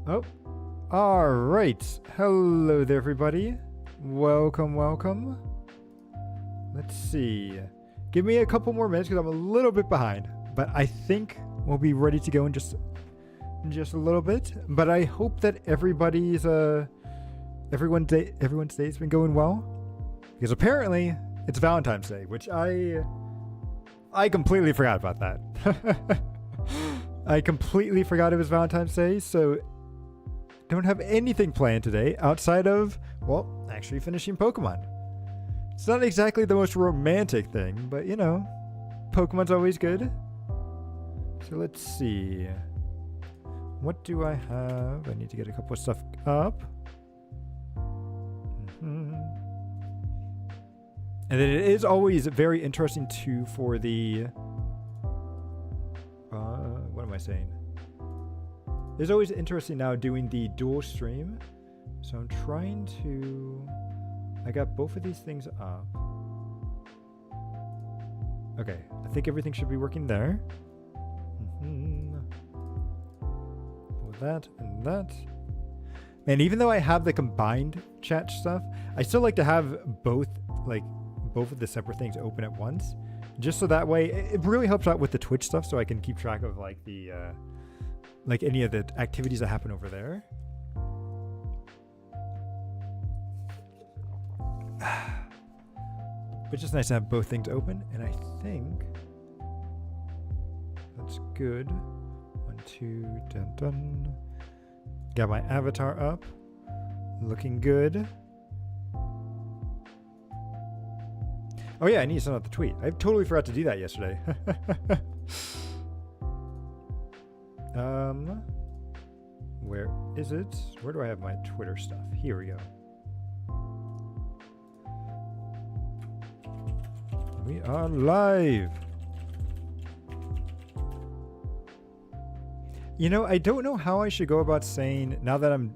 Oh, all right. Hello there, everybody. Welcome, welcome. Let's see. Give me a couple more minutes because I'm a little bit behind, but I think we'll be ready to go in just a little bit. But I hope that everyone's day's been going well, because apparently it's Valentine's Day, which I completely forgot about that. I completely forgot it was Valentine's Day, so don't have anything planned today outside of, well, actually finishing Pokemon. It's not exactly the most romantic thing, but you know, Pokemon's always good. So let's see. What do I have? I need to get a couple of stuff up. And then it is always very interesting too for the what am I saying? It's always interesting now doing the dual stream. So I'm trying to, I got both of these things up. Okay, I think everything should be working there. With that and that. And even though I have the combined chat stuff, I still like to have both of the separate things open at once, just so that way it really helps out with the Twitch stuff, so I can keep track of like the like any of the activities that happen over there. But it's just nice to have both things open, and I think that's good. 1, 2, dun dun. Got my avatar up, looking good. Oh yeah, I need to send out the tweet. I totally forgot to do that yesterday. Where is it? Where do I have my Twitter stuff? Here we go. We are live. You know, I don't know how I should go about saying, now that I'm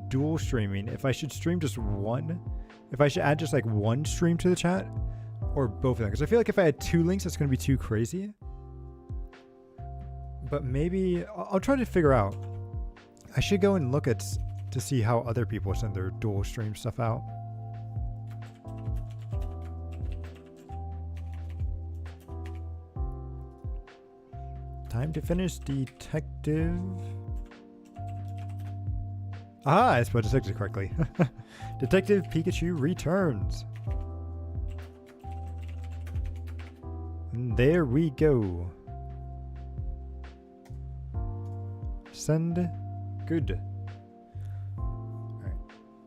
dual streaming, if I should stream just one, if I should add just like one stream to the chat, or both of them, because I feel like if I had two links, it's going to be too crazy. But maybe I'll try to figure out. I should go and look at to see how other people send their dual stream stuff out. Time to finish detective. Ah, I spelled detective correctly. Detective Pikachu returns. And there we go. Send. Good. Alright.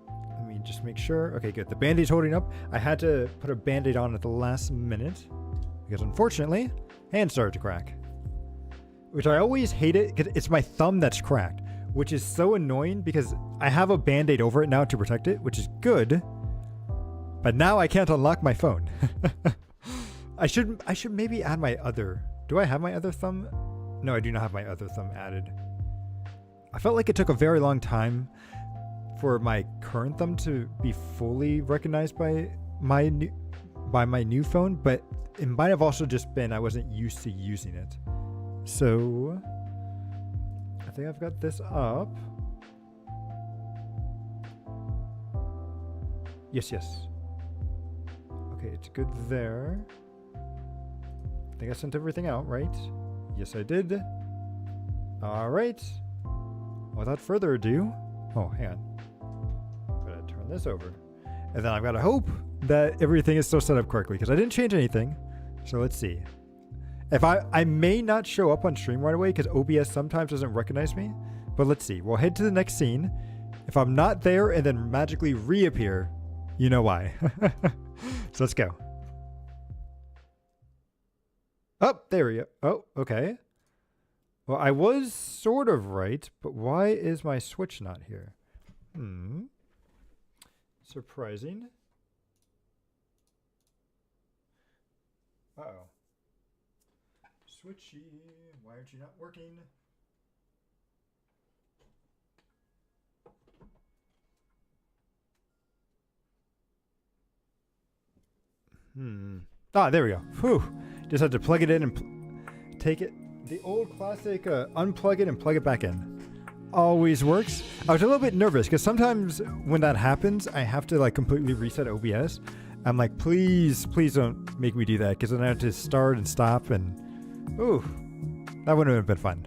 Let me just make sure. Okay, good. The band-aid's holding up. I had to put a band-aid on at the last minute, because unfortunately, hand started to crack. Which I always hate it, because it's my thumb that's cracked, which is so annoying because I have a band-aid over it now to protect it, which is good. But now I can't unlock my phone. I should maybe add my other. Do I have my other thumb? No, I do not have my other thumb added. I felt like it took a very long time for my current thumb to be fully recognized by my new phone, but it might have also just been I wasn't used to using it. So I think I've got this up. Yes. Okay, it's good there. I think I sent everything out, right? Yes, I did. All right. Without further ado, oh, hang on. I'm gonna turn this over. And then I've got to hope that everything is still set up correctly, because I didn't change anything. So let's see. If I may not show up on stream right away because OBS sometimes doesn't recognize me, but let's see. We'll head to the next scene. If I'm not there and then magically reappear, you know why. So let's go. Oh, there we go. Oh, okay. Well, I was sort of right, but why is my Switch not here? Surprising. Uh-oh. Switchy, why aren't you not working? Ah, there we go. Whew. Just had to plug it in and take it. The old classic, unplug it and plug it back in. always works. I was a little bit nervous because sometimes when that happens, I have to like completely reset OBS. I'm like, please don't make me do that because then I have to start and stop and ooh, that wouldn't have been fun.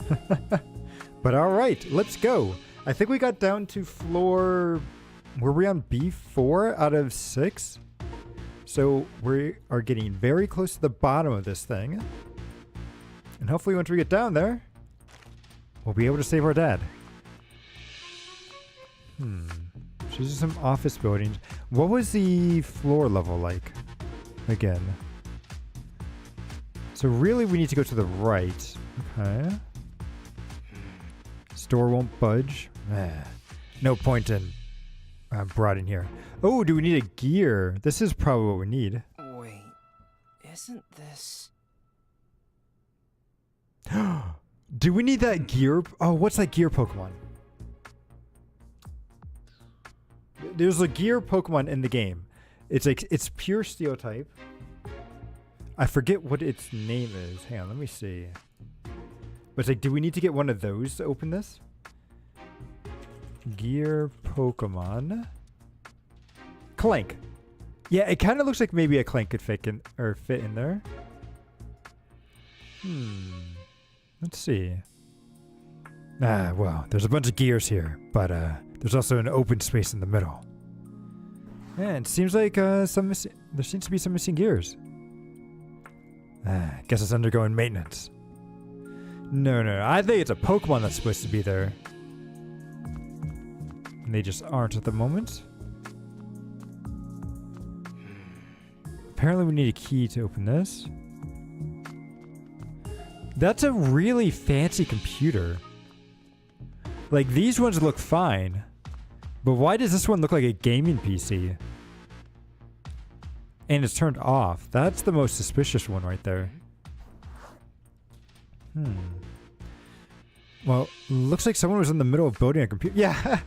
But all right, let's go. I think we got down to floor, were we on B4 out of 6? So we are getting very close to the bottom of this thing. And hopefully once we get down there, we'll be able to save our dad. So these are some office buildings. What was the floor level like? Again. So really we need to go to the right. Okay. Store won't budge. No point in broadening here. Oh, do we need a gear? This is probably what we need. Wait, isn't this... Do we need that gear? Oh, what's that gear Pokemon? There's a gear Pokemon in the game. It's like, it's pure steel type. I forget what its name is. Hang on, let me see. But it's like, do we need to get one of those to open this? Gear Pokemon. Clank. Yeah, it kind of looks like maybe a Clank could fit in there. Let's see. Well, there's a bunch of gears here, but there's also an open space in the middle. And it seems like there seems to be some missing gears. Guess it's undergoing maintenance. No, I think it's a Pokemon that's supposed to be there. And they just aren't at the moment. Apparently we need a key to open this. That's a really fancy computer. Like, these ones look fine. But why does this one look like a gaming PC? And it's turned off. That's the most suspicious one right there. Well, looks like someone was in the middle of building a computer. Yeah.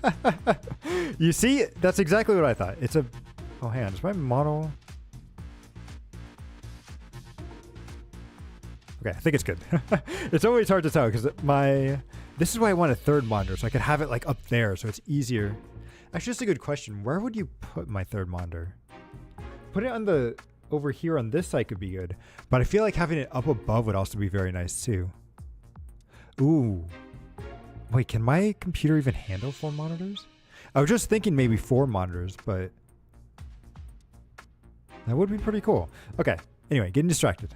You see? That's exactly what I thought. It's a... Oh, hang on. Is my model... Okay, I think it's good. It's always hard to tell because this is why I want a third monitor, so I could have it like up there so it's easier. Actually, that's a good question. Where would you put my third monitor? Put it on the, over here on this side could be good, but I feel like having it up above would also be very nice too. Ooh. Wait, can my computer even handle 4 monitors? I was just thinking maybe 4 monitors, but that would be pretty cool. Okay, anyway, getting distracted.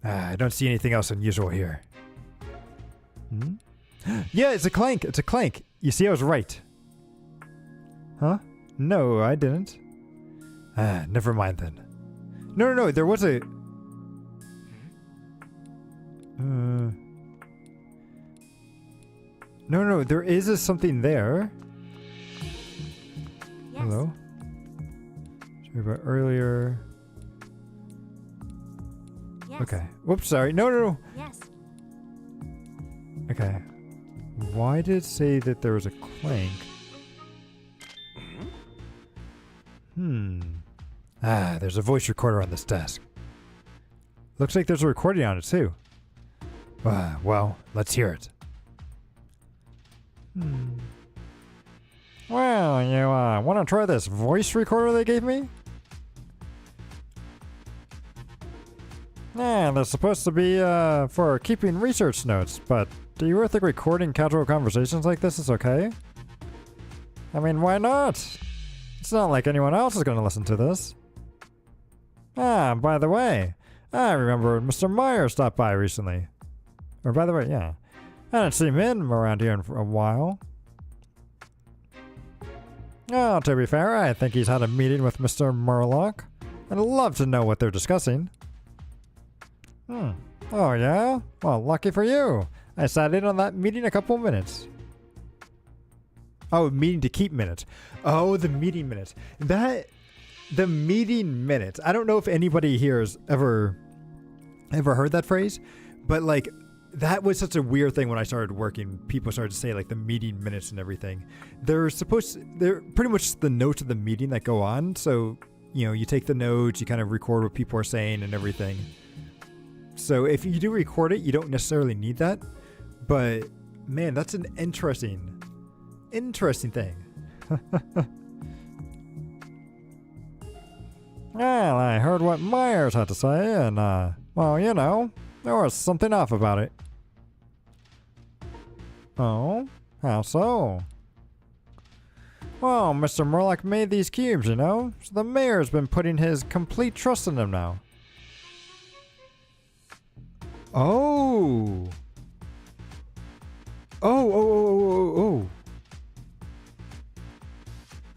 I don't see anything else unusual here. Yeah, it's a Clank. It's a Clank. You see, I was right. Huh? No, I didn't. Never mind then. No. There was a... No. There is a something there. Yes. Hello? Sorry about earlier. Yes. Okay. Whoops, sorry. No. Yes. Okay. Why did it say that there was a Clank? There's a voice recorder on this desk. Looks like there's a recording on it too. Well, let's hear it. Well, you want to try this voice recorder they gave me? Yeah, they're supposed to be for keeping research notes, but do you really think recording casual conversations like this is okay? I mean, why not? It's not like anyone else is going to listen to this. By the way, I remember Mr. Meyer stopped by recently. Or by the way, yeah. I hadn't seen him around here in a while. Oh, to be fair, I think he's had a meeting with Mr. Murloc. I'd love to know what they're discussing. Oh, yeah? Well, lucky for you. I sat in on that meeting a couple minutes. Oh, meeting to keep minutes. Oh, the meeting minutes. The meeting minutes. I don't know if anybody here has ever heard that phrase, but like, that was such a weird thing when I started working. People started to say like the meeting minutes and everything. They're pretty much the notes of the meeting that go on. So, you know, you take the notes, you kind of record what people are saying and everything. So if you do record it, you don't necessarily need that. But man, that's an interesting thing. Well, I heard what Myers had to say, and well, you know, there was something off about it. Oh, how so? Well, Mr. Murlock made these cubes, you know, so the mayor's been putting his complete trust in them now. Oh. Oh.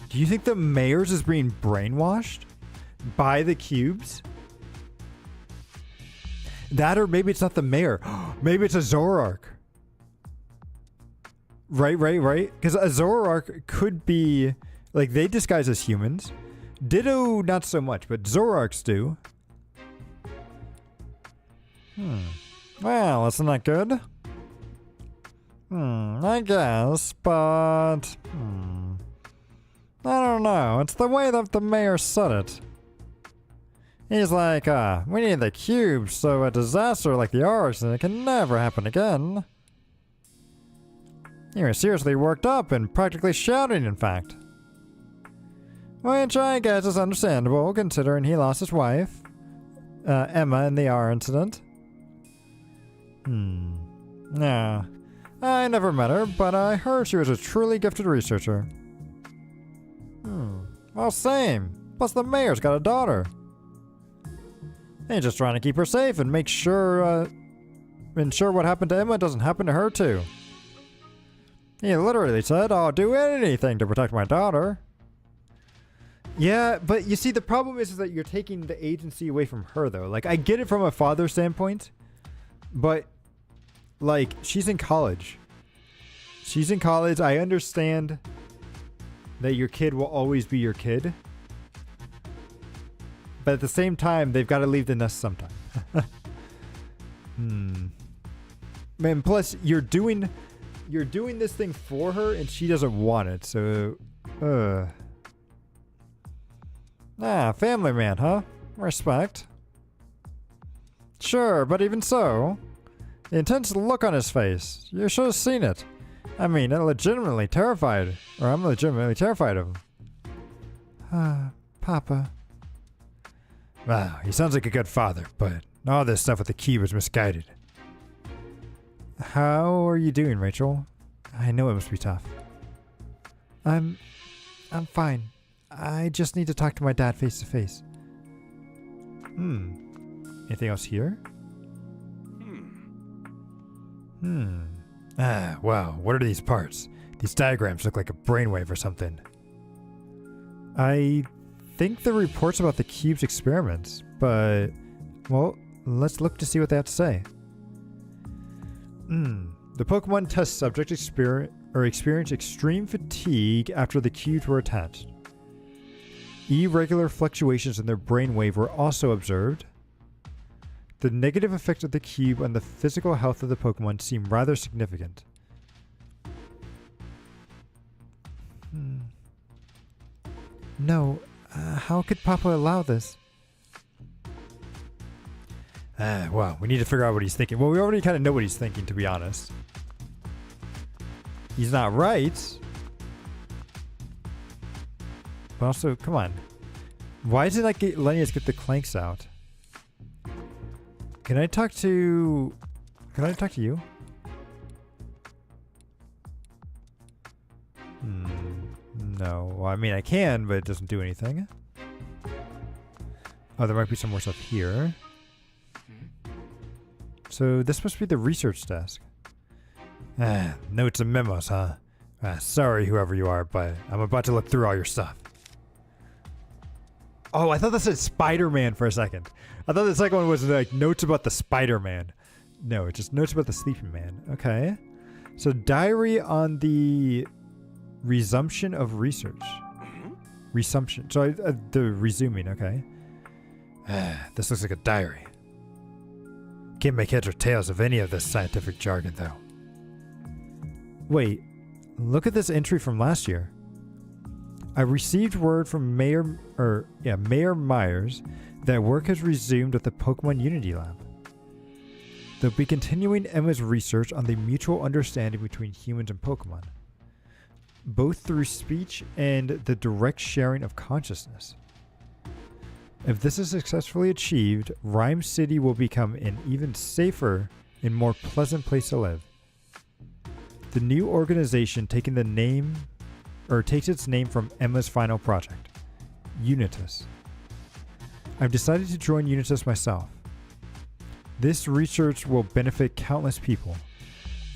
Do you think the mayor's is being brainwashed by the cubes? That, or maybe it's not the mayor. Maybe it's a Zoroark. Right. Because a Zoroark could be, like, they disguise as humans. Ditto, not so much, but Zoroarks do. Well, isn't that good? I guess, but... I don't know. It's the way that the mayor said it. He's like, we need the cubes so a disaster like the arson can never happen again. He was seriously worked up and practically shouting, in fact. Which I guess is understandable, considering he lost his wife, Emma, in the R incident. Yeah. I never met her, but I heard she was a truly gifted researcher. Well, same. Plus the mayor's got a daughter. He's just trying to keep her safe and make sure, ensure what happened to Emma doesn't happen to her too. He literally said, I'll do anything to protect my daughter. Yeah, but you see, the problem is that you're taking the agency away from her, though. Like, I get it from a father's standpoint, but, like, she's in college. She's in college. I understand that your kid will always be your kid. But at the same time, they've got to leave the nest sometime. Man, plus, you're doing this thing for her, and she doesn't want it, so... family man, huh? Respect. Sure, but even so, the intense look on his face, you should have seen it. I mean, I'm legitimately terrified of him. Papa. Wow, he sounds like a good father, but all this stuff with the cube is misguided. How are you doing, Rachel? I know it must be tough. I'm fine. I just need to talk to my dad face to face. Anything else here? Wow, what are these parts? These diagrams look like a brainwave or something. I think the reports about the cube's experiments, but, well, let's look to see what they have to say. The Pokemon test subject experienced extreme fatigue after the cubes were attached. Irregular fluctuations in their brainwave were also observed. The negative effect of the cube on the physical health of the Pokemon seemed rather significant. No, how could Papa allow this? Well, we need to figure out what he's thinking. Well, we already kind of know what he's thinking, to be honest. He's not right. But also, come on. Why is it like letting us get the clanks out? Can I talk to you? No. Well, I mean, I can, but it doesn't do anything. Oh, there might be some more stuff here. So this must be the research desk. Notes and memos, huh? Sorry, whoever you are, but I'm about to look through all your stuff. Oh, I thought that said Spider-Man for a second. I thought the second one was like notes about the Spider-Man. No, it's just notes about the Sleeping Man. Okay. So diary on the resumption of research. Resumption. So the resuming, okay. This looks like a diary. Can't make heads or tails of any of this scientific jargon, though. Wait, look at this entry from last year. I received word from Mayor Myers that work has resumed at the Pokemon Unity Lab. They'll be continuing Emma's research on the mutual understanding between humans and Pokemon, both through speech and the direct sharing of consciousness. If this is successfully achieved, Rhyme City will become an even safer and more pleasant place to live. The new organization takes its name from Emma's final project, Unitas. I've decided to join Unitas myself. This research will benefit countless people.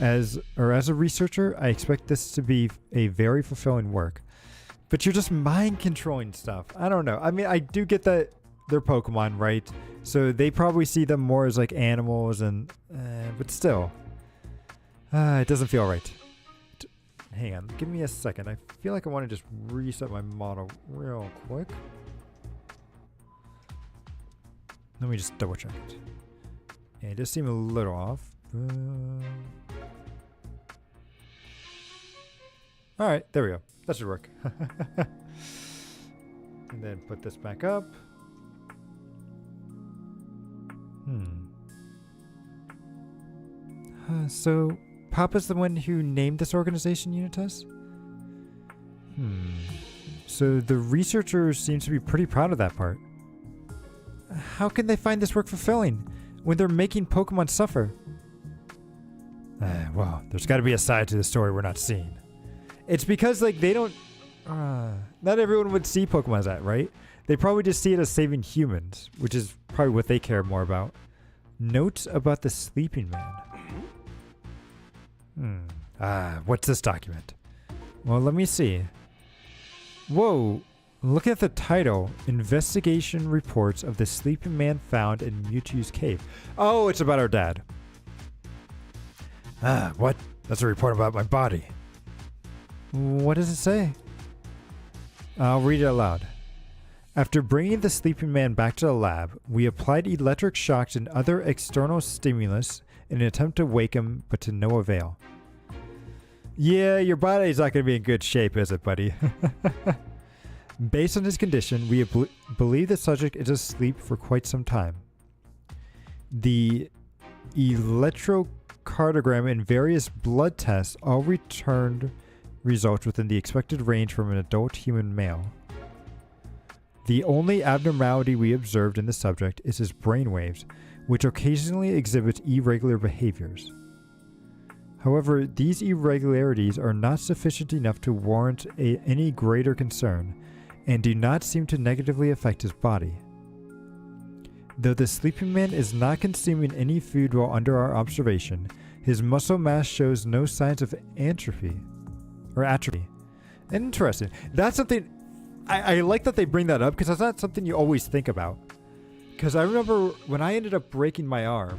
As a researcher, I expect this to be a very fulfilling work. But you're just mind controlling stuff. I don't know. I mean, I do get that they're Pokemon, right? So they probably see them more as like animals, but still, it doesn't feel right. Hang on, give me a second. I feel like I want to just reset my model real quick. Let me just double check it. Yeah, it does seem a little off. Alright, there we go. That should work. And then put this back up. So, Papa's the one who named this organization Unitas? So the researchers seem to be pretty proud of that part. How can they find this work fulfilling when they're making Pokemon suffer? Well, there's got to be a side to the story we're not seeing. It's because, like, they don't... not everyone would see Pokemon as that, right? They probably just see it as saving humans, which is probably what they care more about. Notes about the Sleeping Man. What's this document? Well, let me see. Whoa, look at the title. Investigation reports of the Sleeping Man found in Mewtwo's cave. Oh, it's about our dad. What? That's a report about my body. What does it say? I'll read it aloud. After bringing the Sleeping Man back to the lab, we applied electric shocks and other external stimulus in an attempt to wake him, but to no avail. Yeah, your body's not going to be in good shape, is it, buddy? Based on his condition, we believe the subject is asleep for quite some time. The electrocardiogram and various blood tests all returned results within the expected range from an adult human male. The only abnormality we observed in the subject is his brainwaves, which occasionally exhibit irregular behaviors. However, these irregularities are not sufficient enough to warrant any greater concern, and do not seem to negatively affect his body. Though the Sleeping Man is not consuming any food while under our observation, his muscle mass shows no signs of atrophy. Interesting. That's something... I like that they bring that up, because that's not something you always think about. Because I remember when I ended up breaking my arm,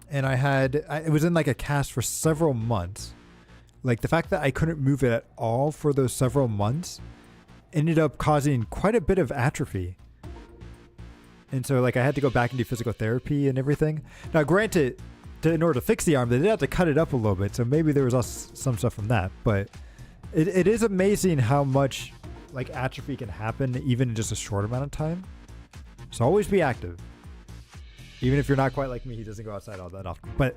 and it was in like a cast for several months. Like the fact that I couldn't move it at all for those several months ended up causing quite a bit of atrophy. And so like I had to go back and do physical therapy and everything. Now granted, in order to fix the arm, they did have to cut it up a little bit. So maybe there was also some stuff from that. But it is amazing how much like atrophy can happen even in just a short amount of time. So always be active. Even if you're not quite like me, he doesn't go outside all that often. But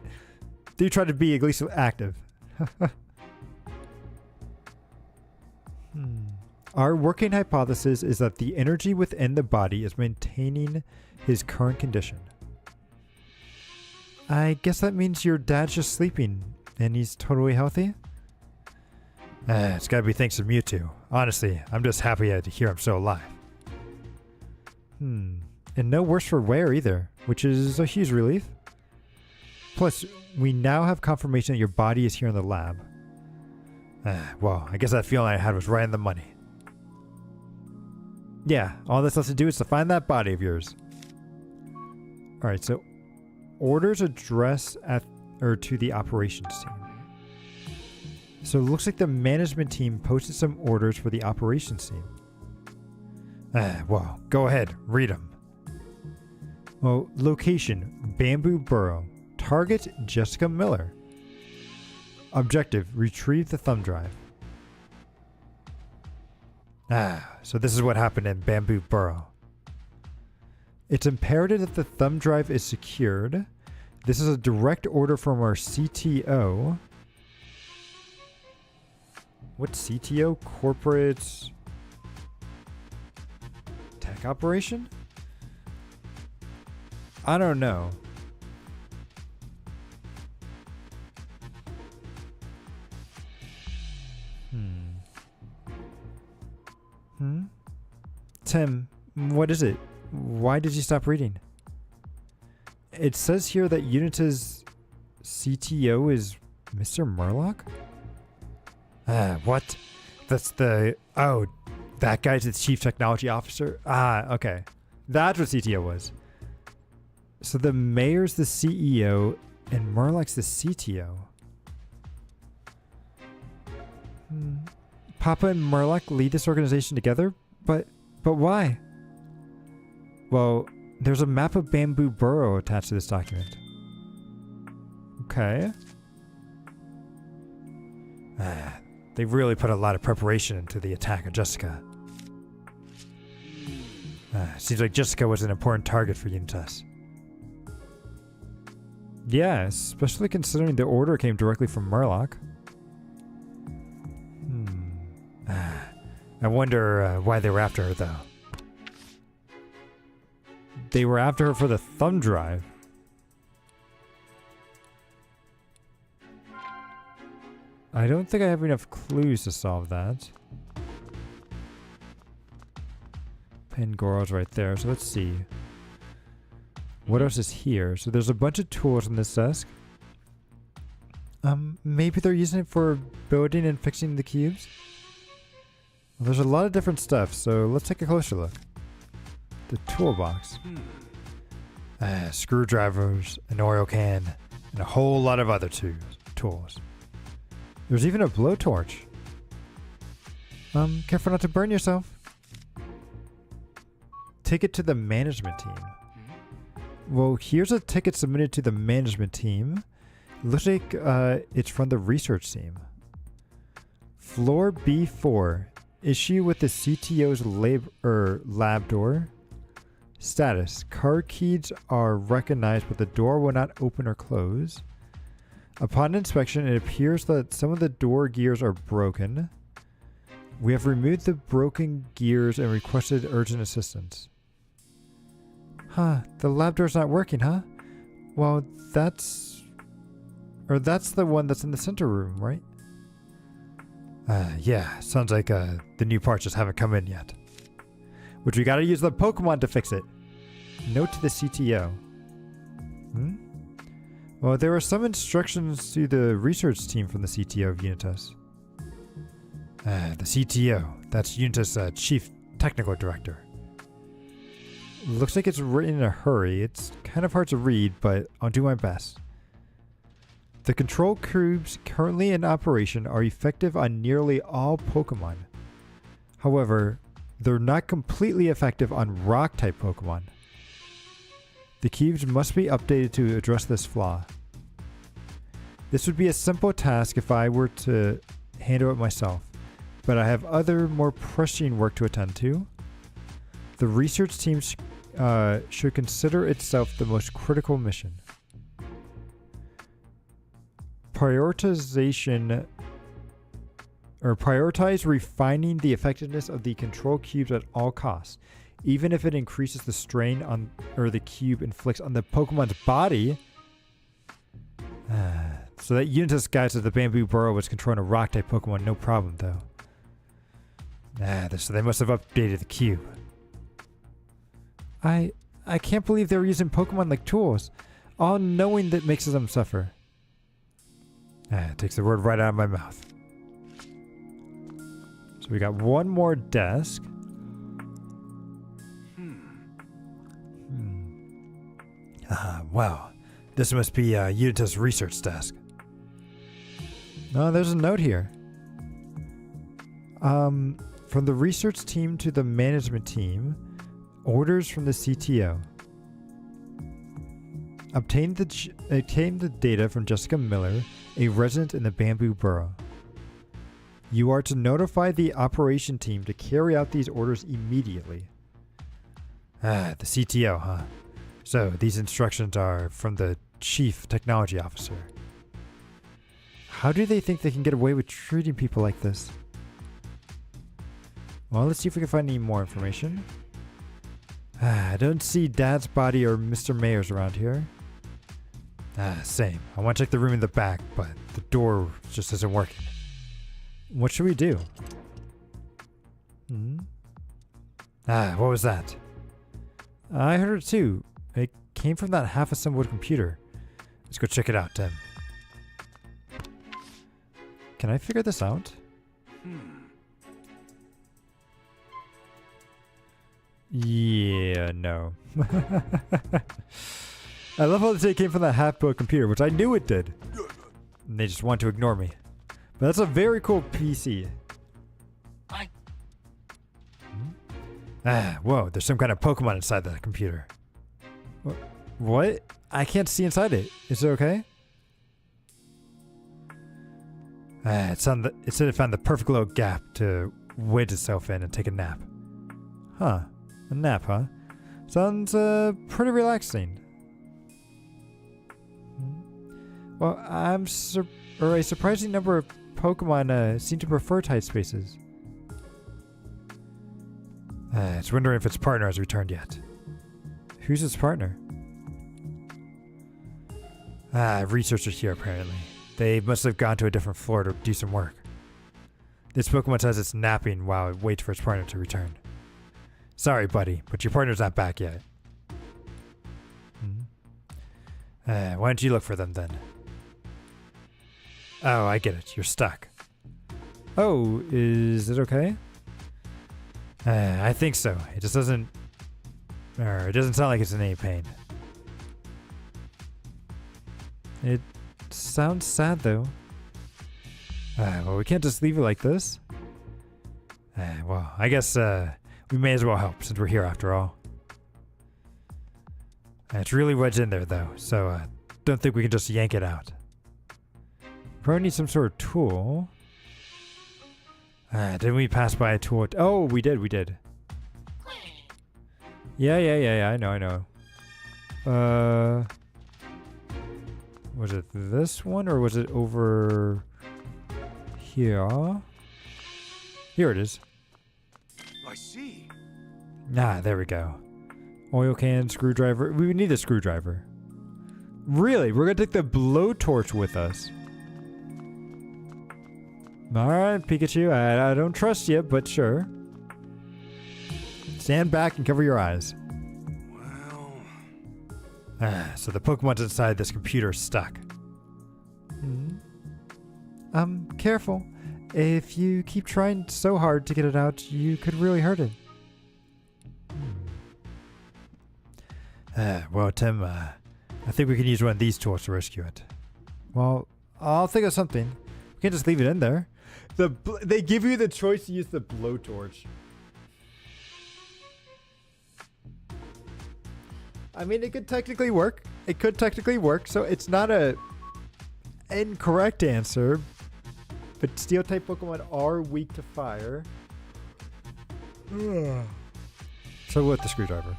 do try to be at least active. Our working hypothesis is that the energy within the body is maintaining his current condition. I guess that means your dad's just sleeping and he's totally healthy? It's gotta be thanks to Mewtwo. Honestly, I'm just happy to hear I'm still alive. And no worse for wear either, which is a huge relief. Plus, we now have confirmation that your body is here in the lab. Well, I guess that feeling I had was right on the money. Yeah, all that's left to do is to find that body of yours. Alright, so orders addressed to the operations team. So it looks like the management team posted some orders for the operations team. Well, go ahead, read them. Well, location, Bamboo Burrow. Target, Jessica Miller. Objective, retrieve the thumb drive. So this is what happened in Bamboo Burrow. It's imperative that the thumb drive is secured. This is a direct order from our CTO. What CTO? Corporate Tech Operation? I don't know. Tim, what is it? Why did you stop reading? It says here that Unita's CTO is Mr. Murlock? What? That's the... Oh, that guy's the Chief Technology Officer? Okay. That's what CTO was. So the mayor's the CEO and Murlock's the CTO. Papa and Murlock lead this organization together? But why? Well, there's a map of Bamboo Burrow attached to this document. Okay. They really put a lot of preparation into the attack on Jessica. Seems like Jessica was an important target for Unitas. Yeah, especially considering the order came directly from Murlock. I wonder why they were after her, though. They were after her for the thumb drive. I don't think I have enough clues to solve that. Pangoro's right there, so let's see. What else is here? So there's a bunch of tools on this desk. Maybe they're using it for building and fixing the cubes? Well, there's a lot of different stuff, so let's take a closer look. The toolbox. Screwdrivers, an oil can, and a whole lot of other tools. There's even a blowtorch. Careful not to burn yourself. Ticket to the management team. Well, here's a ticket submitted to the management team. Looks like it's from the research team. Floor B4. Issue with the CTO's lab door. Status. Car keys are recognized, but the door will not open or close. Upon inspection, it appears that some of the door gears are broken. We have removed the broken gears and requested urgent assistance. The lab door's not working, huh? Well, that's the one that's in the center room, right? Yeah, sounds like the new parts just haven't come in yet. Which we gotta use the Pokemon to fix it. Note to the CTO. Well, there are some instructions to the research team from the CTO of Unitas. The CTO, that's Unitas' Chief Technical Director. Looks like it's written in a hurry. It's kind of hard to read, but I'll do my best. The control cubes currently in operation are effective on nearly all Pokemon. However, they're not completely effective on rock-type Pokemon. The cubes must be updated to address this flaw. This would be a simple task if I were to handle it myself, but I have other more pressing work to attend to. The research team should consider itself the most critical mission. Prioritize refining the effectiveness of the control cubes at all costs, even if it increases the strain on the cube inflicts on the Pokemon's body. So that Unitas guy said the Bamboo Burrow was controlling a rock-type Pokemon, no problem though. So they must have updated the cube. I can't believe they were using Pokemon like tools, all knowing that makes them suffer. It takes the word right out of my mouth. So we got one more desk. Wow. This must be Unitas' research desk. No, there's a note here. From the research team to the management team, orders from the CTO. Obtain the data from Jessica Miller, a resident in the Bamboo Burrow. You are to notify the operation team to carry out these orders immediately. The CTO, huh? So these instructions are from the chief technology officer. How do they think they can get away with treating people like this? Well, let's see if we can find any more information. I don't see Dad's body or Mr. Mayer's around here. Same. I want to check the room in the back, but the door just isn't working. What should we do? What was that? I heard it too. It came from that half-assembled computer. Let's go check it out, Tim. Can I figure this out? Yeah, no. I love how they say it came from that half-built computer, which I knew it did. And they just want to ignore me. But that's a very cool PC. Whoa, there's some kind of Pokemon inside that computer. What? I can't see inside it. Is it okay? It said it found the perfect little gap to wedge itself in and take a nap. Huh. A nap, huh? Sounds pretty relaxing. Well, a surprising number of Pokemon seem to prefer tight spaces. It's wondering if its partner has returned yet. Who's its partner? Researchers here apparently. They must have gone to a different floor to do some work. This Pokemon says it's napping while it waits for its partner to return. Sorry, buddy, but your partner's not back yet. Why don't you look for them then? Oh, I get it. You're stuck. Oh, is it okay? I think so. It just doesn't... it doesn't sound like it's in any pain. It sounds sad, though. Well, we can't just leave it like this. Well, I guess we may as well help, since we're here after all. It's really wedged in there, though, so don't think we can just yank it out. Probably need some sort of tool. Didn't we pass by a tool? Oh, we did. Yeah, I know. Was it this one, or was it over here? Here it is. I see. There we go. Oil can, screwdriver. We need a screwdriver. Really? We're gonna take the blowtorch with us. Alright, Pikachu. I don't trust you, but sure. Stand back and cover your eyes. Well... So the Pokemon's inside this computer is stuck. Careful. If you keep trying so hard to get it out, you could really hurt it. Well, Tim, I think we can use one of these tools to rescue it. Well, I'll think of something. We can't just leave it in there. They give you the choice to use the blowtorch. I mean, it could technically work. So it's not a incorrect answer. But Steel-type Pokemon are weak to fire. So with the screwdriver.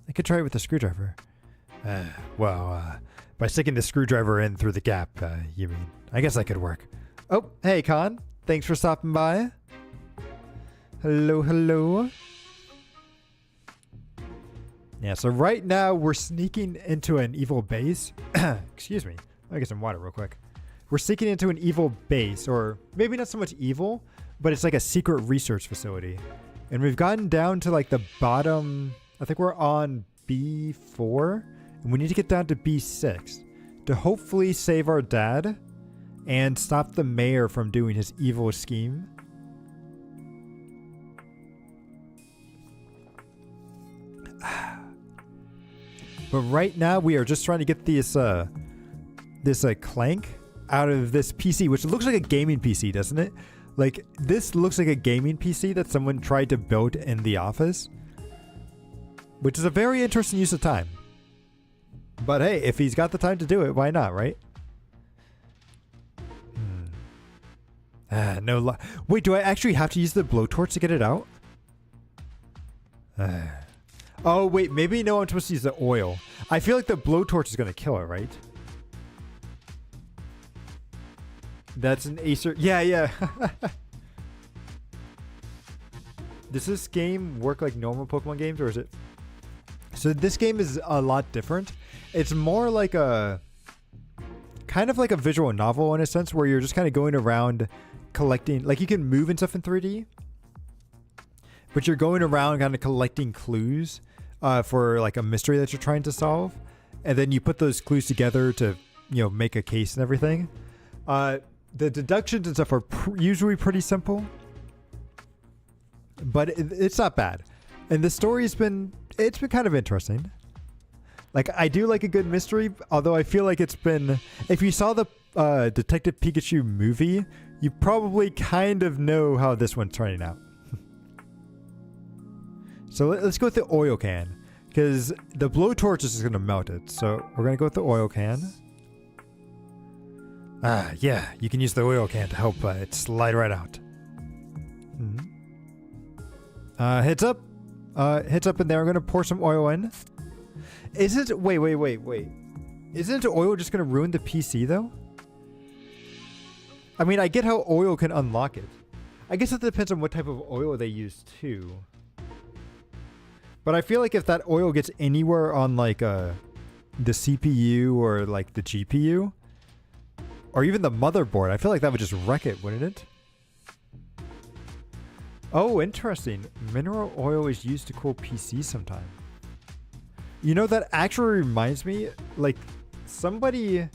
I could try it with the screwdriver. By sticking the screwdriver in through the gap, you mean. I guess that could work. Oh, hey, Con. Thanks for stopping by. Hello. Yeah, so right now we're sneaking into an evil base. Excuse me. Let me get some water real quick. We're sneaking into an evil base, or maybe not so much evil, but it's like a secret research facility. And we've gotten down to like the bottom, I think we're on B4, and we need to get down to B6 to hopefully save our dad and stop the mayor from doing his evil scheme. But right now we are just trying to get this clank out of this PC, which looks like a gaming PC, doesn't it? Like, this looks like a gaming PC that someone tried to build in the office, which is a very interesting use of time. But hey, if he's got the time to do it, why not, right? Wait, do I actually have to use the blowtorch to get it out? Oh, wait. Maybe no, I'm supposed to use the oil. I feel like the blowtorch is going to kill it, right? That's an Acer. Yeah, yeah. Does this game work like normal Pokemon games, or is it? So this game is a lot different. It's more like a kind of like a visual novel in a sense, where you're just kind of going around collecting, like you can move and stuff in 3D, but you're going around kind of collecting clues for like a mystery that you're trying to solve, and then you put those clues together to, you know, make a case and everything. The deductions and stuff are usually pretty simple, but it's not bad. And the story's been kind of interesting. Like, I do like a good mystery, although I feel like it's been, if you saw the Detective Pikachu movie, you probably kind of know how this one's turning out. So let's go with the oil can, because the blowtorch is just going to melt it. So we're going to go with the oil can. Yeah, you can use the oil can to help it slide right out. Heads up. Heads up in there. I'm going to pour some oil in. Isn't... Wait. Isn't oil just going to ruin the PC, though? I mean, I get how oil can unlock it. I guess it depends on what type of oil they use, too. But I feel like if that oil gets anywhere on, like, the CPU or, like, the GPU... or even the motherboard, I feel like that would just wreck it, wouldn't it? Oh, interesting. Mineral oil is used to cool PCs sometime. You know, that actually reminds me, like, somebody...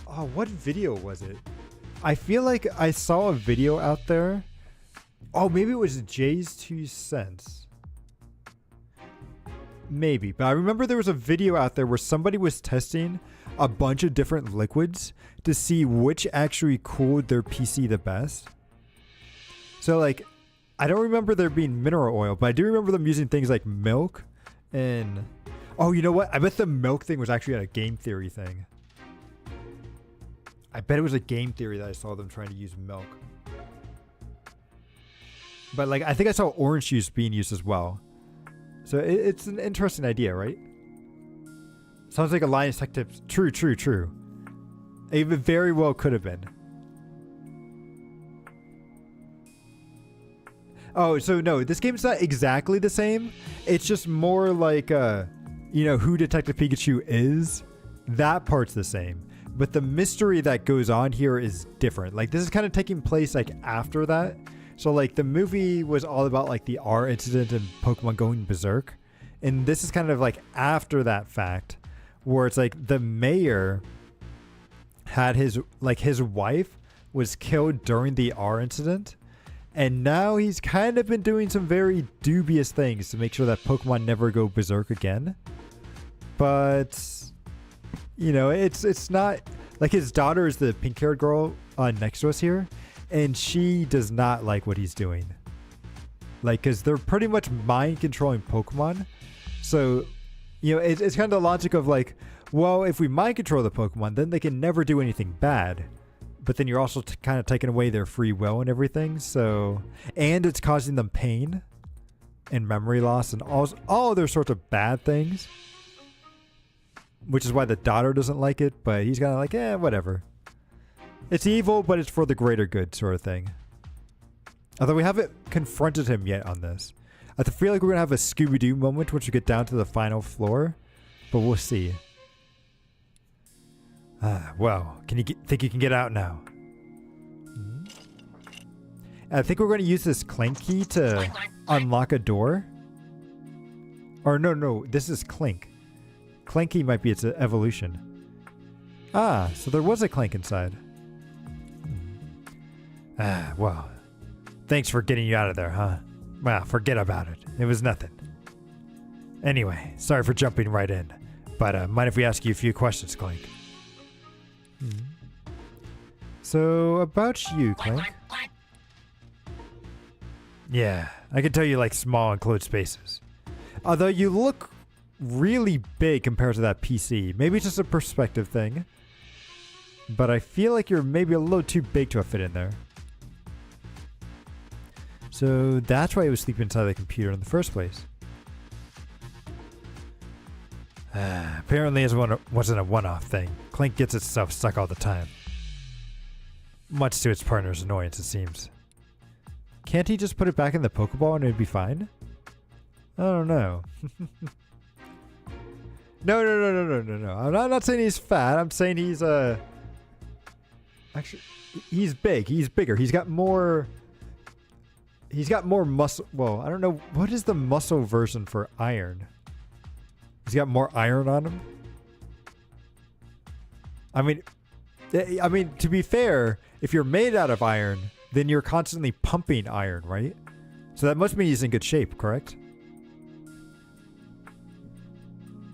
Oh, what video was it? I feel like I saw a video out there. Oh, maybe it was Jay's 2 cents. Maybe. But I remember there was a video out there where somebody was testing a bunch of different liquids to see which actually cooled their PC the best. So, like, I don't remember there being mineral oil, but I do remember them using things like milk and... Oh, you know what? I bet the milk thing was actually a game theory thing. I bet it was a game theory that I saw them trying to use milk. But, like, I think I saw orange juice being used as well. So it's an interesting idea, right? Sounds like a Linus Tech Tips. True. It very well could have been. Oh, so no, this game's not exactly the same. It's just more like, you know, who Detective Pikachu is. That part's the same. But the mystery that goes on here is different. Like, this is kind of taking place, like, after that. So, like, the movie was all about, like, the R incident and Pokemon going berserk. And this is kind of, like, after that fact, where it's, like, the mayor had his wife was killed during the R incident. And now he's kind of been doing some very dubious things to make sure that Pokemon never go berserk again. But, you know, it's not... Like, his daughter is the pink-haired girl next to us here. And she does not like what he's doing. Like, because they're pretty much mind-controlling Pokemon. So, you know, it's kind of the logic of, like, well, if we mind-control the Pokemon, then they can never do anything bad. But then you're also kind of taking away their free will and everything. So, and it's causing them pain and memory loss and all other sorts of bad things. Which is why the daughter doesn't like it. But he's kind of like, whatever. It's evil, but it's for the greater good sort of thing. Although we haven't confronted him yet on this. I feel like we're going to have a Scooby-Doo moment once we get down to the final floor. But we'll see. Well, think you can get out now? I think we're going to use this Clink key to unlock a door. Or no, this is Clink. Clink key might be its evolution. So there was a Clink inside. Well, thanks for getting you out of there, huh? Well, forget about it. It was nothing. Anyway, sorry for jumping right in. But mind if we ask you a few questions, Clink? So, about you, Clink. Yeah, I can tell you like small enclosed spaces. Although you look really big compared to that PC. Maybe it's just a perspective thing. But I feel like you're maybe a little too big to fit in there. So that's why he was sleeping inside the computer in the first place. Apparently it wasn't a one-off thing. Clink gets itself stuck all the time. Much to its partner's annoyance, it seems. Can't he just put it back in the Pokeball and it'd be fine? I don't know. No. I'm not saying he's fat. I'm saying he's actually he's big. He's bigger. He's got more muscle. Well, I don't know what is the muscle version for iron. He's got more iron on him. I mean, to be fair, if you're made out of iron, then you're constantly pumping iron, right? So that must mean he's in good shape, correct?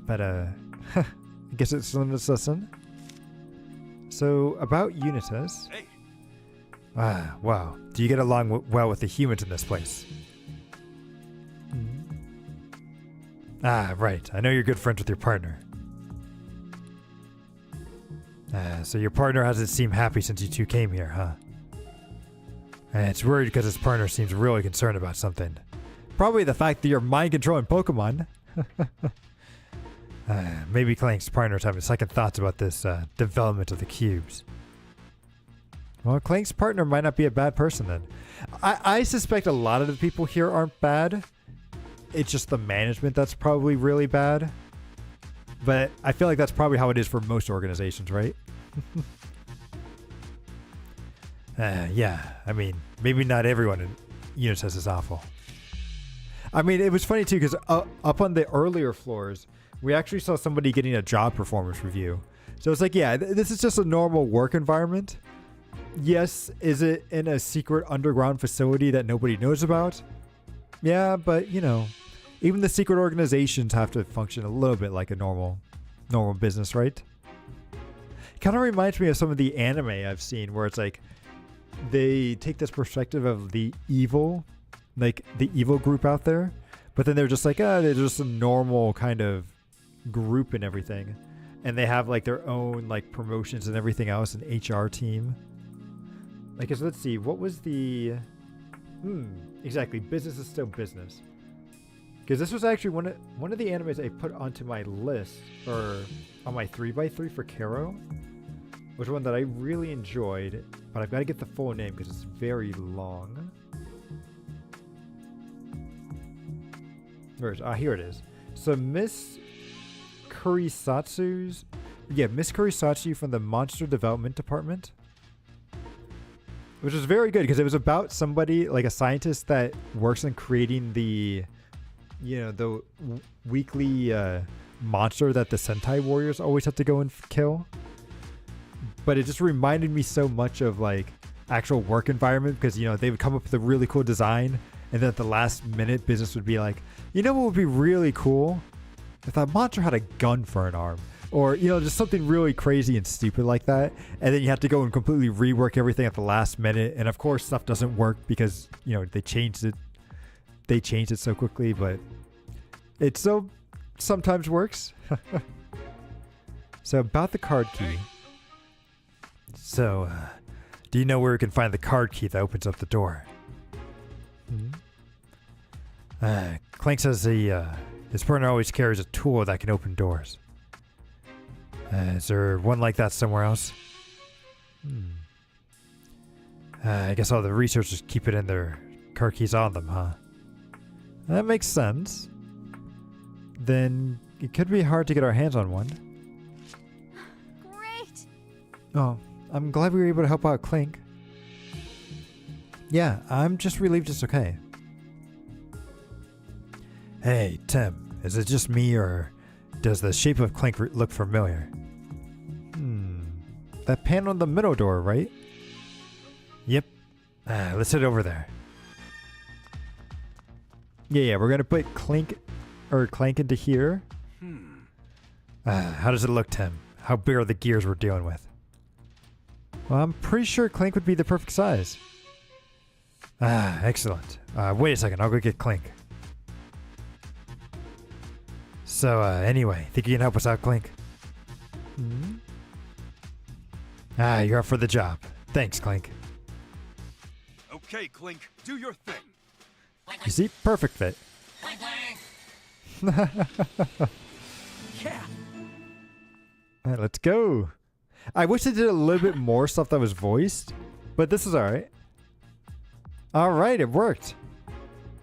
But, I guess it's limits us in. So, about Unitas. Hey. Wow. Do you get along well with the humans in this place? Right. I know you're good friends with your partner. So your partner hasn't seemed happy since you two came here, huh? It's worried because his partner seems really concerned about something. Probably the fact that you're mind-controlling Pokemon. Maybe Clank's partner's having second thoughts about this development of the cubes. Well, Clank's partner might not be a bad person then. I suspect a lot of the people here aren't bad. It's just the management that's probably really bad. But I feel like that's probably how it is for most organizations, right? Yeah, I mean, maybe not everyone in Unitas is awful. I mean, it was funny too, because up on the earlier floors, we actually saw somebody getting a job performance review. So it's like, yeah, this is just a normal work environment. Yes, is it in a secret underground facility that nobody knows about? Yeah, but you know, even the secret organizations have to function a little bit like a normal business, right? Kind of reminds me of some of the anime I've seen where it's like they take this perspective of the evil, like the evil group out there, but then they're just like, they're just a normal kind of group and everything. And they have like their own like promotions and everything else, an HR team. Like, let's see, what was the... exactly, business is still business. Because this was actually one of the animes I put onto my list, or on my 3x3 for Karo, was one that I really enjoyed, but I've got to get the full name because it's very long. Here it is. So Miss Kurisatsu from the Monster Development Department. Which was very good because it was about somebody, like a scientist that works on creating the weekly monster that the Sentai warriors always have to go and kill. But it just reminded me so much of like actual work environment because, they would come up with a really cool design and then at the last minute business would be like, what would be really cool? If that monster had a gun for an arm. Or, just something really crazy and stupid like that. And then you have to go and completely rework everything at the last minute. And of course, stuff doesn't work because, they changed it. They changed it so quickly, but it still sometimes works. So about the card key. So, do you know where we can find the card key that opens up the door? Clank says his partner always carries a tool that can open doors. Is there one like that somewhere else? I guess all the researchers keep it in their card keys on them, huh? That makes sense. Then it could be hard to get our hands on one. Great! Oh, I'm glad we were able to help out Clink. Yeah, I'm just relieved it's okay. Hey, Tim, is it just me or does the shape of Clink look familiar? That panel in the middle door, right? Yep. Let's head over there. Yeah, we're gonna put Clank into here. How does it look, Tim? How big are the gears we're dealing with? Well, I'm pretty sure Clank would be the perfect size. Excellent. Wait a second, I'll go get Clank. So, anyway, think you can help us out, Clank? You're up for the job. Thanks, Clank. Okay, Clink, do your thing. You see? Perfect fit. Yeah, All right, let's go. I wish they did a little bit more stuff that was voiced, but this is all right. All right, it worked.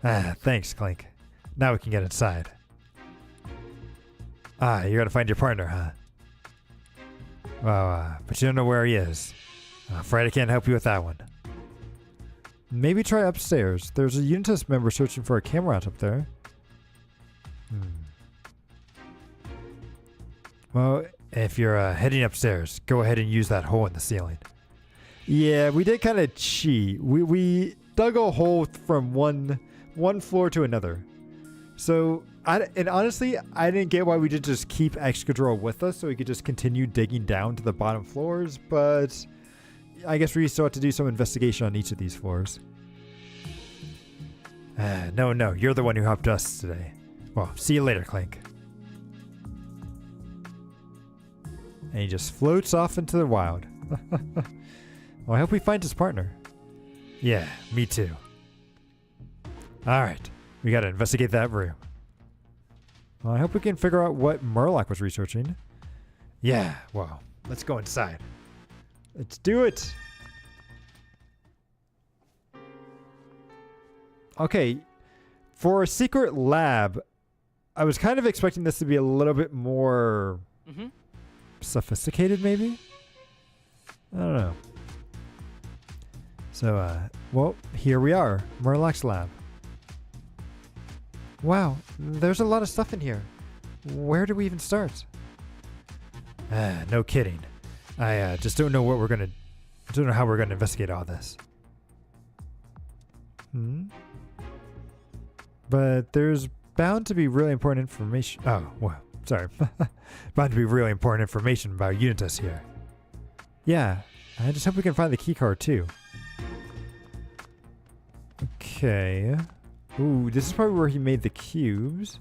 Thanks, Clink. Now we can get inside. You gotta find your partner, huh? Well, but you don't know where he is. Afraid I can't help you with that one. Maybe try upstairs. There's a Unitas member searching for a camera up there. Well, if you're heading upstairs, go ahead and use that hole in the ceiling. Yeah, we did kind of cheat. We dug a hole from one floor to another. So, and honestly, I didn't get why we did just keep Excadrill with us so we could just continue digging down to the bottom floors, but I guess we still have to do some investigation on each of these floors. No, you're the one who helped us today. Well, see you later, Clink. And he just floats off into the wild. Well, I hope we find his partner. Yeah, me too. Alright, we gotta investigate that room. Well, I hope we can figure out what Murloc was researching. Yeah, well, let's go inside. Let's do it! Okay, for a secret lab, I was kind of expecting this to be a little bit more sophisticated, maybe? I don't know. So, well, here we are, Murloc's lab. Wow, there's a lot of stuff in here. Where do we even start? No kidding. I just don't know what we're gonna... I don't know how we're gonna investigate all this. But there's bound to be really important information... Oh, well, sorry. Bound to be really important information about Unitas here. Yeah, I just hope we can find the keycard too. Okay. Ooh, this is probably where he made the cubes.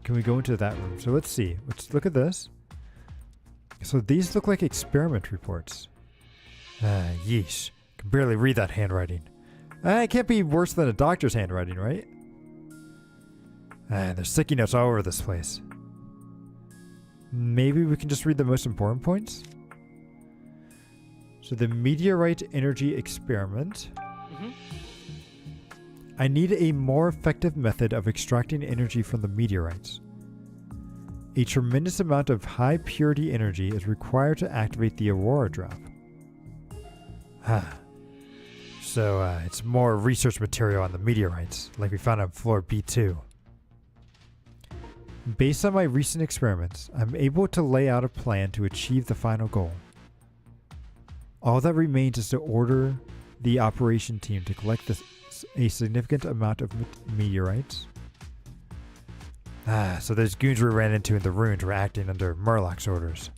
Can we go into that room? So let's see. Let's look at this. So these look like experiment reports. Yeesh. Can barely read that handwriting. It can't be worse than a doctor's handwriting, right? There's sticky notes all over this place. Maybe we can just read the most important points? So the meteorite energy experiment. I need a more effective method of extracting energy from the meteorites. A tremendous amount of high purity energy is required to activate the Aurora drop. So it's more research material on the meteorites, like we found on floor B2. Based on my recent experiments, I'm able to lay out a plan to achieve the final goal. All that remains is to order the operation team to collect a significant amount of meteorites. So those goons we ran into in the ruins were acting under Murloc's orders.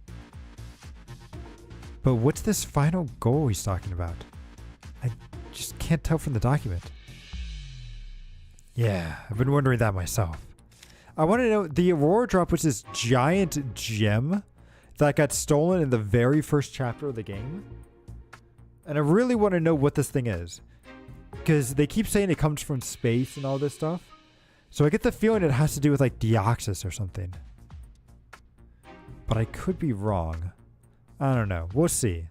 But what's this final goal he's talking about? I just can't tell from the document. Yeah, I've been wondering that myself. I want to know, the Aurora drop was this giant gem that got stolen in the very first chapter of the game. And I really want to know what this thing is. Because they keep saying it comes from space and all this stuff. So I get the feeling it has to do with like Deoxys or something. But I could be wrong. I don't know. We'll see.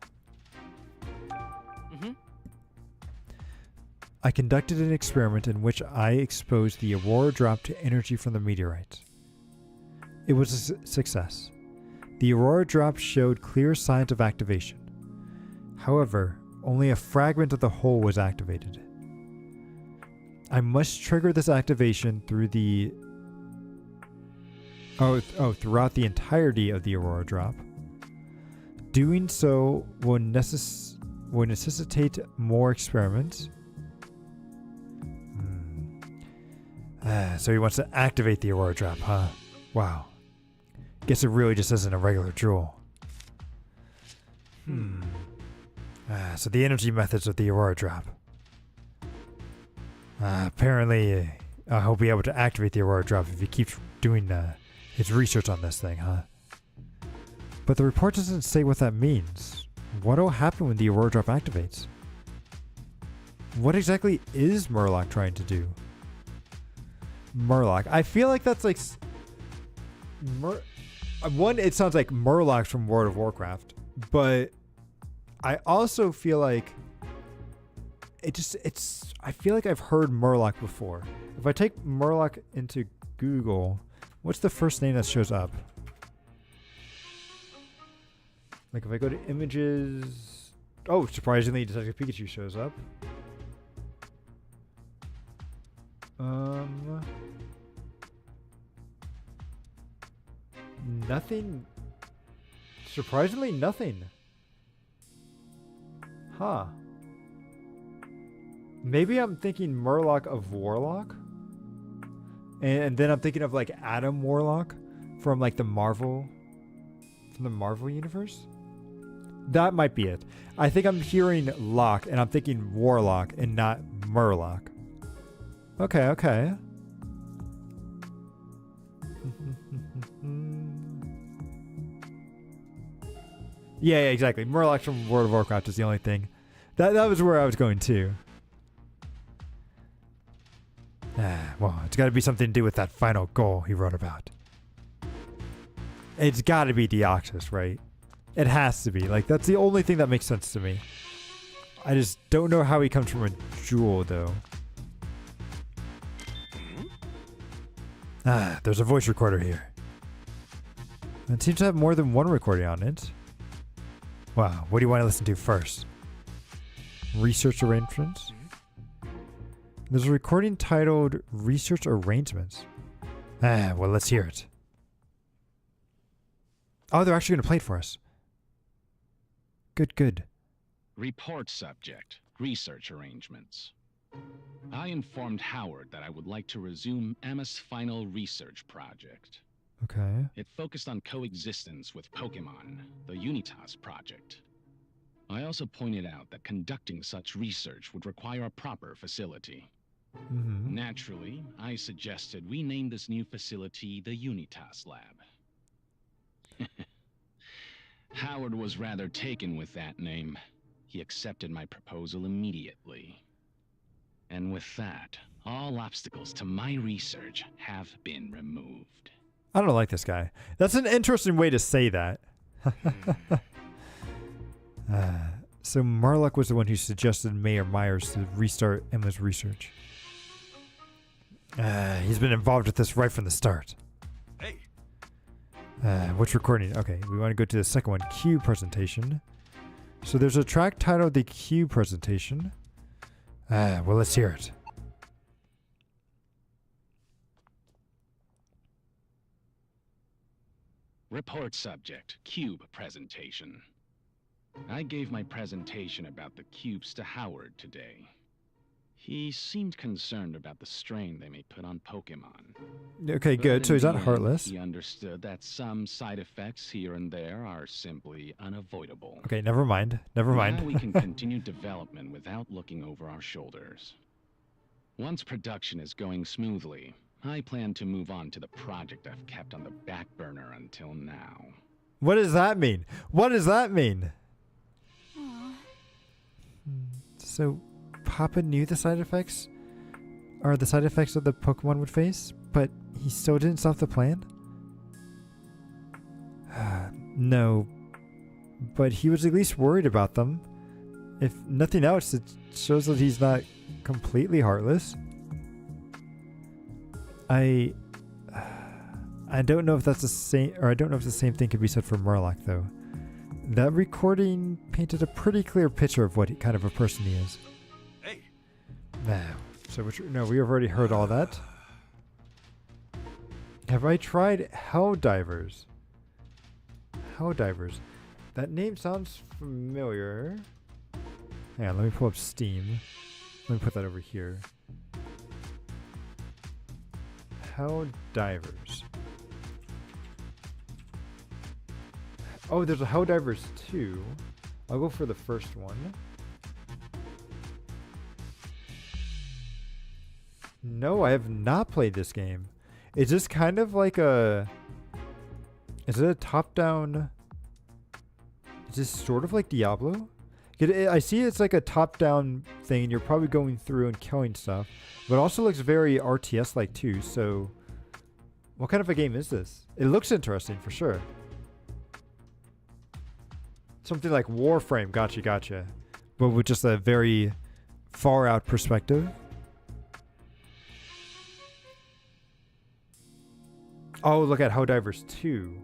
I conducted an experiment in which I exposed the Aurora drop to energy from the meteorites. It was a success. The Aurora drop showed clear signs of activation. However, only a fragment of the whole was activated. I must trigger this activation through the throughout the entirety of the Aurora drop. Doing so will necessitate more experiments. So he wants to activate the Aurora drop, huh? Wow. Guess it really just isn't a regular jewel. So the energy methods of the Aurora drop. Apparently, he'll be able to activate the Aurora drop if he keeps doing his research on this thing, huh? But the report doesn't say what that means. What'll happen when the Aurora drop activates? What exactly is Murloc trying to do? Murloc. I feel like that's like... One, it sounds like Murlocs from World of Warcraft, but I also feel like I feel like I've heard Murloc before. If I take Murloc into Google, what's the first name that shows up? Like if I go to images, oh, surprisingly, Detective Pikachu shows up. Nothing. Surprisingly, nothing. Huh. Maybe I'm thinking Murloc of Warlock. And then I'm thinking of like Adam Warlock from like the Marvel universe. That might be it. I think I'm hearing Lock and I'm thinking Warlock and not Murloc. Okay. Yeah, exactly. Murloc from World of Warcraft is the only thing. That was where I was going to. Well, it's got to be something to do with that final goal he wrote about. It's got to be Deoxys, right? It has to be. Like, that's the only thing that makes sense to me. I just don't know how he comes from a jewel, though. There's a voice recorder here. It seems to have more than one recording on it. Wow, what do you want to listen to first? Research arrangements? There's a recording titled Research Arrangements. Well, let's hear it. Oh, they're actually going to play it for us. Good. Report subject, research arrangements. I informed Howard that I would like to resume Emma's final research project. Okay. It focused on coexistence with Pokemon, the Unitas project. I also pointed out that conducting such research would require a proper facility. Mm-hmm. Naturally, I suggested we name this new facility the Unitas Lab. Howard was rather taken with that name. He accepted my proposal immediately. And with that, all obstacles to my research have been removed. I don't like this guy. That's an interesting way to say that. So Murloc was the one who suggested Mayor Myers to restart Emma's research. He's been involved with this right from the start. Hey, Which recording? Okay, we want to go to the second one, Q presentation. So there's a track titled the Q presentation. Well, let's hear it. Report subject, cube presentation. I gave my presentation about the cubes to Howard today. He seemed concerned about the strain they may put on Pokemon. Okay, good. So he's not heartless. He understood that some side effects here and there are simply unavoidable. Okay, never mind. Now we can continue development without looking over our shoulders. Once production is going smoothly, I plan to move on to the project I've kept on the back burner until now. What does that mean? What does that mean? So, Papa knew the side effects? Or the side effects that the Pokemon would face, but he still didn't stop the plan? No. But he was at least worried about them. If nothing else, it shows that he's not completely heartless. I don't know if that's the same, or I don't know if the same thing could be said for Murloc, though. That recording painted a pretty clear picture of what kind of a person he is. hey. So we have already heard all that. Have I tried Helldivers? Helldivers. That name sounds familiar. Hang on, let me pull up Steam. Let me put that over here. Helldivers. Oh, there's a Helldivers 2. I'll go for the first one. No, I have not played this game. Is this kind of like a... Is it a top-down... Is this sort of like Diablo? I see it's like a top-down thing, and you're probably going through and killing stuff. But it also looks very RTS-like too, so... What kind of a game is this? It looks interesting for sure. Something like Warframe, gotcha. But with just a very far out perspective. Oh, look at Helldivers 2.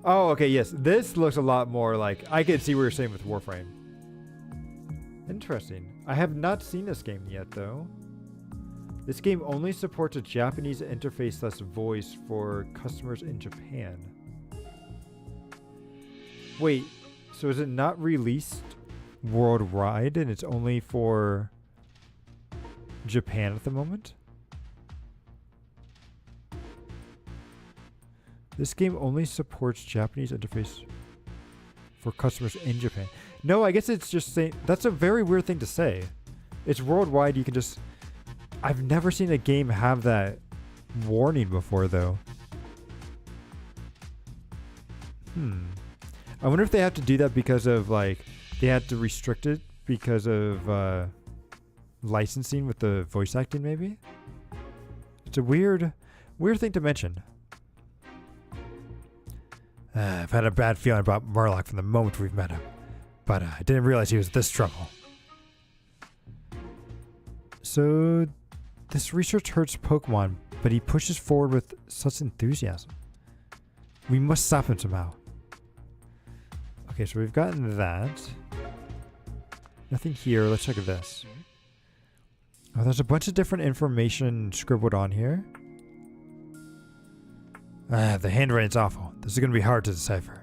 Oh, okay, yes. This looks a lot more like... I can see what you're saying with Warframe. Interesting. I have not seen this game yet, though. This game only supports a Japanese interface / voice for customers in Japan. Wait, so is it not released worldwide and it's only for Japan at the moment? This game only supports Japanese interface for customers in Japan. No, I guess it's just saying... That's a very weird thing to say. It's worldwide, you can just... I've never seen a game have that warning before, though. I wonder if they have to do that because of, like... They had to restrict it because of licensing with the voice acting, maybe? It's a weird thing to mention. I've had a bad feeling about Murloc from the moment we've met him. But I didn't realize he was this trouble. So, this research hurts Pokemon, but he pushes forward with such enthusiasm. We must stop him somehow. Okay, so we've gotten that. Nothing here. Let's check this. Oh, there's a bunch of different information scribbled on here. The handwriting's awful. This is going to be hard to decipher.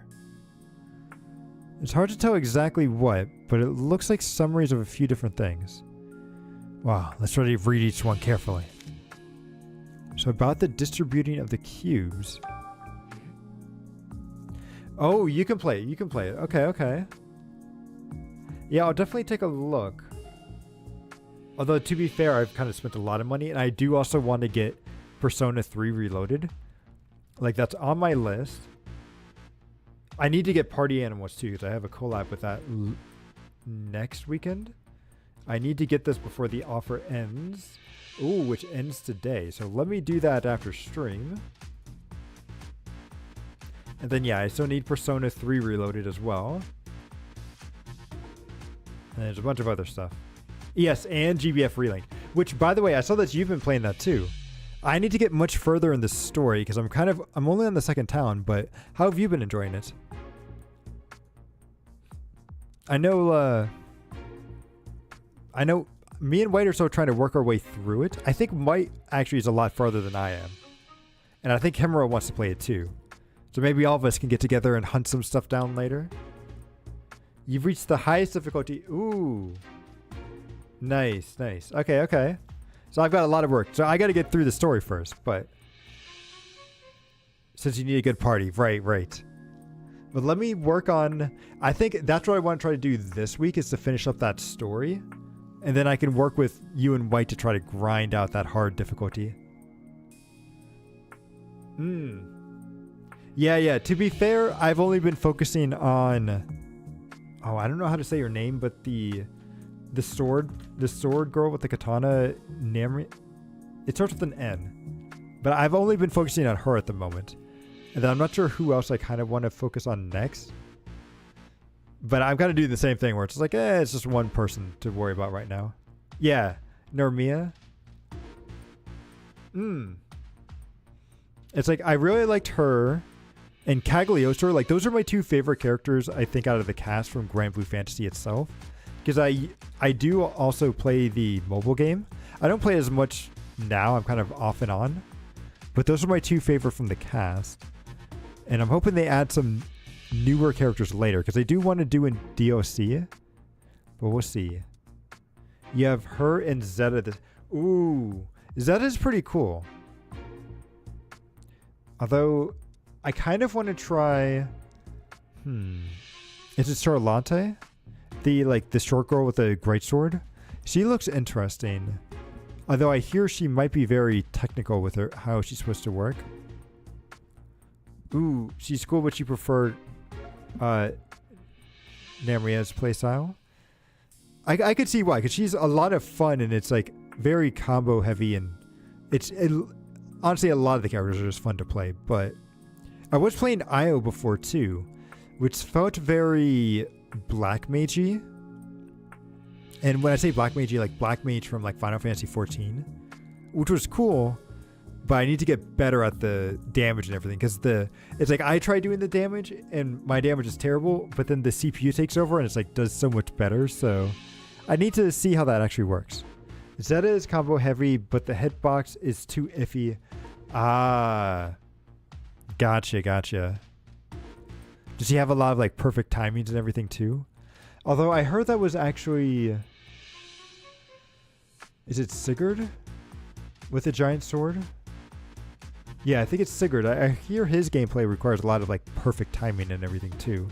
It's hard to tell exactly what, but it looks like summaries of a few different things. Wow, let's try to read each one carefully. So about the distributing of the cubes. Oh, you can play it. You can play it. Okay. Yeah, I'll definitely take a look. Although, to be fair, I've kind of spent a lot of money, and I do also want to get Persona 3 Reloaded. Like, that's on my list. I need to get Party Animals too, because I have a collab with that next weekend. I need to get this before the offer ends. Ooh, which ends today. So let me do that after stream. And then, yeah, I still need Persona 3 Reloaded as well. And there's a bunch of other stuff. Yes, and GBF Relink. Which, by the way, I saw that you've been playing that too. I need to get much further in the story because I'm only on the second town, but how have you been enjoying it? I know me and White are still trying to work our way through it. I think White actually is a lot farther than I am. And I think Himura wants to play it too. So maybe all of us can get together and hunt some stuff down later. You've reached the highest difficulty. Ooh. Nice. Okay. So I've got a lot of work. So I got to get through the story first, but since you need a good party. Right. But let me work on... I think that's what I want to try to do this week is to finish up that story. And then I can work with you and White to try to grind out that hard difficulty. Yeah. To be fair, I've only been focusing on... Oh, I don't know how to say your name, but the sword girl with the katana, it starts with an N. But I've only been focusing on her at the moment. And then I'm not sure who else I kind of want to focus on next. But I'm kind of doing the same thing where it's just like, it's just one person to worry about right now. Yeah, Normia. It's like, I really liked her and Cagliostro. Like, those are my two favorite characters, I think, out of the cast from Grand Blue Fantasy itself. Because I do also play the mobile game. I don't play as much now. I'm kind of off and on. But those are my two favorite from the cast. And I'm hoping they add some newer characters later. Because I do want to do in DLC. But we'll see. You have her and Zeta. Ooh. Zeta's pretty cool. Although, I kind of want to try... Is it Charlotte? The short girl with the greatsword. She looks interesting. Although I hear she might be very technical with her how she's supposed to work. Ooh, she's cool, but she preferred Namria's playstyle. I could see why, because she's a lot of fun and it's like very combo heavy, and honestly a lot of the characters are just fun to play. But I was playing Io before too, which felt very black magey. And when I say black magey, like black mage from like Final Fantasy 14, which was cool. But I need to get better at the damage and everything, because it's like I try doing the damage and my damage is terrible, but then the CPU takes over and it's like does so much better. So I need to see how that actually works. Zeta is combo heavy, but the hitbox is too iffy. Ah, gotcha. Does she have a lot of like perfect timings and everything too? Although I heard that was actually, is it Sigurd with a giant sword? Yeah, I think it's Sigurd. I hear his gameplay requires a lot of like perfect timing and everything too.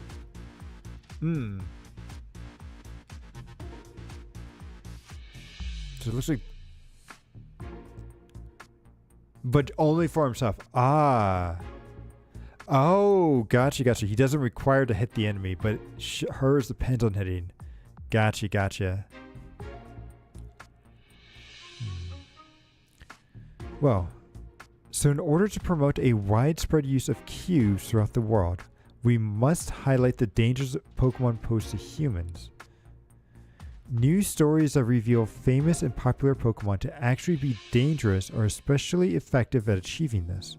So it looks like, but only for himself. Ah. Oh, gotcha. He doesn't require to hit the enemy, but hers depends on hitting. Gotcha. Well, so in order to promote a widespread use of Qs throughout the world, we must highlight the dangers Pokemon pose to humans. New stories that reveal famous and popular Pokemon to actually be dangerous are especially effective at achieving this.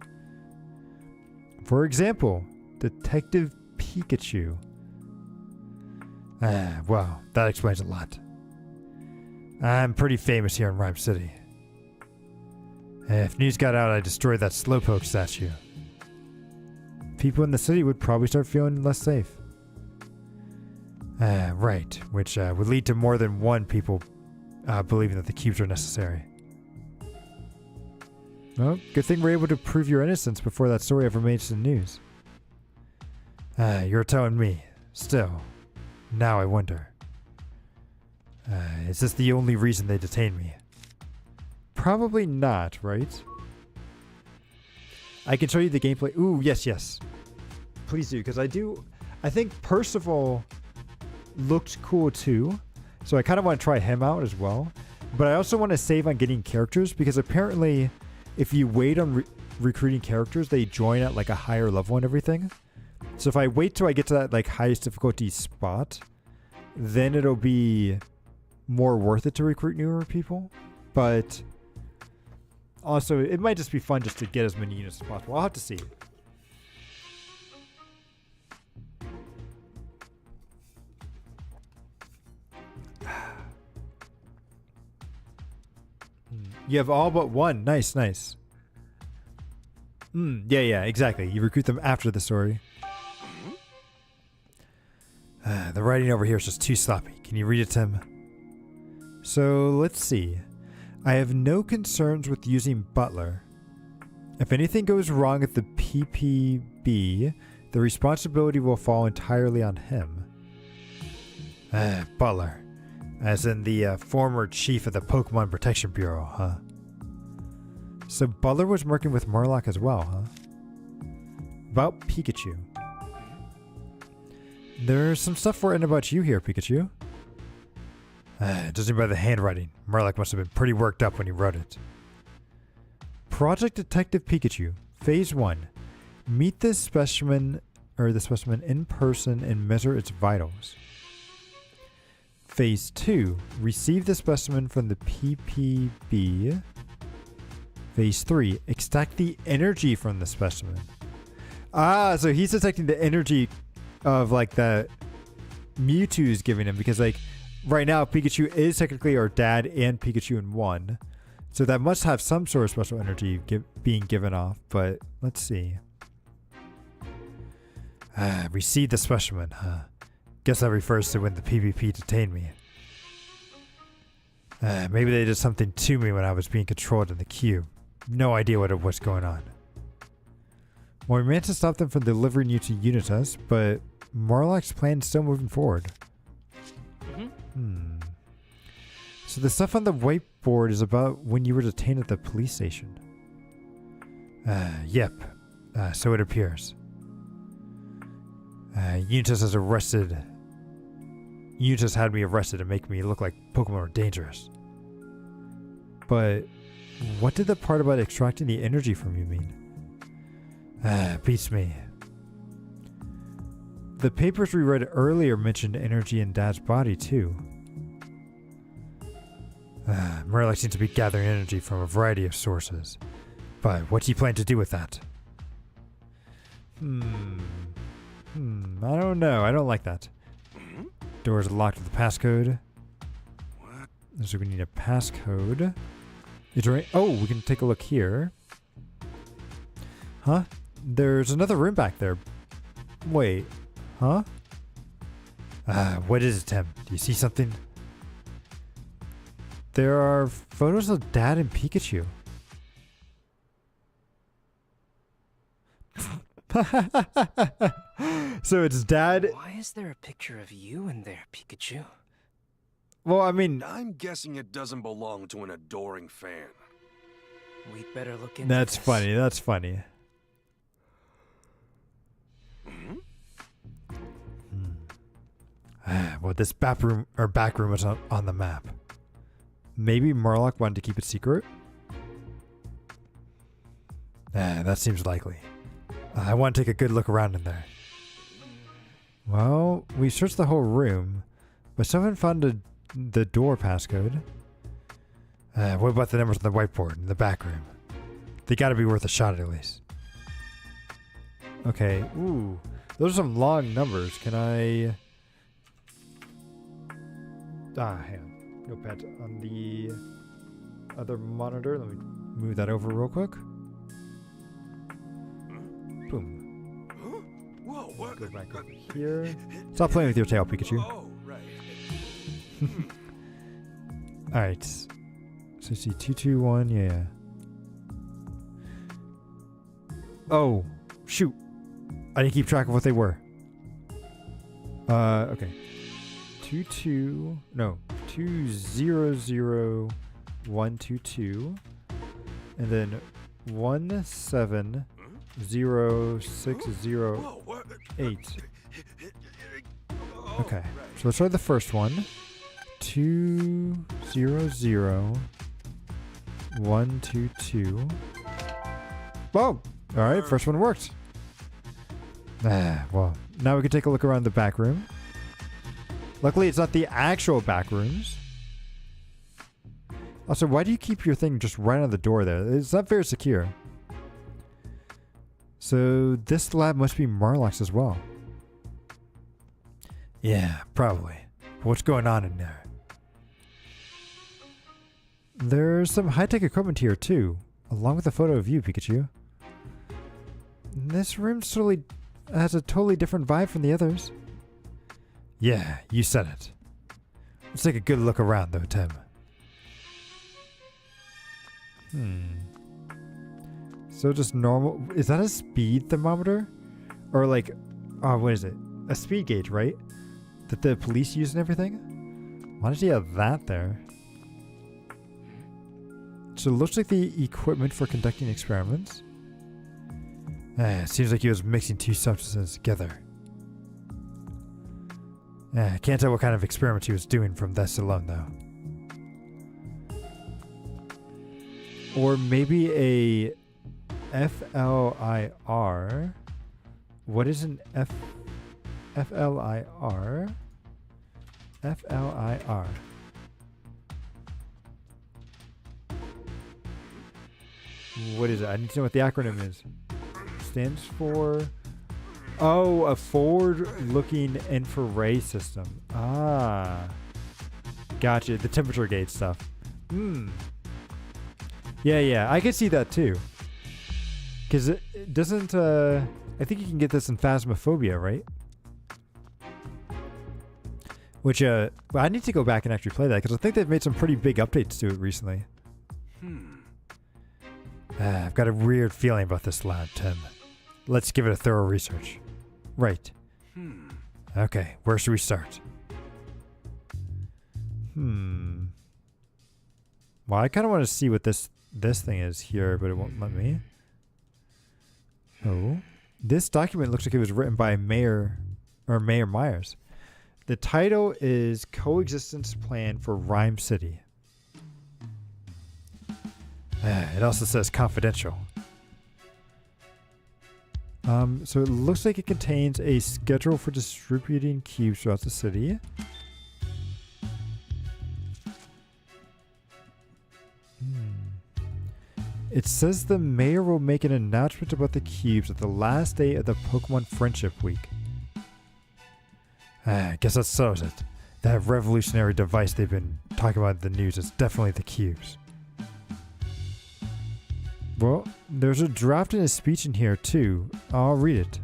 For example, Detective Pikachu. Well, that explains a lot. I'm pretty famous here in Rhyme City. If news got out I destroyed that Slowpoke statue, people in the city would probably start feeling less safe. Right, which would lead to more than one people believing that the cubes are necessary. Well, good thing we're able to prove your innocence before that story ever made the news. You're telling me. Still, now I wonder. Is this the only reason they detained me? Probably not, right? I can show you the gameplay. Ooh, yes. Please do, because I think Percival looked cool too. So I kind of want to try him out as well. But I also want to save on getting characters, because apparently if you wait on recruiting characters, they join at like a higher level and everything. So if I wait till I get to that like highest difficulty spot, then it'll be more worth it to recruit newer people. But also, it might just be fun just to get as many units as possible. I'll have to see. You have all but one. Nice. Yeah, exactly. You recruit them after the story. The writing over here is just too sloppy. Can you read it, Tim? So, let's see. I have no concerns with using Butler. If anything goes wrong at the PPB, the responsibility will fall entirely on him. Butler. As in the former chief of the Pokemon Protection Bureau, huh? So Butler was working with Murloc as well, huh? About Pikachu. There's some stuff written about you here, Pikachu. Judging by the handwriting, Murloc must have been pretty worked up when he wrote it. Project Detective Pikachu, Phase 1. Meet the specimen in person and measure its vitals. Phase 2. Receive the specimen from the PPB. Phase 3. Extract the energy from the specimen. So he's detecting the energy of like the Mewtwo's giving him, because like right now Pikachu is technically our dad and Pikachu in one. So that must have some sort of special energy being given off, but let's see. Receive the specimen, huh? Guess that refers to when the PvP detained me. Maybe they did something to me when I was being controlled in the cube. No idea was going on. Well, we managed to stop them from delivering you to Unitas, but Murloc's plan is still moving forward. So the stuff on the whiteboard is about when you were detained at the police station. Yep. So it appears. Unitas has arrested You just had me arrested and make me look like Pokemon are dangerous. But what did the part about extracting the energy from you mean? Beats me. The papers we read earlier mentioned energy in Dad's body too. Murloc seems to be gathering energy from a variety of sources. But what do you plan to do with that? I don't know. I don't like that. Door's locked with a passcode. What? So we need a passcode. Is there we can take a look here. Huh? There's another room back there. Wait. Huh? What is it, Tim? Do you see something? There are photos of Dad and Pikachu. So it's Dad. Why is there a picture of you in there, Pikachu? Well, I mean, I'm guessing it doesn't belong to an adoring fan. We'd better look into that's this. funny. That's funny. Well, this back room was on the map. Maybe Murloc wanted to keep it secret? That seems likely. I want to take a good look around in there. Well, we searched the whole room, but someone found the door passcode. What about the numbers on the whiteboard in the back room? They gotta be worth a shot at least. Okay, ooh. Those are some long numbers. Can I... hang on. Notepad on the other monitor. Let me move that over real quick. Boom. Whoa, what? Go back over here. Stop playing with your tail, Pikachu. Oh, right. Alright. So see 221, yeah. Oh, shoot. I didn't keep track of what they were. Okay. 200122. And then 170608. Okay. So let's try the first one. 200122. Whoa! Alright, first one worked. Well, now we can take a look around the back room. Luckily, it's not the actual back rooms. Also, why do you keep your thing just right on the door there? It's not very secure. So, this lab must be Marloc's as well. Yeah, probably. What's going on in there? There's some high-tech equipment here, too. Along with a photo of you, Pikachu. This room has a totally different vibe from the others. Yeah, you said it. Let's take a good look around, though, Tim. So just normal... Is that a speed thermometer? Or like... Oh, what is it? A speed gauge, right? That the police use and everything? Why does he have that there? So it looks like the equipment for conducting experiments. It seems like he was mixing two substances together. I can't tell what kind of experiments he was doing from this alone, though. Or maybe a FLIR. What is an FLIR? FLIR. What is it? I need to know what the acronym is. Stands for... Oh, a forward-looking infrared system. Ah. Gotcha. The temperature gauge stuff. Yeah. I can see that too. Because it doesn't... I think you can get this in Phasmophobia, right? Which, well, I need to go back and actually play that, because I think they've made some pretty big updates to it recently. I've got a weird feeling about this lab, Tim. Let's give it a thorough research. Right. Okay, where should we start? Well, I kind of want to see what this thing is here, but it won't let me. Oh. This document looks like it was written by Mayor Myers. The title is Coexistence Plan for Rhyme City. It also says confidential. So it looks like it contains a schedule for distributing cubes throughout the city. It says the mayor will make an announcement about the cubes at the last day of the Pokemon Friendship Week. I guess that settles it. That revolutionary device they've been talking about in the news is definitely the cubes. Well, there's a draft and a speech in here too. I'll read it.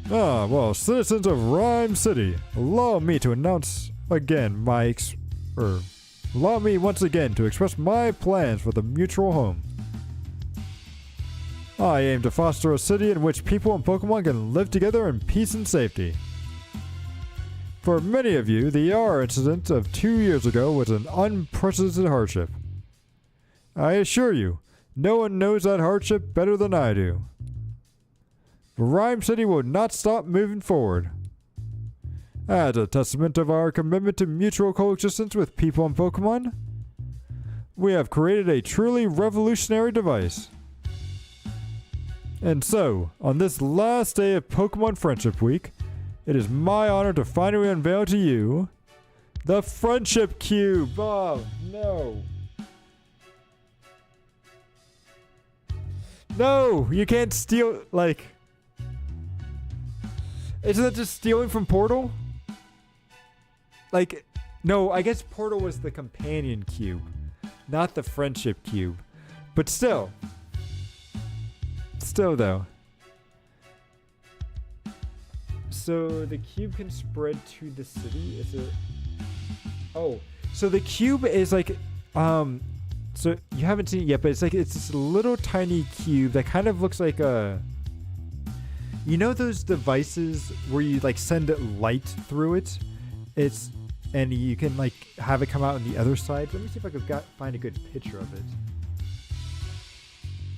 Well, citizens of Rhyme City, allow me to announce again allow me once again to express my plans for the mutual home. I aim to foster a city in which people and Pokemon can live together in peace and safety. For many of you, the ER incident of 2 years ago was an unprecedented hardship. I assure you, no one knows that hardship better than I do. Rhyme City will not stop moving forward. As a testament of our commitment to mutual coexistence with people and Pokemon, we have created a truly revolutionary device. And so, on this last day of Pokemon Friendship Week, it is my honor to finally unveil to you the Friendship Cube. Oh, no. No, you can't steal, like... Isn't that just stealing from Portal? Like, no, I guess Portal was the companion cube, not the friendship cube. But still. Still, though. So, the cube can spread to the city? Is it... Oh, so the cube is like, so you haven't seen it yet, but it's like, it's this little tiny cube that kind of looks like a... You know those devices where you like send light through it? And you can like have it come out on the other side. Let me see if I could find a good picture of it.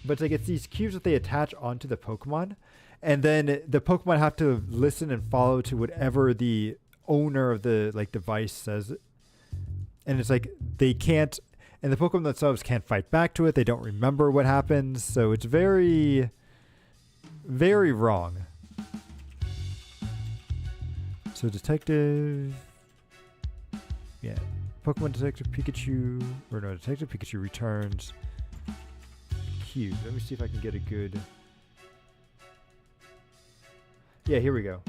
But it's like it's these cubes that they attach onto the Pokemon, and then the Pokemon have to listen and follow to whatever the owner of the like device says. And it's like they can't, and the Pokemon themselves can't fight back to it. They don't remember what happens, so it's very, very wrong. So Detective... Yeah. Pokemon Detective Pikachu... Or no, Detective Pikachu returns... Cube. Let me see if I can get a good... Yeah, here we go.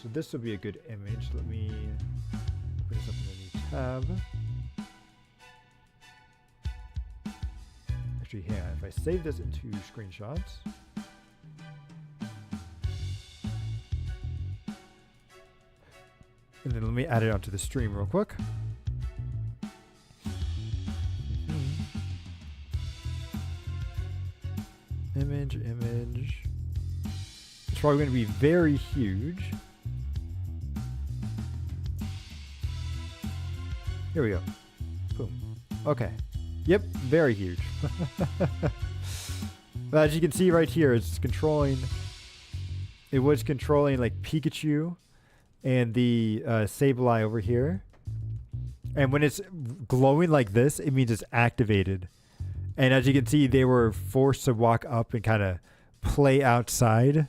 So this will be a good image. Let me put this up in a new tab. Actually, yeah, if I save this into screenshots... And then let me add it onto the stream real quick. Image. It's probably going to be very huge. Here we go. Boom. Okay. Yep, very huge. But as you can see right here, it's controlling... It was controlling like Pikachu and the Sableye over here. And when it's glowing like this, it means it's activated. And as you can see, they were forced to walk up and kind of play outside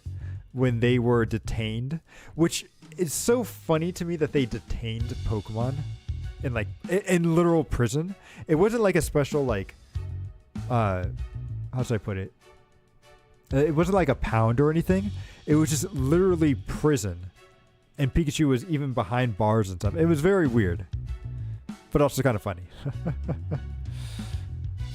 when they were detained. Which is so funny to me that they detained Pokemon in like in literal prison. It wasn't like a special like how should I put it? It wasn't like a pound or anything. It was just literally prison. And Pikachu was even behind bars and stuff. It was very weird. But also kind of funny.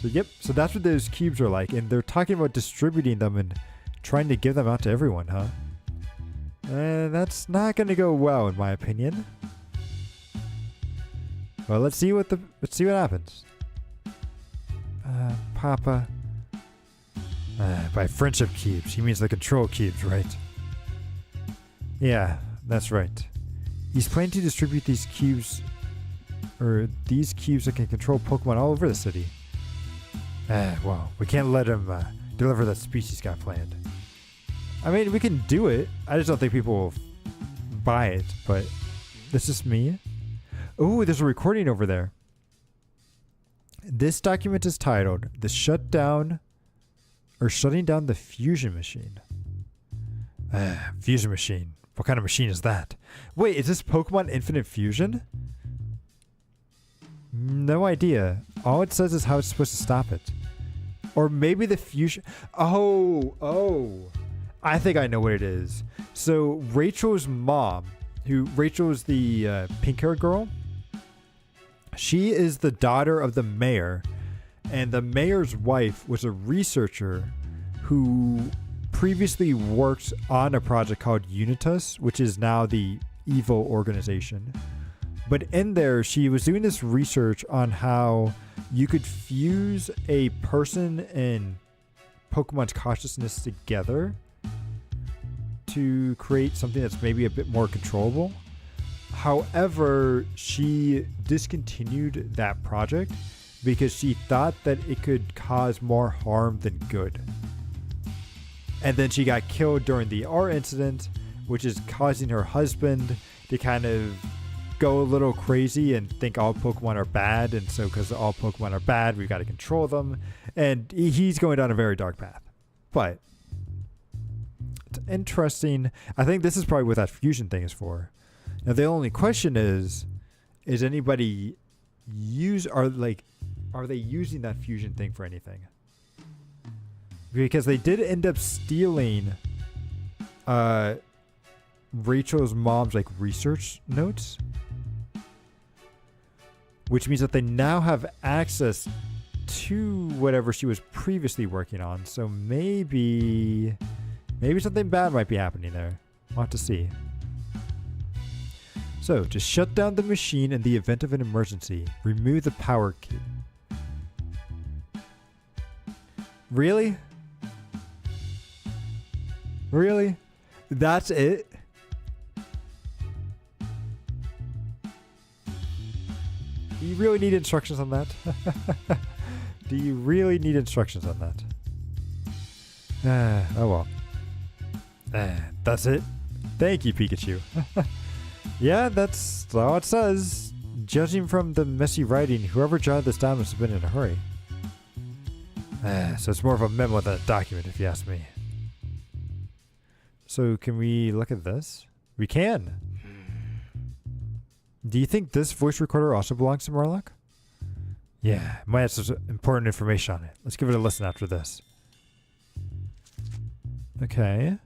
So yep, so that's what those cubes are like. And they're talking about distributing them and trying to give them out to everyone, huh? That's not going to go well, in my opinion. Well, let's see what happens. Papa. By friendship cubes, he means the control cubes, right? Yeah. That's right. He's planning to distribute these cubes that can control Pokemon all over the city. Well, we can't let him deliver that speech he's got planned. I mean, we can do it. I just don't think people will buy it, but this is me. Oh, there's a recording over there. This document is titled "The Shutting Down the Fusion Machine." Fusion machine. What kind of machine is that? Wait, is this Pokemon Infinite Fusion? No idea. All it says is how it's supposed to stop it. Or maybe the fusion... Oh. I think I know what it is. So Rachel's mom, Rachel's the pink-haired girl, she is the daughter of the mayor. And the mayor's wife was a researcher who previously worked on a project called Unitas, which is now the evil organization. But in there, she was doing this research on how you could fuse a person and Pokemon's consciousness together to create something that's maybe a bit more controllable. However, she discontinued that project because she thought that it could cause more harm than good. And then she got killed during the R incident, which is causing her husband to kind of go a little crazy and think all Pokemon are bad. And so because all Pokemon are bad, we've got to control them. And he's going down a very dark path. But it's interesting. I think this is probably what that fusion thing is for. Now, the only question is anybody are they using that fusion thing for anything? Because they did end up stealing Rachel's mom's research notes, which means that they now have access to whatever she was previously working on. So maybe something bad might be happening there. We'll have to see. So, to shut down the machine in the event of an emergency, remove the power key. Really? Really? That's it? Do you really need instructions on that? Do you really need instructions on that? Oh well. That's it. Thank you, Pikachu. Yeah, that's all it says. Judging from the messy writing, whoever jotted this down must have been in a hurry. So it's more of a memo than a document, if you ask me. So can we look at this? We can. Do you think this voice recorder also belongs to Murloc? Yeah, it might have some important information on it. Let's give it a listen after this. Okay.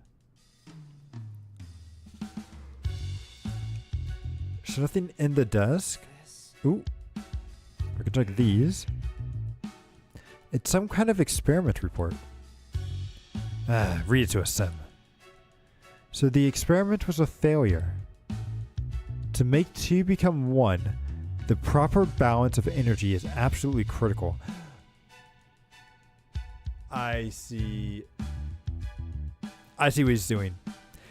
There's nothing in the desk. Ooh. We can check these. It's some kind of experiment report. Read it to us, Sim. So the experiment was a failure. To make two become one, the proper balance of energy is absolutely critical. I see what he's doing.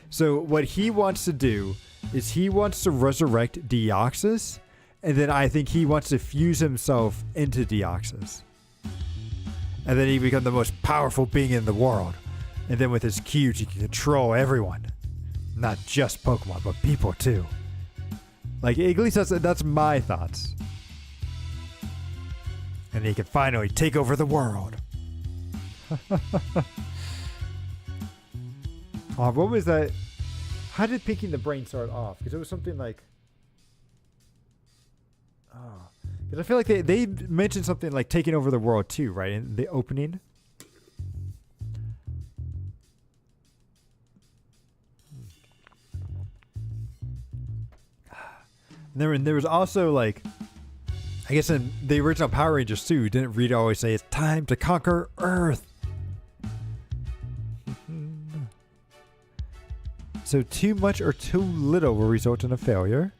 So what he wants to do is he wants to resurrect Deoxys, and then I think he wants to fuse himself into Deoxys. And then he becomes the most powerful being in the world. And then with his cubes, he can control everyone. Not just Pokemon, but people too. At least that's my thoughts. And he can finally take over the world. Oh, what was that? How did Pinky the Brain start off? Because it was something like... Oh. Because I feel like they mentioned something like taking over the world too, right? In the opening. And there was also I guess in the original Power Rangers too, didn't Rita always say it's time to conquer Earth? So too much or too little will result in a failure.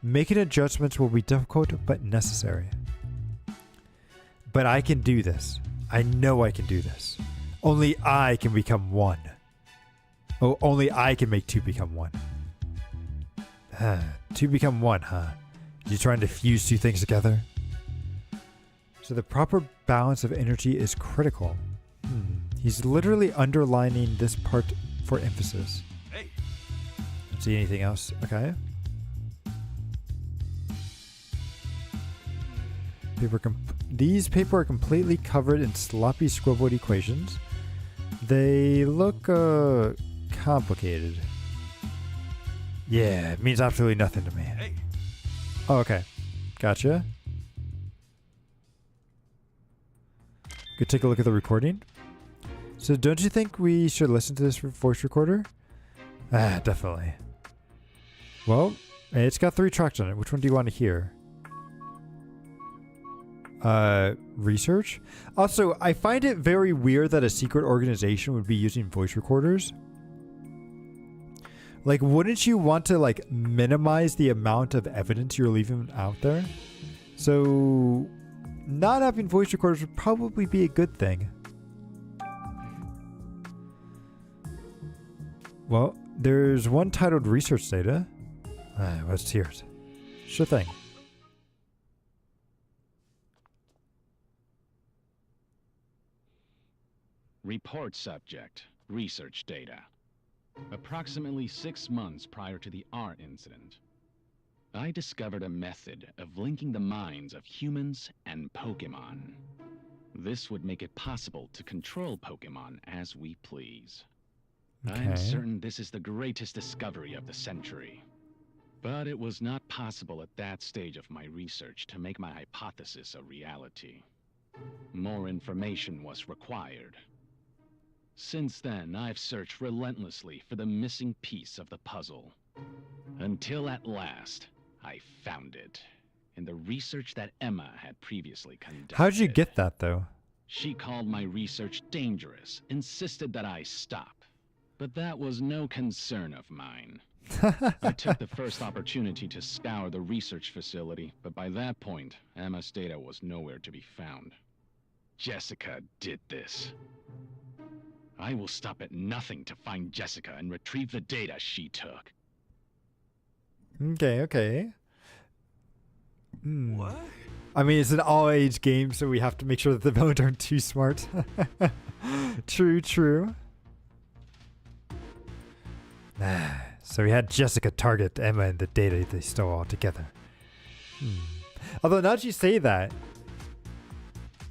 Making adjustments will be difficult but necessary. But I can do this. I know I can do this. Only I can become one. Oh, only I can make two become one. Two become one, huh? You trying to fuse two things together? So the proper balance of energy is critical. He's literally underlining this part for emphasis. Hey, Don't see anything else. Okay. These paper are completely covered in sloppy scribbled equations. They look complicated. Yeah, it means absolutely nothing to me. hey. Oh, okay. Gotcha. Go take a look at the recording. So don't you think we should listen to this voice recorder? Ah, definitely. Well, it's got 3 tracks on it. Which one do you want to hear? Research? Also, I find it very weird that a secret organization would be using voice recorders. Like, wouldn't you want to, like, minimize the amount of evidence you're leaving out there? So, not having voice recorders would probably be a good thing. Well, there's one titled Research Data. Let's hear it. Sure thing. Report subject. Research data. Approximately 6 months prior to the R incident, I discovered a method of linking the minds of humans and Pokemon. This would make it possible to control Pokemon as we please. I'm Okay. certain this is the greatest discovery of the century. But it was not possible at that stage of my research to make my hypothesis a reality. More information was required. Since then, I've searched relentlessly for the missing piece of the puzzle. Until at last, I found it in the research that Emma had previously conducted. How'd you get that, though? She called my research dangerous, insisted that I stop. But that was no concern of mine. I took the first opportunity to scour the research facility, but by that point, Emma's data was nowhere to be found. Jessica did this. I will stop at nothing to find Jessica and retrieve the data she took. Okay, okay. What? I mean, it's an all-age game, so we have to make sure that the villains aren't too smart. True, true. So we had Jessica target Emma and the data they stole all together. Although now that you say that,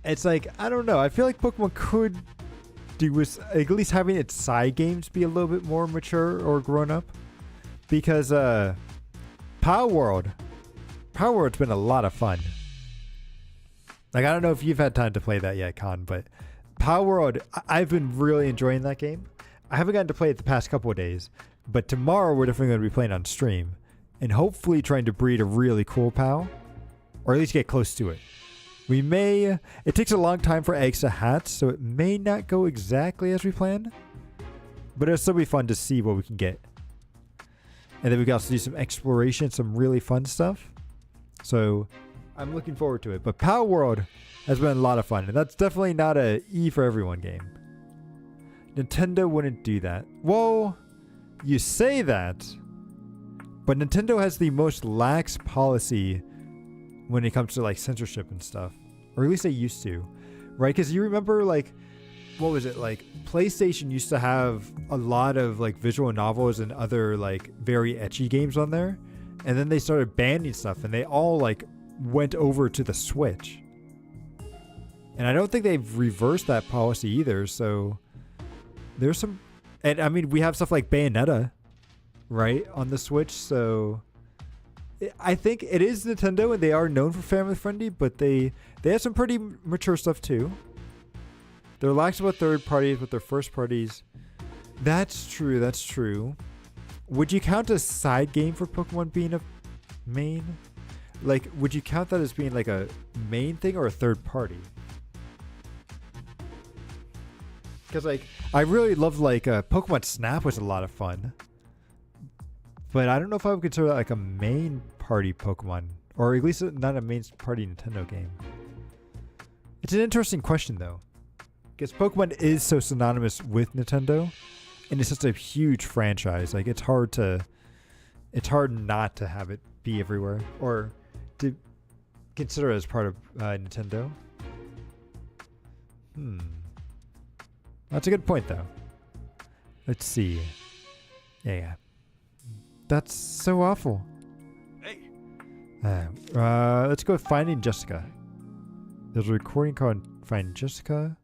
it's like, I don't know. I feel like Pokemon could do with at least having its side games be a little bit more mature or grown up. Because Power World's been a lot of fun. Like, I don't know if you've had time to play that yet, Con, but Power World, I've been really enjoying that game. I haven't gotten to play it the past couple of days, but tomorrow we're definitely going to be playing on stream and hopefully trying to breed a really cool POW, or at least get close to it. It takes a long time for eggs to hatch, so it may not go exactly as we planned, but it'll still be fun to see what we can get. And then we can also do some exploration, some really fun stuff. So I'm looking forward to it. But Power World has been a lot of fun, and that's definitely not a E for everyone game. Nintendo wouldn't do that. Well, you say that, but Nintendo has the most lax policy when it comes to like censorship and stuff, or at least they used to, right? Because you remember, like, what was it, like PlayStation used to have a lot of like visual novels and other like very ecchi games on there, and then they started banning stuff, and they all like went over to the Switch, and I don't think they've reversed that policy either. So there's some, and I mean, we have stuff like Bayonetta, right, on the Switch, so I think it is Nintendo, and they are known for family friendly, but they have some pretty mature stuff too. They're lax about third parties, but their first parties. That's true. That's true. Would you count a side game for Pokemon being a main? Like, would you count that as being like a main thing or a third party? Because like, I really loved like Pokemon Snap was a lot of fun. But I don't know if I would consider that like a main party Pokemon, or at least not a main party Nintendo game. It's an interesting question though, because Pokemon is so synonymous with Nintendo, and it's such a huge franchise. Like, it's hard not to have it be everywhere, or to consider it as part of Nintendo. That's a good point though. Let's see. Yeah. That's so awful. Hey, Let's go with Finding Jessica. There's a recording called Find Jessica.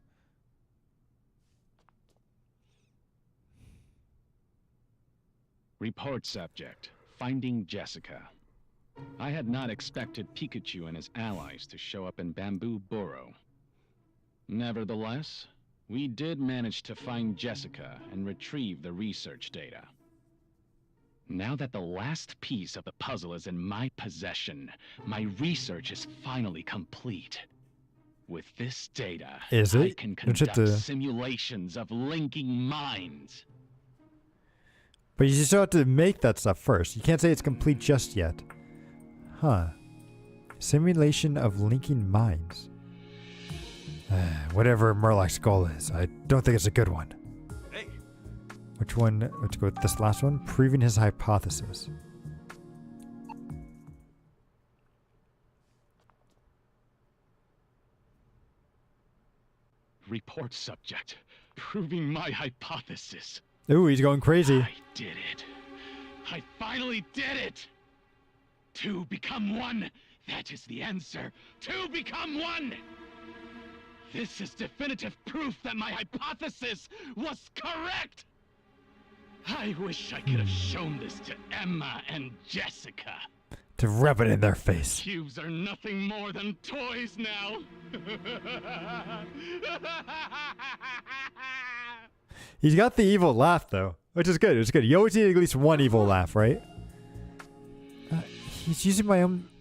Report subject. Finding Jessica. I had not expected Pikachu and his allies to show up in Bamboo Burrow. Nevertheless, we did manage to find Jessica and retrieve the research data. Now that the last piece of the puzzle is in my possession, my research is finally complete. With this data, Is I it? can Don't you have conduct to- simulations of linking minds. But you still have to make that stuff first. You can't say it's complete just yet. Huh. Simulation of linking minds. Whatever Murloc's goal is, I don't think it's a good one. hey, Which one? Let's go with this last one. Proving his hypothesis. Report subject. Proving my hypothesis. Ooh, he's going crazy. I did it. I finally did it! Two become one. That is the answer. Two become one! This is definitive proof that my hypothesis was correct! I wish I could have shown this to Emma and Jessica. To rub it in their face. Cubes are nothing more than toys now. He's got the evil laugh, though. Which is good. It's good. You always need at least one evil laugh, right? He's using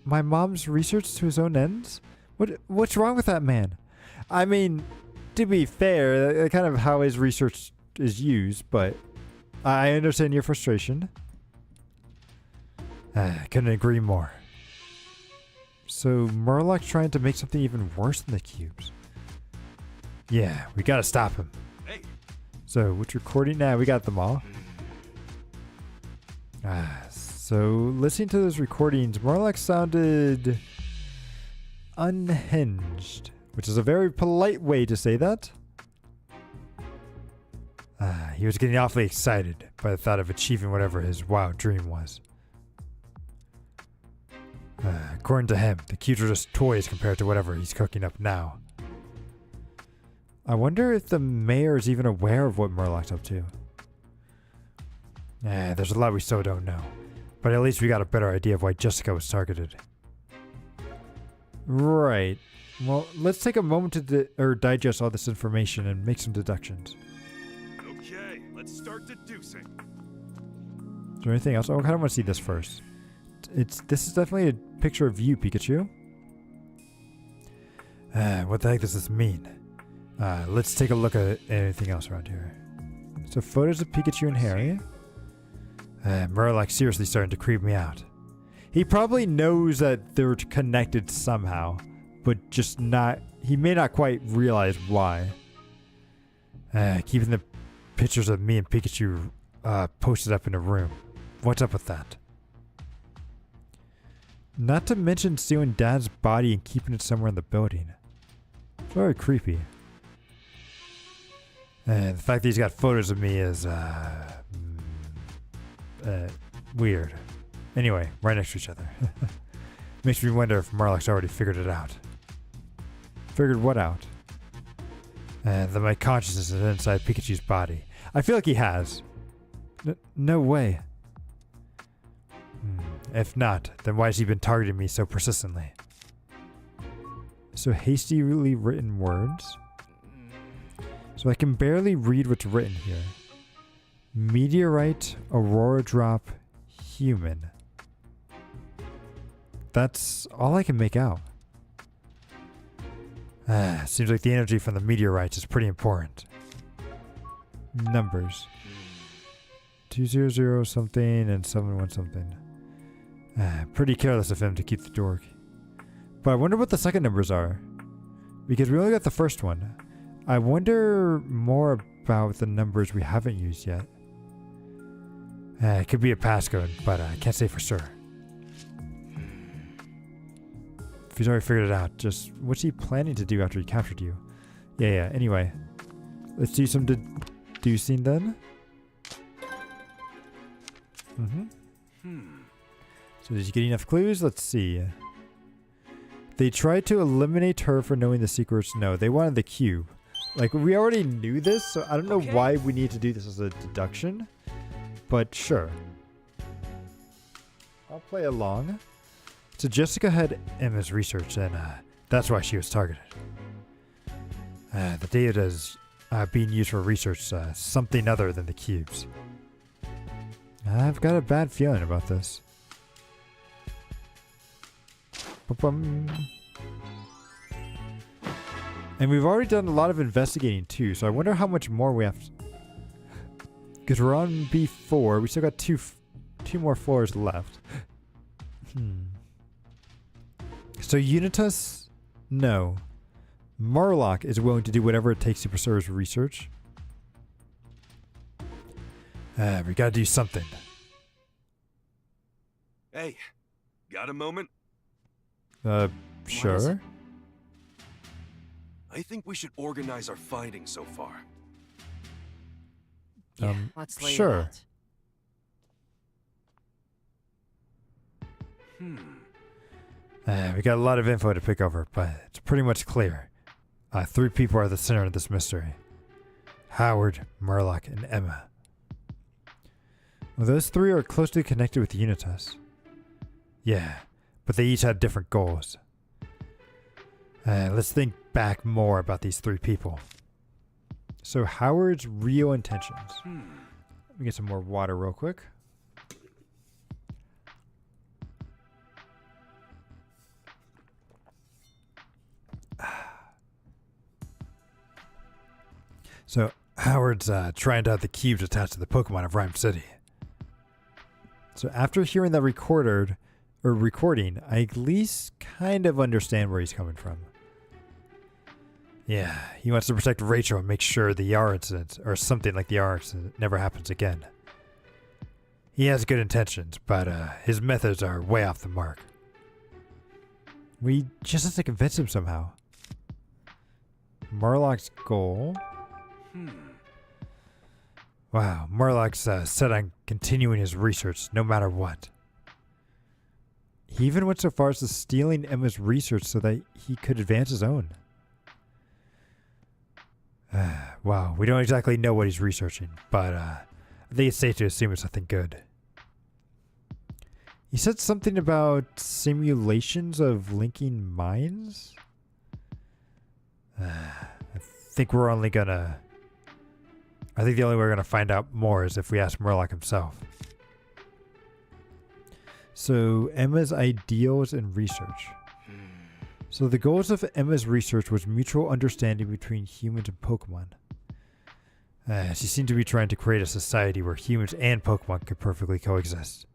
my mom's research to his own ends? What's wrong with that man? I mean, to be fair, that's kind of how his research is used, but I understand your frustration. Couldn't agree more. So Murloc's trying to make something even worse than the cubes. Yeah, we gotta stop him. hey, So, which recording? Nah, we got them all. So listening to those recordings, Murloc sounded unhinged, which is a very polite way to say that. He was getting awfully excited by the thought of achieving whatever his wild dream was. According to him, the cubes are just toys compared to whatever he's cooking up now. I wonder if the mayor is even aware of what Murloc's up to. There's a lot we still don't know. But at least we got a better idea of why Jessica was targeted. Right. Well, let's take a moment to digest all this information and make some deductions. okay, let's start deducing. Is there anything else? Oh, I kind of want to see this first. This is definitely a picture of you, Pikachu. What the heck does this mean? Let's take a look at anything else around here. So photos of Pikachu and Harry. Murloc's seriously starting to creep me out. He probably knows that they're connected somehow, but just not. He may not quite realize why. Keeping the pictures of me and Pikachu posted up in a room. What's up with that? Not to mention stealing Dad's body and keeping it somewhere in the building. Very creepy. And the fact that he's got photos of me is weird. Anyway, right next to each other. Makes me wonder if Murloc's already figured it out. Figured what out? That my consciousness is inside Pikachu's body. I feel like he has. No way. If not, then why has he been targeting me so persistently? So hastily written words? So I can barely read what's written here. Meteorite, Aurora Drop, Human. That's all I can make out. Seems like the energy from the meteorites is pretty important. Numbers. 200 something and 71 something. Pretty careless of him to keep the dork. But I wonder what the second numbers are. Because we only got the first one. I wonder more about the numbers we haven't used yet. It could be a passcode, but I can't say for sure. If he's already figured it out, just what's he planning to do after he captured you? Yeah, anyway. Let's do some deducing then. So did you get enough clues? Let's see. They tried to eliminate her for knowing the secrets. No, they wanted the cube. Like, we already knew this, so I don't know why we need to do this as a deduction. But sure. I'll play along. So Jessica had Emma's research, and that's why she was targeted. The data is being used for research, something other than the cubes. I've got a bad feeling about this. And we've already done a lot of investigating too, so I wonder how much more we have to... Because we're on B4, we still got two more floors left. So Unitas? No. Murloc is willing to do whatever it takes to preserve research. We gotta do something. Hey, got a moment? Sure. I think we should organize our findings so far. Yeah, let's lay it sure. out. We got a lot of info to pick over, but it's pretty much clear. 3 people are the center of this mystery. Howard, Murloc, and Emma. Well, those 3 are closely connected with Unitas. Yeah, but they each had different goals. Let's think back more about these 3 people. So Howard's real intentions. Let me get some more water real quick. So Howard's trying to have the cubes attached to the Pokemon of Rhyme City. So after hearing that recording, I at least kind of understand where he's coming from. Yeah, he wants to protect Rachel and make sure the Yar incident, or something like the Yar incident, never happens again. He has good intentions, but his methods are way off the mark. We just have to convince him somehow. Murloc's goal... Wow, Murloc's set on continuing his research no matter what. He even went so far as to stealing Emma's research so that he could advance his own. Wow, we don't exactly know what he's researching, but I think it's safe to assume it's something good. He said something about simulations of linking minds? I think the only way we're gonna find out more is if we ask Murloc himself. So, Emma's ideals and research. So the goals of Emma's research was mutual understanding between humans and Pokemon. She seemed to be trying to create a society where humans and Pokemon could perfectly coexist.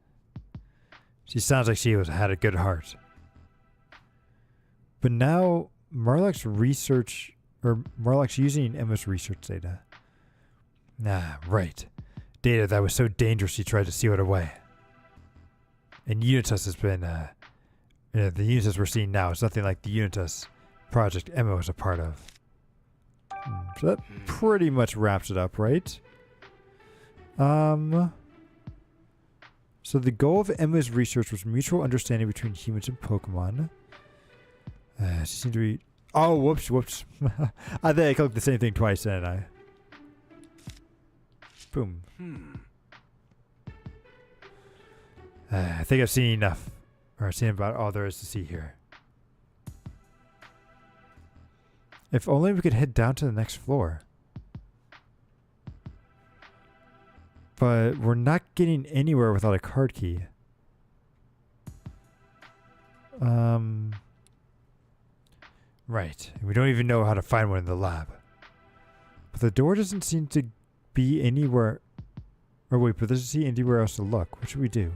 She sounds like she had a good heart. But now, Murloc's using Emma's research data. Right. Data that was so dangerous she tried to seal it away. And Unitas has been, the Unitas we're seeing now is nothing like the Unitas project Emma was a part of. So that pretty much wraps it up, right? So the goal of Emma's research was mutual understanding between humans and Pokemon. She seemed to be... Oh, whoops. I think I clicked the same thing twice, didn't I? Boom. I think I've seen enough. Or I've seen about all there is to see here. If only we could head down to the next floor. But we're not getting anywhere without a card key. Right. We don't even know how to find one in the lab. But the door doesn't seem to be anywhere... Or wait, but doesn't see anywhere else to look. What should we do?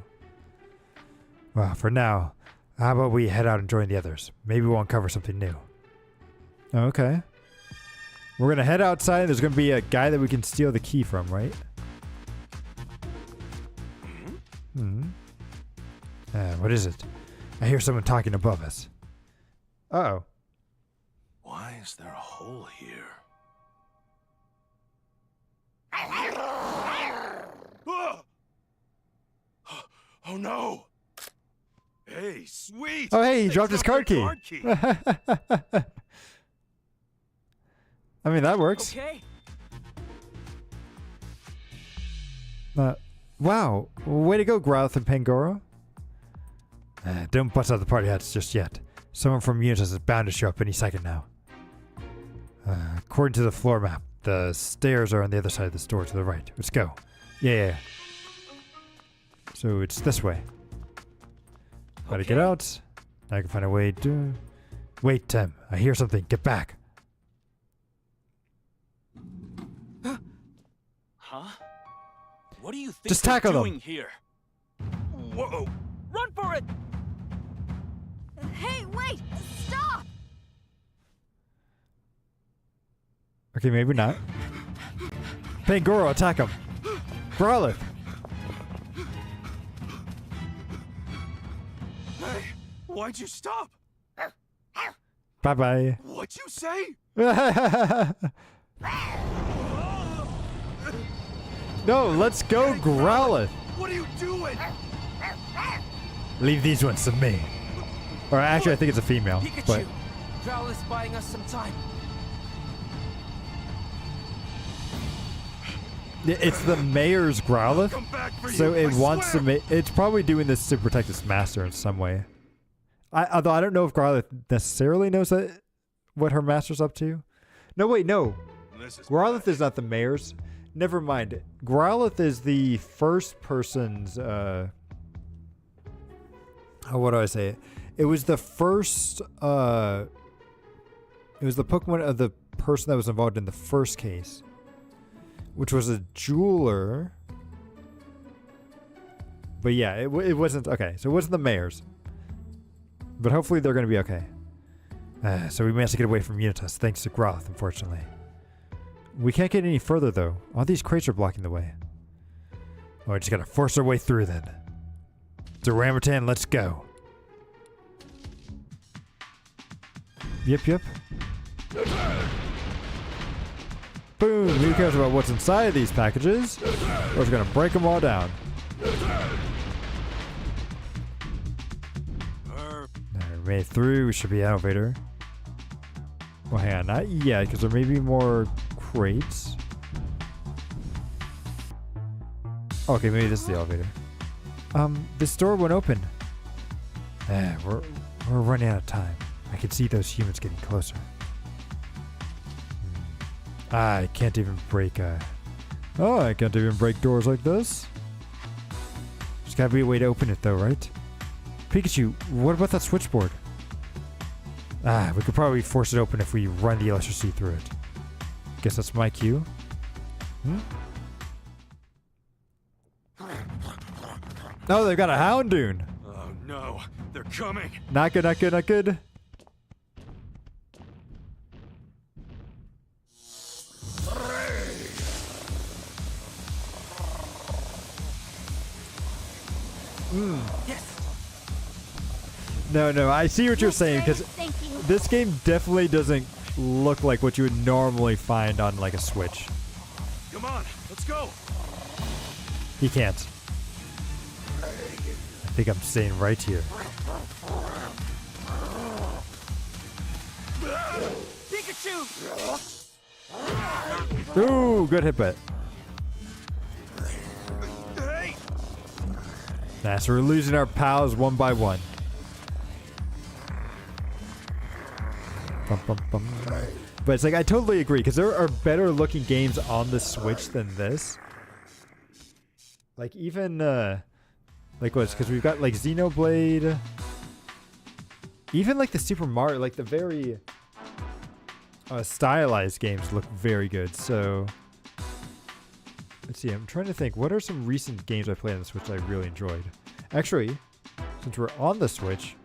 Well, for now, how about we head out and join the others? Maybe we'll uncover something new. Okay. We're going to head outside. There's going to be a guy that we can steal the key from, right? What is it? I hear someone talking above us. Uh-oh. Why is there a hole here? Oh no! Hey, sweet! Oh, hey, he They dropped his card key. key. I mean, that works. Okay. Wow. Way to go, Growlithe and Pangoro. Don't bust out the party hats just yet. Someone from Unitas is bound to show up any second now. According to the floor map, the stairs are on the other side of the store to the right. Let's go. Yeah. So it's this way. Gotta get out. Now I can find a way to... Wait, Tim. I hear something. Get back. Huh? What do you think Just you're tackle them. doing here? Whoa! Run for it! Hey, wait! Stop! Okay, maybe not. Pangoro, attack him. Growlithe. Hey, why'd you stop? Bye-bye. What'd you say? No, let's go, Growlithe. What are you doing? Leave these ones to me. Or actually, I think it's a female. Pikachu! But Growlithe's buying us some time. it's the mayor's Growlithe, Come back for so you, it I wants to swear. make. It's probably doing this to protect its master in some way. Although I don't know if Growlithe necessarily knows what her master's up to. No, wait, no. This is Growlithe is not the mayor's. Never mind. Growlithe is the first person's. What do I say? It was the first. It was the Pokemon of the person that was involved in the first case, which was a jeweler. But yeah, it wasn't okay. So it wasn't the mayor's. But hopefully they're going to be okay. So we managed to get away from Unitas thanks to Growlithe, unfortunately. We can't get any further though. All these crates are blocking the way. Oh, we just gotta force our way through then. To Ramatan, let's go. Yep. Boom! Who cares about what's inside these packages? We're just gonna break them all down. Alright, made it through. We should be elevator. Well, hang on, not yet, because there may be more crates. Okay, maybe this is the elevator. This door won't open. We're running out of time. I can see those humans getting closer. I can't even break I can't even break doors like this. There's gotta be a way to open it though, right? Pikachu, what about that switchboard? We could probably force it open if we run the electricity through it. Guess that's my cue. Oh, they've got a Houndoom. Oh no, they're coming. Not good, not good, not good. Yes! No, I see what you're saying, because Thank you. this game definitely doesn't look like what you would normally find on like a Switch. Come on, let's go. He can't. I think I'm staying right here. Pikachu! Ooh, good hit bet. Hey, Nah, so we're losing our pals one by one. Bum. But it's like, I totally agree, because there are better looking games on the Switch than this. Like even, like what's, because we've got like Xenoblade. Even like the Super Mario, like the very stylized games look very good. So let's see, I'm trying to think, what are some recent games I played on the Switch that I really enjoyed? Actually, since we're on the Switch,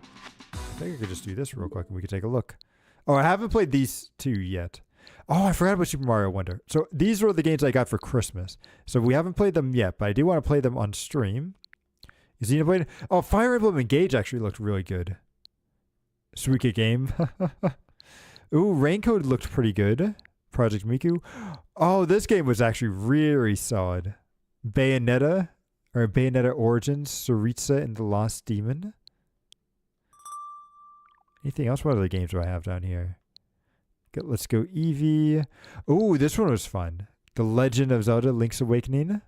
I think I could just do this real quick and we could take a look. Oh, I haven't played these two yet. Oh, I forgot about Super Mario Wonder. So these were the games I got for Christmas. So we haven't played them yet, but I do want to play them on stream. Xenoblade. Oh, Fire Emblem Engage actually looked really good. Suika game. Ooh, Raincode looked pretty good. Project Miku. Oh, this game was actually really solid. Bayonetta. Or Bayonetta Origins, Saritsa and the Lost Demon. Anything else? What other games do I have down here? Let's go Eevee. Oh, this one was fun. The Legend of Zelda Link's Awakening.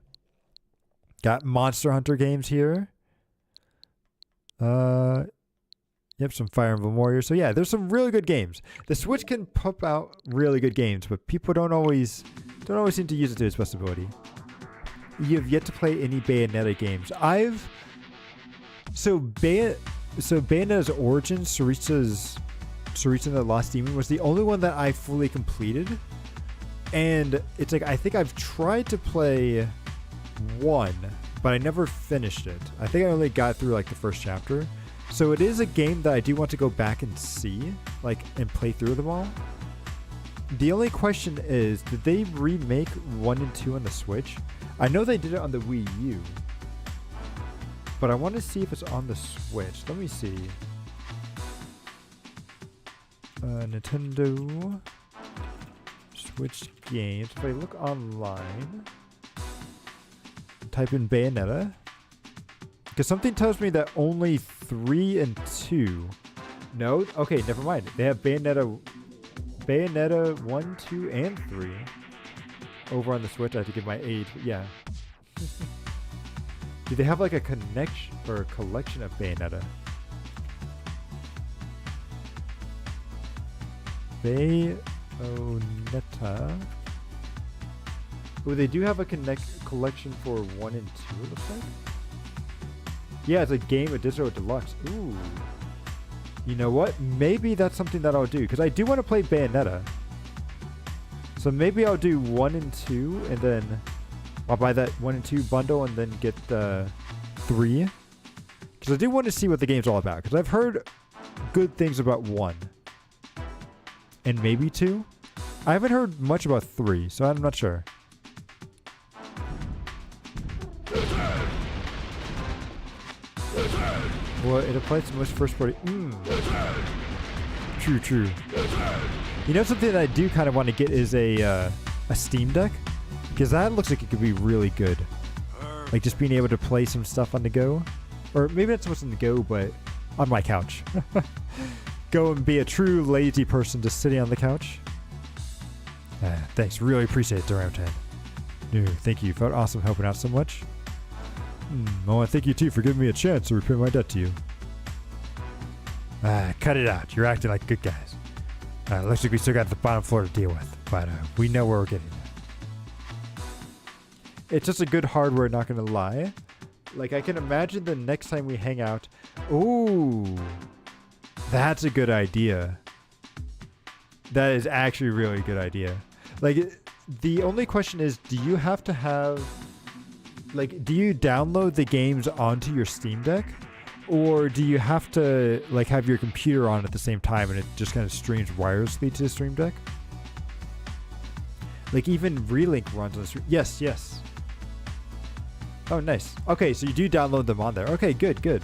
Got Monster Hunter games here. Yep, some Fire Emblem Warriors. So yeah, there's some really good games. The Switch can pump out really good games, but people don't always seem to use it to its best ability. You have yet to play any Bayonetta games. Bayonetta's Origins, Saritsa and the Lost Demon was the only one that I fully completed. And it's like, I think I've tried to play one, but I never finished it. I think I only got through like the first chapter. So it is a game that I do want to go back and see, like, and play through them all. The only question is, did they remake 1 and 2 on the Switch? I know they did it on the Wii U, but I want to see if it's on the Switch. Let me see. Nintendo Switch games. If I look online, type in Bayonetta, because something tells me that only 3 and 2. No? Okay, never mind. They have Bayonetta 1, 2, and 3 over on the Switch. I have to give my age, but yeah. Do they have like a connection or a collection of Bayonetta? Bayonetta. Oh, they do have a collection for 1 and 2, it looks like. Yeah, it's a game edition deluxe. Ooh. You know what? Maybe that's something that I'll do, because I do want to play Bayonetta. So maybe I'll do 1 and 2, and then I'll buy that 1 and 2 bundle and then get 3. Because I do want to see what the game's all about, because I've heard good things about 1. And maybe 2. I haven't heard much about 3, so I'm not sure. Well, it applies to most first party. True. You know, something that I do kind of want to get is a Steam Deck, because that looks like it could be really good. Like just being able to play some stuff on the go, or maybe not so much on the go, but on my couch. Go and be a true lazy person just sitting on the couch. Thanks, really appreciate it, Durantan. No, thank you. Felt awesome helping out so much. I want to thank you too for giving me a chance to repay my debt to you. Cut it out. You're acting like good guys. Looks like we still got the bottom floor to deal with, but we know where we're getting. It's just a good hardware, not gonna lie. Like, I can imagine the next time we hang out. Ooh, that's a good idea. That is actually a really good idea. Like, the only question is, do you have to have... Like, do you download the games onto your Steam Deck? Or do you have to, like, have your computer on at the same time and it just kind of streams wirelessly to the Stream Deck? Like, even Relink runs on the stream. Yes. Oh, nice. Okay, so you do download them on there. Okay, good.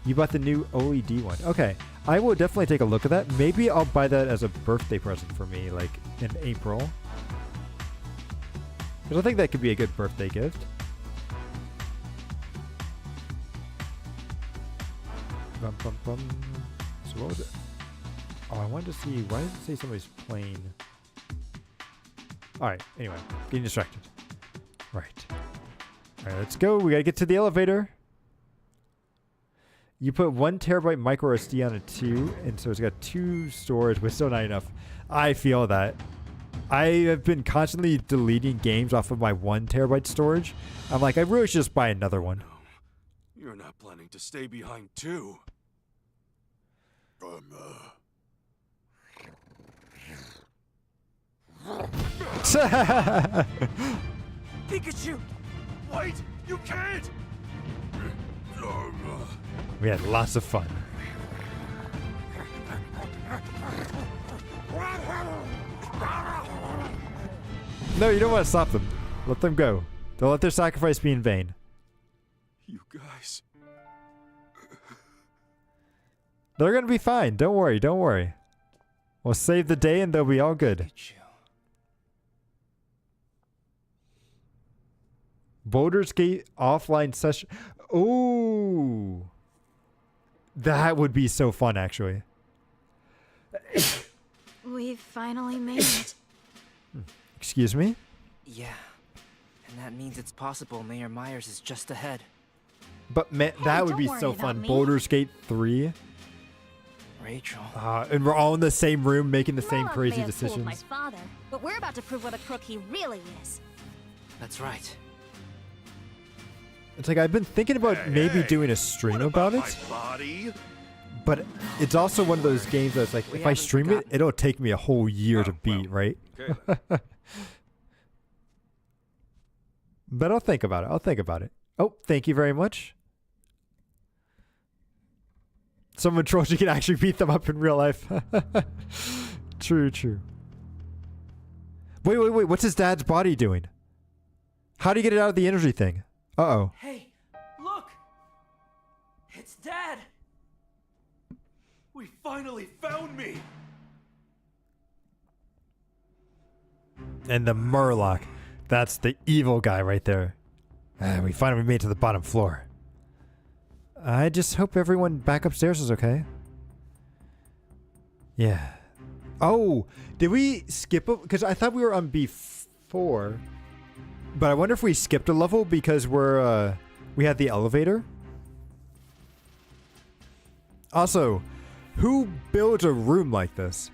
You bought the new OLED one. Okay, I will definitely take a look at that. Maybe I'll buy that as a birthday present for me, like, in April. Because I think that could be a good birthday gift. So what was it? Oh, I wanted to see. Why does it say somebody's playing? Alright, anyway. Getting distracted. Right. Alright, let's go. We gotta get to the elevator. You put 1 terabyte micro SD on it too, and so it's got 2 storage, but still not enough. I feel that. I have been constantly deleting games off of my 1 terabyte storage. I'm like, I really should just buy another one. You're not planning to stay behind too. Pikachu! Wait! You can't! We had lots of fun. No, you don't want to stop them. Let them go. Don't let their sacrifice be in vain. You guys. They're going to be fine. Don't worry. We'll save the day and they'll be all good. Baldur's Gate offline session. Oh, that would be so fun, actually. We've finally made it. Excuse me? Yeah. And that means it's possible Mayor Myers is just ahead. But man, that would don't be worry so about fun. me. Baldur's Gate 3. Rachel. And we're all in the same room making the same Murloc crazy may have fooled my decisions. father, but we're about to prove what a crook he really is. That's right. It's like I've been thinking about maybe doing a stream about it, My body? but it's also one of those games that's like, We if I haven't stream it, forgotten. it'll take me a whole year to Oh, beat, well, right? Okay, then. But I'll think about it. I'll think about it. Oh, thank you very much. Someone trolls you can actually beat them up in real life. True, true. Wait. What's his dad's body doing? How do you get it out of the energy thing? Uh-oh. Hey, look! It's Dad! We finally found me! And the Murloc. That's the evil guy right there. We finally made it to the bottom floor. I just hope everyone back upstairs is okay. Yeah. Oh, did we skip it? Because I thought we were on B4. But I wonder if we skipped a level because we had the elevator. Also, who built a room like this?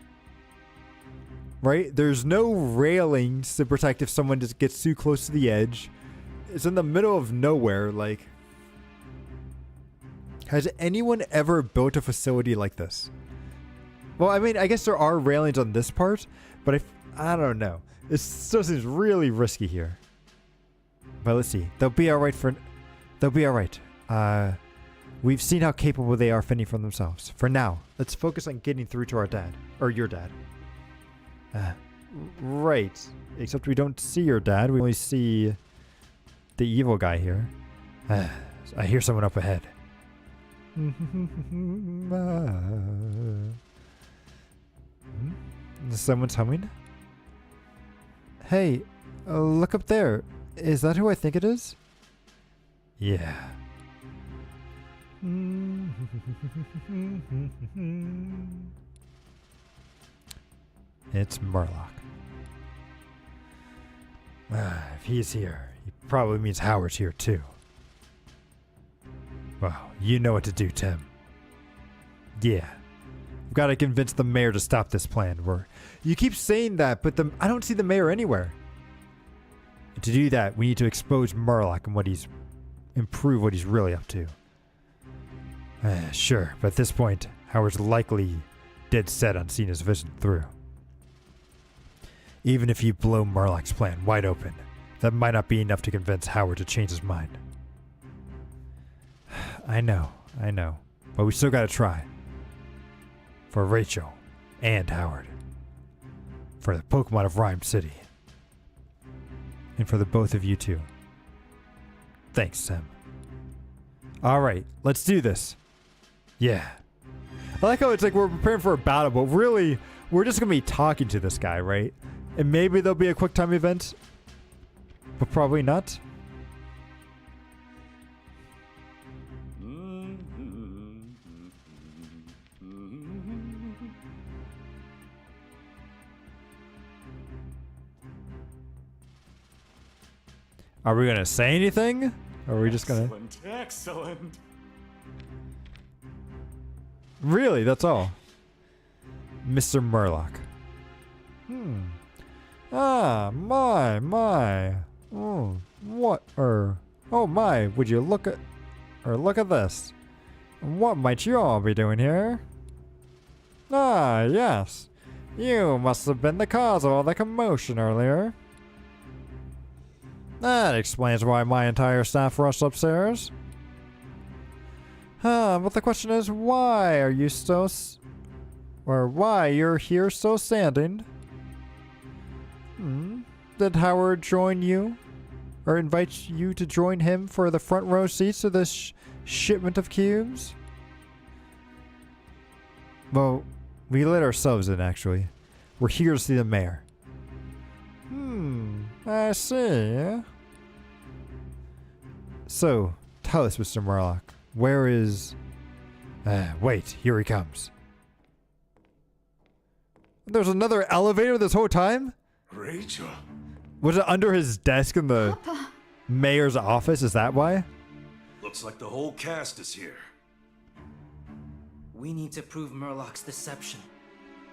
Right? There's no railings to protect if someone just gets too close to the edge. It's in the middle of nowhere. Like, has anyone ever built a facility like this? Well, I mean, I guess there are railings on this part, but I don't know. It still seems really risky here. But let's see. They'll be all right. They'll be all right. We've seen how capable they are fending for themselves. For now, let's focus on getting through to our dad. Or your dad. Right. Except we don't see your dad. We only see the evil guy here. I hear someone up ahead. Someone's humming? Hey, look up there. Is that who I think it is? Yeah. It's Murloc. If he's here, he probably means Howard's here too. Well, you know what to do, Tim. Yeah. We've got to convince the mayor to stop this plan. You keep saying that, but I don't see the mayor anywhere. To do that, we need to expose Murloc and improve what he's really up to. Sure, but at this point, Howard's likely dead set on seeing his vision through. Even if you blow Murloc's plan wide open, that might not be enough to convince Howard to change his mind. I know, but we still gotta try. For Rachel and Howard. For the Pokemon of Rhyme City. And for the both of you too. Thanks, Sam. Alright, let's do this. Yeah. I like how it's like we're preparing for a battle, but really, we're just gonna be talking to this guy, right? And maybe there'll be a quick time event, but probably not. Are we gonna say anything? Or are we just gonna... Excellent. Really, that's all. Mr. Murloc. Ah, my. Oh, what, oh my, would you look at this. What might you all be doing here? Ah, yes. You must have been the cause of all the commotion earlier. That explains why my entire staff rushed upstairs. But the question is, why are you why you're here still standing? Did Howard join you? Or invite you to join him for the front row seats to this shipment of cubes? Well, we let ourselves in, actually. We're here to see the mayor. I see. So, tell us, Mr. Murloc, where is... wait, here he comes. There's another elevator this whole time? Rachel. Was it under his desk in the mayor's office? Is that why? Looks like the whole cast is here. We need to prove Murloc's deception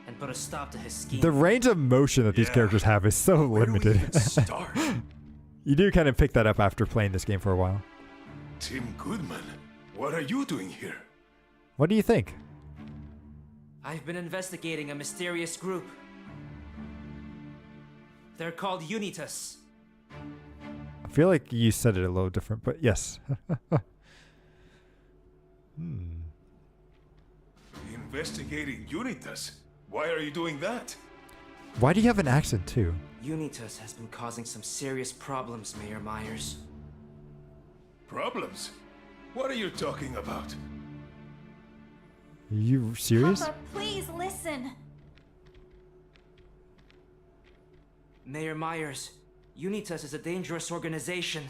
and put a stop to his scheme. The range of motion that these Yeah. characters have is so Where do we even limited. start? You do kind of pick that up after playing this game for a while. Tim Goodman, what are you doing here? What do you think? I've been investigating a mysterious group. They're called Unitas. I feel like you said it a little different, but yes. Investigating Unitas? Why are you doing that? Why do you have an accent too? Unitas has been causing some serious problems, Mayor Myers. Problems? What are you talking about? Are you serious? Papa, please listen. Mayor Myers, Unitas is a dangerous organization.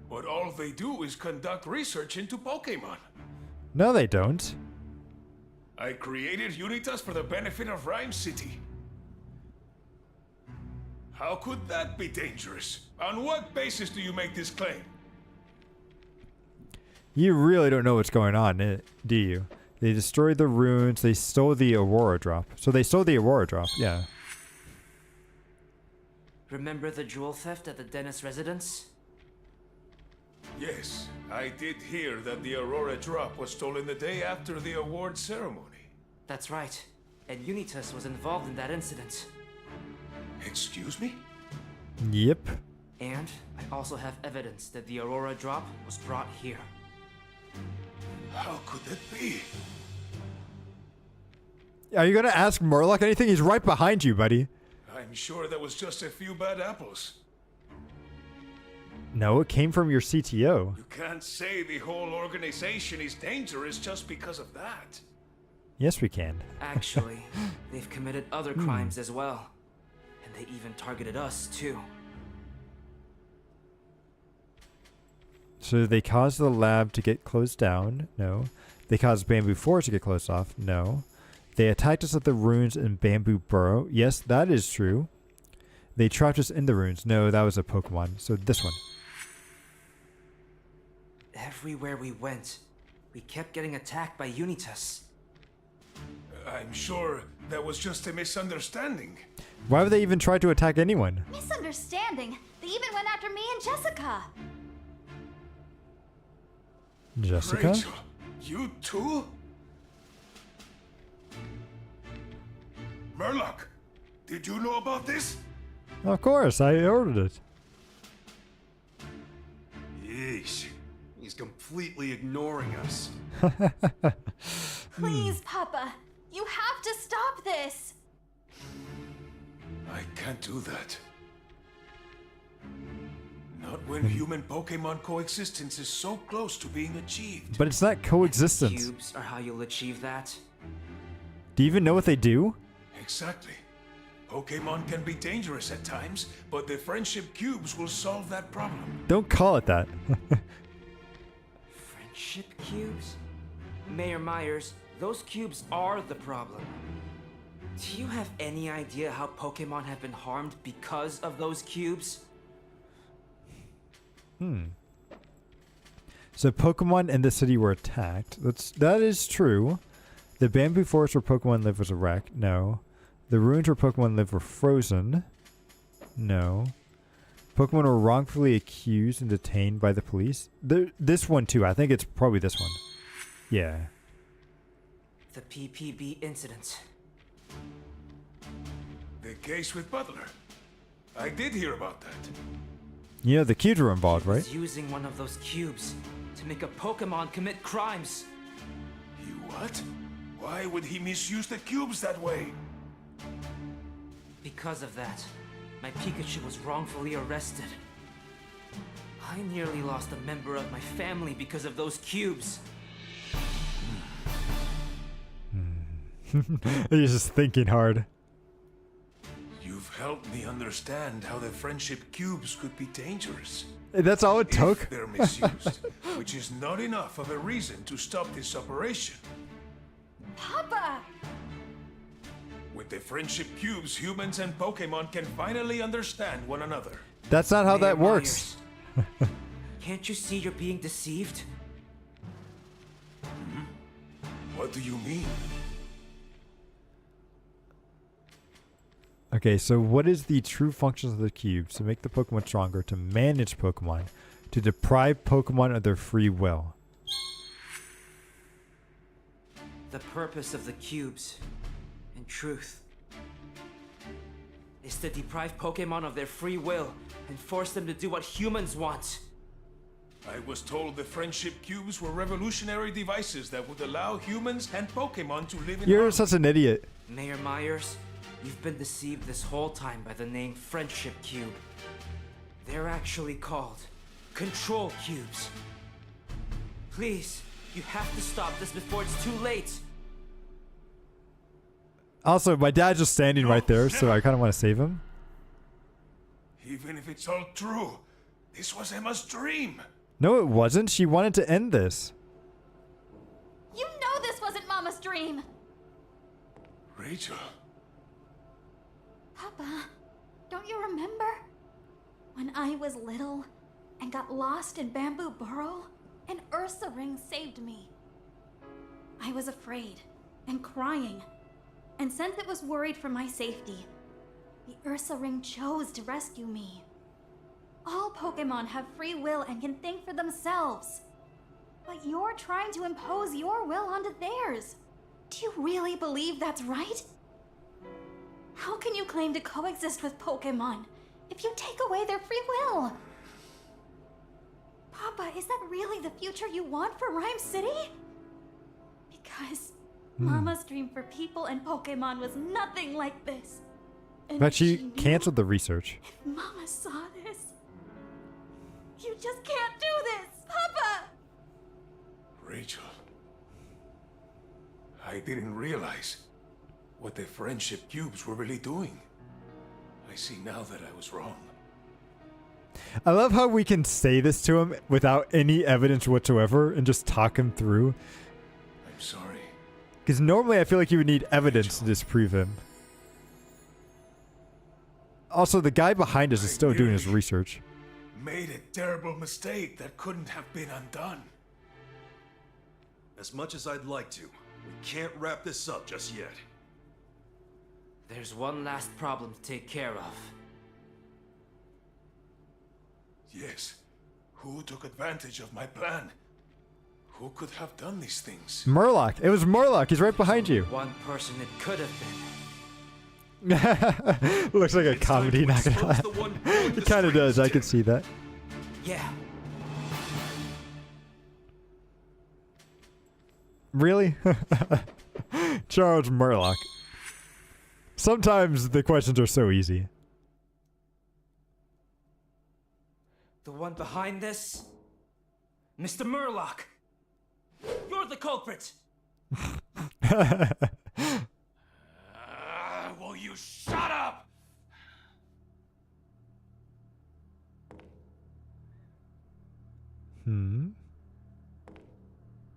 But all they do is conduct research into Pokemon. No, they don't. I created Unitas for the benefit of Rhyme City. How could that be dangerous? On what basis do you make this claim? You really don't know what's going on, do you? They destroyed the ruins. They stole the Aurora Drop. So they stole the Aurora Drop, yeah. Remember the jewel theft at the Dennis residence? Yes, I did hear that the Aurora Drop was stolen the day after the award ceremony. That's right. And Unitas was involved in that incident. Excuse me? Yep. And I also have evidence that the Aurora Drop was brought here. How could that be? Are you gonna ask Murloc anything? He's right behind you, buddy. I'm sure that was just a few bad apples. No, it came from your CTO. You can't say the whole organization is dangerous just because of that. Yes, we can. Actually, they've committed other crimes as well. And they even targeted us, too. So they caused the lab to get closed down. No. They caused Bamboo Forest to get closed off. No. They attacked us at the ruins in Bamboo Burrow. Yes, that is true. They trapped us in the ruins. No, that was a Pokemon. So this one. Everywhere we went, we kept getting attacked by Unitas. I'm sure that was just a misunderstanding. Why would they even try to attack anyone? Misunderstanding. They even went after me and Jessica. Jessica? Rachel, you too? Murloc, did you know about this? Of course, I ordered it. Yeesh, he's completely ignoring us. Please, Papa. You have to stop this. I can't do that. Not when human Pokemon coexistence is so close to being achieved. But it's not coexistence. Cubes are how you'll achieve that. Do you even know what they do? Exactly. Pokemon can be dangerous at times, but the friendship cubes will solve that problem. Don't call it that. Friendship cubes? Mayor Myers, those cubes are the problem. Do you have any idea how Pokemon have been harmed because of those cubes? So Pokemon in the city were attacked. That is true. The Bamboo Forest where Pokemon live was a wreck. No. The ruins where Pokemon live were frozen. No. Pokemon were wrongfully accused and detained by the police. This one too. I think it's probably this one. Yeah. The PPB incident. The case with Butler. I did hear about that. You know, the cubes were involved, He right? was using one of those cubes to make a Pokemon commit crimes. You what? Why would he misuse the cubes that way? Because of that, my Pikachu was wrongfully arrested. I nearly lost a member of my family because of those cubes. He's just thinking hard. You've help me understand how the friendship cubes could be dangerous. That's all it took? If they're misused, which is not enough of a reason to stop this operation. Papa! With the friendship cubes, humans and Pokemon can finally understand one another. That's not how Mayor that works. Myers, can't you see you're being deceived? What do you mean? Okay, so what is the true functions of the cubes? To make the Pokemon stronger, to manage Pokemon, to deprive Pokemon of their free will. The purpose of the cubes, in truth, is to deprive Pokemon of their free will and force them to do what humans want. I was told the friendship cubes were revolutionary devices that would allow humans and Pokemon to live in You're harmony. such an idiot. Mayor Myers, you've been deceived this whole time by the name Friendship Cube. They're actually called Control Cubes. Please, you have to stop this before it's too late. Also, my dad's just standing right there, so I kind of want to save him. Even if it's all true, this was Emma's dream. No, it wasn't. She wanted to end this. You know this wasn't Mama's dream! Rachel, Papa, don't you remember? When I was little and got lost in Bamboo Burrow, an Ursa ring saved me. I was afraid and crying, and since it was worried for my safety, the Ursa ring chose to rescue me. All Pokemon have free will and can think for themselves. But you're trying to impose your will onto theirs. Do you really believe that's right? How can you claim to coexist with Pokemon if you take away their free will? Papa, is that really the future you want for Rhyme City? Because Mama's dream for people and Pokemon was nothing like this. And But if she knew, canceled the research. if Mama saw this, you just can't do this, Papa! Rachel, I didn't realize what the friendship cubes were really doing. I see now that I was wrong. I love how we can say this to him without any evidence whatsoever and just talk him through. I'm sorry. Because normally I feel like you would need evidence to disprove him. Also, the guy behind us is still doing his research. Made a terrible mistake that couldn't have been undone. As much as I'd like to, we can't wrap this up just yet. There's one last problem to take care of. Yes. Who took advantage of my plan? Who could have done these things? Murloc. It was Murloc. He's right behind you. One person it could have been. Looks like a comedy, not gonna lie. It kind of does. I can see that. Yeah, Really? Charles Murloc. Sometimes the questions are so easy. the one behind this? Mr. Murloc! You're the culprit! Will you shut up?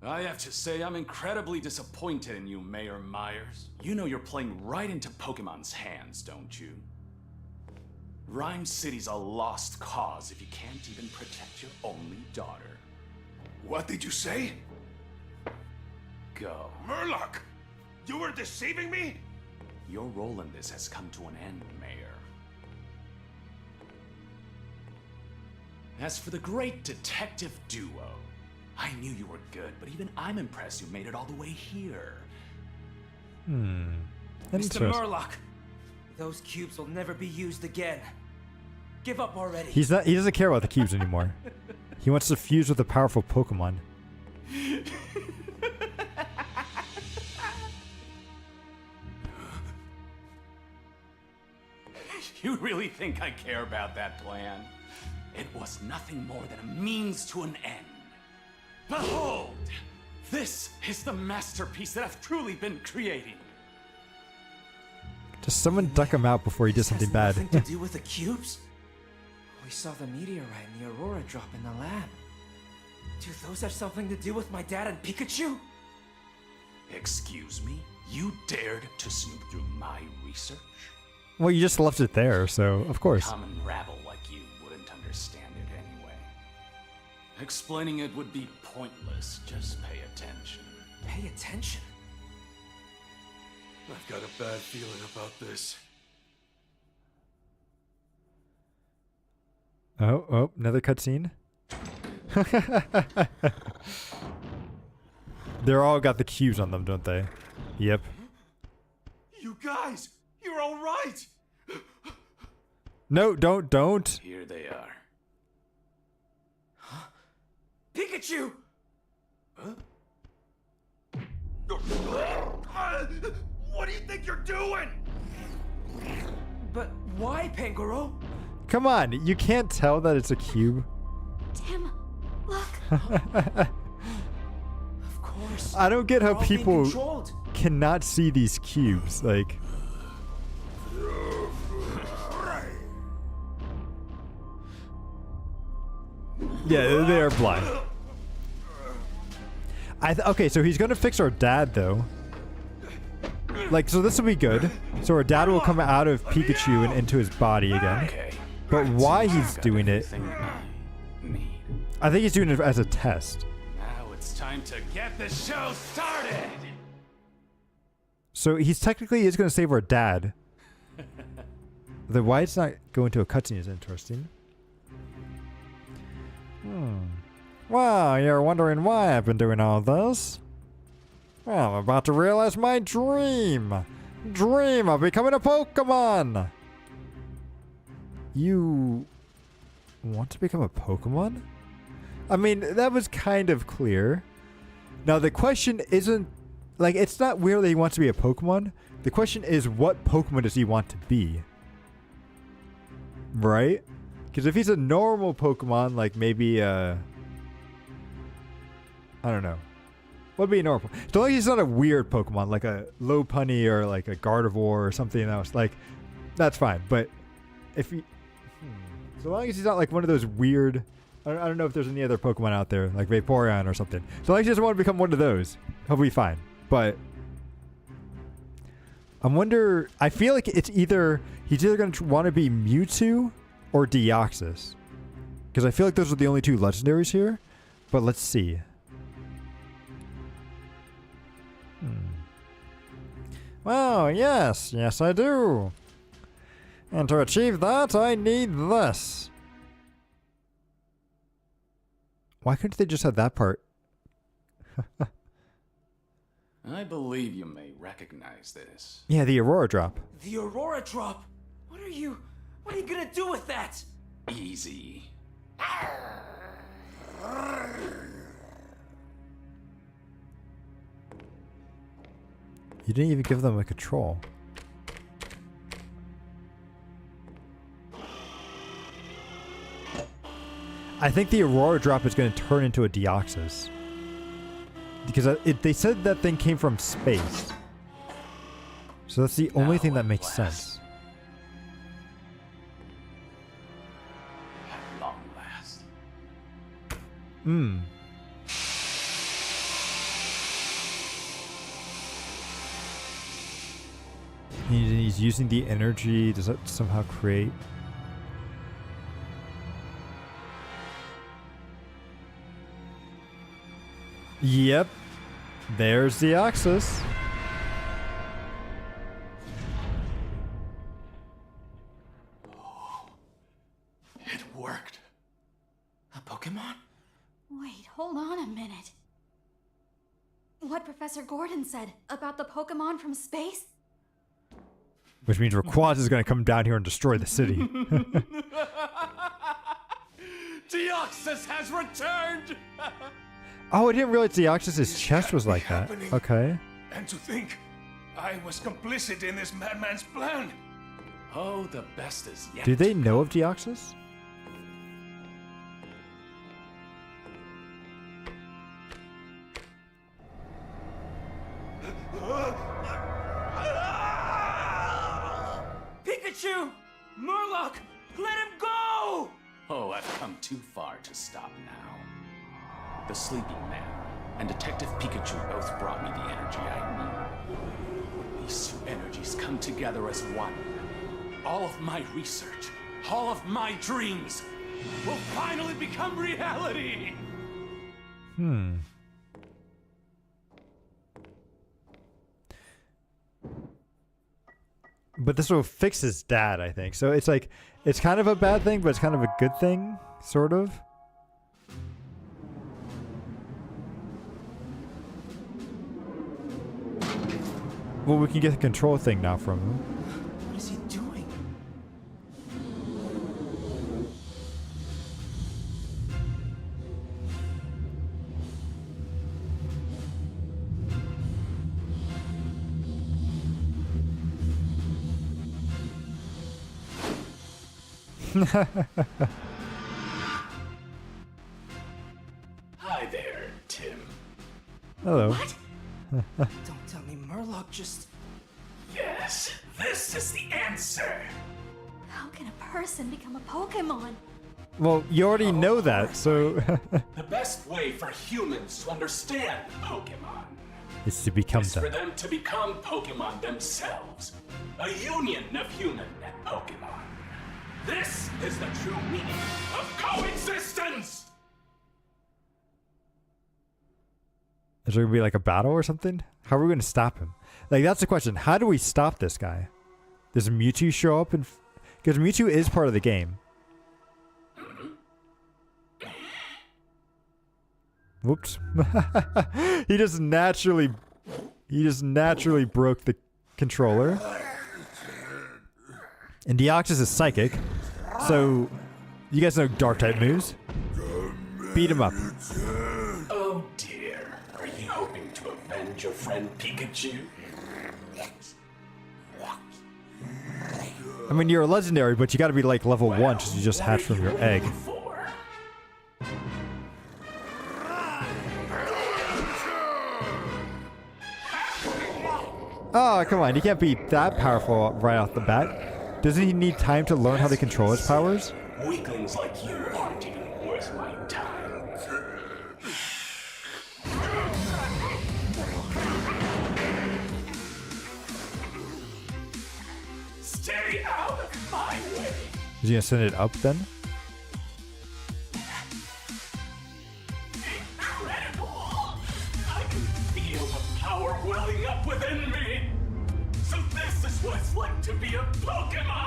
I have to say, I'm incredibly disappointed in you, Mayor Myers. You know you're playing right into Pokemon's hands, don't you? Rhyme City's a lost cause if you can't even protect your only daughter. What did you say? Go. Murloc! You were deceiving me? Your role in this has come to an end, Mayor. As for the great detective duo, I knew you were good, but even I'm impressed you made it all the way here. Mr. Interesting. Murloc! Those cubes will never be used again. Give up already. He doesn't care about the cubes anymore. He wants to fuse with a powerful Pokemon. You really think I care about that plan? It was nothing more than a means to an end. Behold! This is the masterpiece that I've truly been creating. Just someone duck him out before he does something bad. Nothing to do with the cubes? We saw the meteorite and the Aurora drop in the lab. Do those have something to do with my dad and Pikachu? Excuse me? You dared to snoop through my research? Well, you just left it there, so of course. Common rabble like you wouldn't understand it anyway. Explaining it would be pointless. Just pay attention. Pay attention. I've got a bad feeling about this. Oh, another cutscene. They're all got the cubes on them, don't they? Yep. You guys, you're all right. No, don't. Here they are. Pikachu! What do you think you're doing? But why, Pangoro? Come on, you can't tell that it's a cube. Tim, look. Of course. I don't get how We're all being people controlled. cannot see these cubes. Like, yeah, they are blind. Okay, so he's gonna fix our dad though. Like, so this will be good. So our dad will come out of Pikachu and into his body again. Okay. But why he's Got doing it, everything I need. I think he's doing it as a test. Now it's time to get the show started. So he's technically is gonna save our dad. The why it's not going to a cutscene is interesting. Well, you're wondering why I've been doing all this? Well, I'm about to realize my dream of becoming a Pokemon. You want to become a Pokemon? I mean, that was kind of clear. Now, the question isn't, like, it's not weird that he wants to be a Pokemon. The question is, what Pokemon does he want to be? Right? Because if he's a normal Pokemon, like maybe, I don't know. What would be normal? So long as he's not a weird Pokemon, like a Lopunny or like a Gardevoir or something else, like, that's fine. But if he... So long as he's not like one of those weird... I don't know if there's any other Pokemon out there, like Vaporeon or something. So long as he doesn't want to become one of those, he'll be fine. But... I feel like it's either... He's either going to want to be Mewtwo or Deoxys. Because I feel like those are the only two legendaries here. But let's see. Well, yes I do. And to achieve that, I need this. Why couldn't they just have that part? I believe you may recognize this. Yeah, the Aurora drop. The Aurora drop? What are you gonna do with that? Easy. You didn't even give them a control. I think the Aurora drop is going to turn into a Deoxys. Because they said that thing came from space. So that's the only thing that makes sense. At long last. He's using the energy. Does that somehow create... Yep. There's the Deoxys. It worked. A Pokemon? Wait, hold on a minute. What Professor Gordon said about the Pokemon from space? Which means Rayquaza is going to come down here and destroy the city. Deoxys has returned! Oh, I didn't realize Deoxys' chest was like that. happening. Okay. And to think, I was complicit in this madman's plan. Oh, the best is yet. Do they know of Deoxys? Murloc! Let him go! Oh, I've come too far to stop now. The Sleeping Man and Detective Pikachu both brought me the energy I need. These two energies come together as one. All of my research, all of my dreams will finally become reality! But this will fix his dad, I think. So it's like, it's kind of a bad thing, but it's kind of a good thing, sort of. Well, we can get the control thing now from him. What is he doing? Hi there, Tim. Hello. Don't tell me Murloc just... Yes, this is the answer. How can a person become a Pokemon? Well, you already know that, so The best way for humans to understand Pokemon it's to become is for them. them to become Pokemon themselves. A union of human and Pokemon. This is the true meaning of coexistence! Is there gonna be like a battle or something? How are we gonna stop him? Like, that's the question. How do we stop this guy? Does Mewtwo show up? Because Mewtwo is part of the game. Whoops. he just naturally broke the controller. And Deoxys is psychic. So, you guys know dark type moves. Beat him up. Oh dear. Are you hoping to avenge your friend Pikachu? I mean, you're a legendary, but you gotta be like level 1 because you just hatched from your egg. Oh, come on. He can't be that powerful right off the bat. Doesn't he need time to learn how to control his powers? Weaklings like you aren't even worth my time. Stay out of my way. Is he gonna send it up then? Incredible! I can feel the power welling up within me. So this is what it's like to be a Pokemon.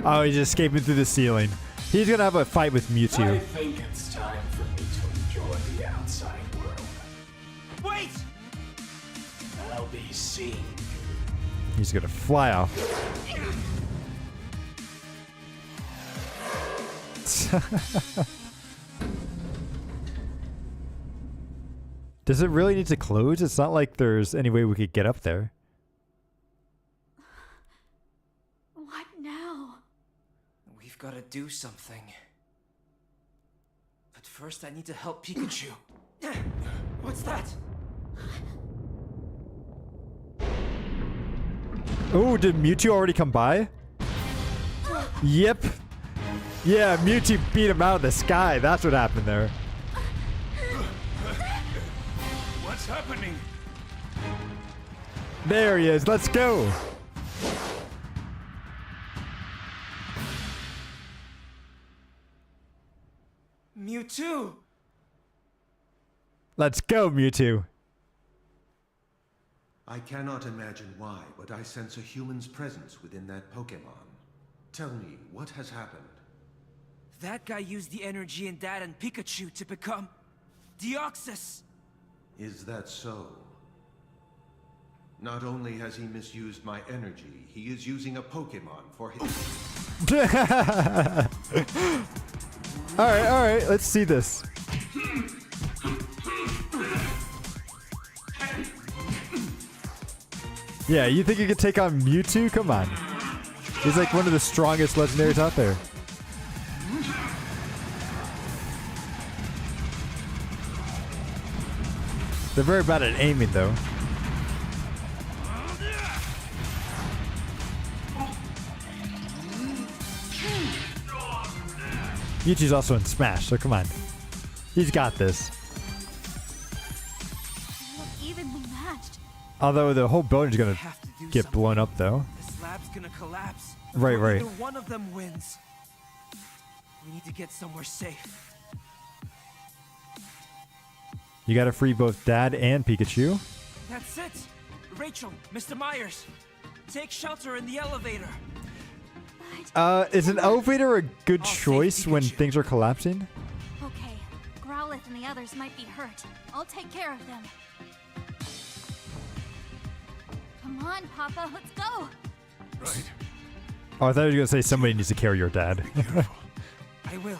Oh, he's escaping through the ceiling. He's gonna have a fight with I Mewtwo. think it's time for me to enjoy the outside world. Wait! I'll be seeing. He's gonna fly off. Does it really need to close? It's not like there's any way we could get up there. What now? We've got to do something. But first I need to help Pikachu. What's that? Oh, did Mewtwo already come by? Yep. Yeah, Mewtwo beat him out of the sky. That's what happened there. What's happening? There he is. Let's go. Mewtwo! Let's go, Mewtwo. I cannot imagine why, but I sense a human's presence within that Pokemon. Tell me, what has happened? That guy used the energy in Dad and Pikachu to become... Deoxys! Is that so? Not only has he misused my energy, he is using a Pokemon for his... Alright, let's see this. Yeah, you think you could take on Mewtwo? Come on. He's like one of the strongest legendaries out there. They're very bad at aiming, though. Yuchi's also in Smash, so come on. He's got this. They look evenly matched. Although the whole building's gonna Have to do get something. blown up, though. This lab's gonna collapse. Right, right. Either one of them wins. We need to get somewhere safe. You gotta free both Dad and Pikachu. That's it. Rachel, Mr. Myers, take shelter in the elevator. Is an elevator a good I'll save choice when Pikachu. things are collapsing? Okay, Growlithe and the others might be hurt. I'll take care of them. Come on, Papa, let's go. Right. Oh, I thought you were gonna say somebody needs to carry your dad. I will.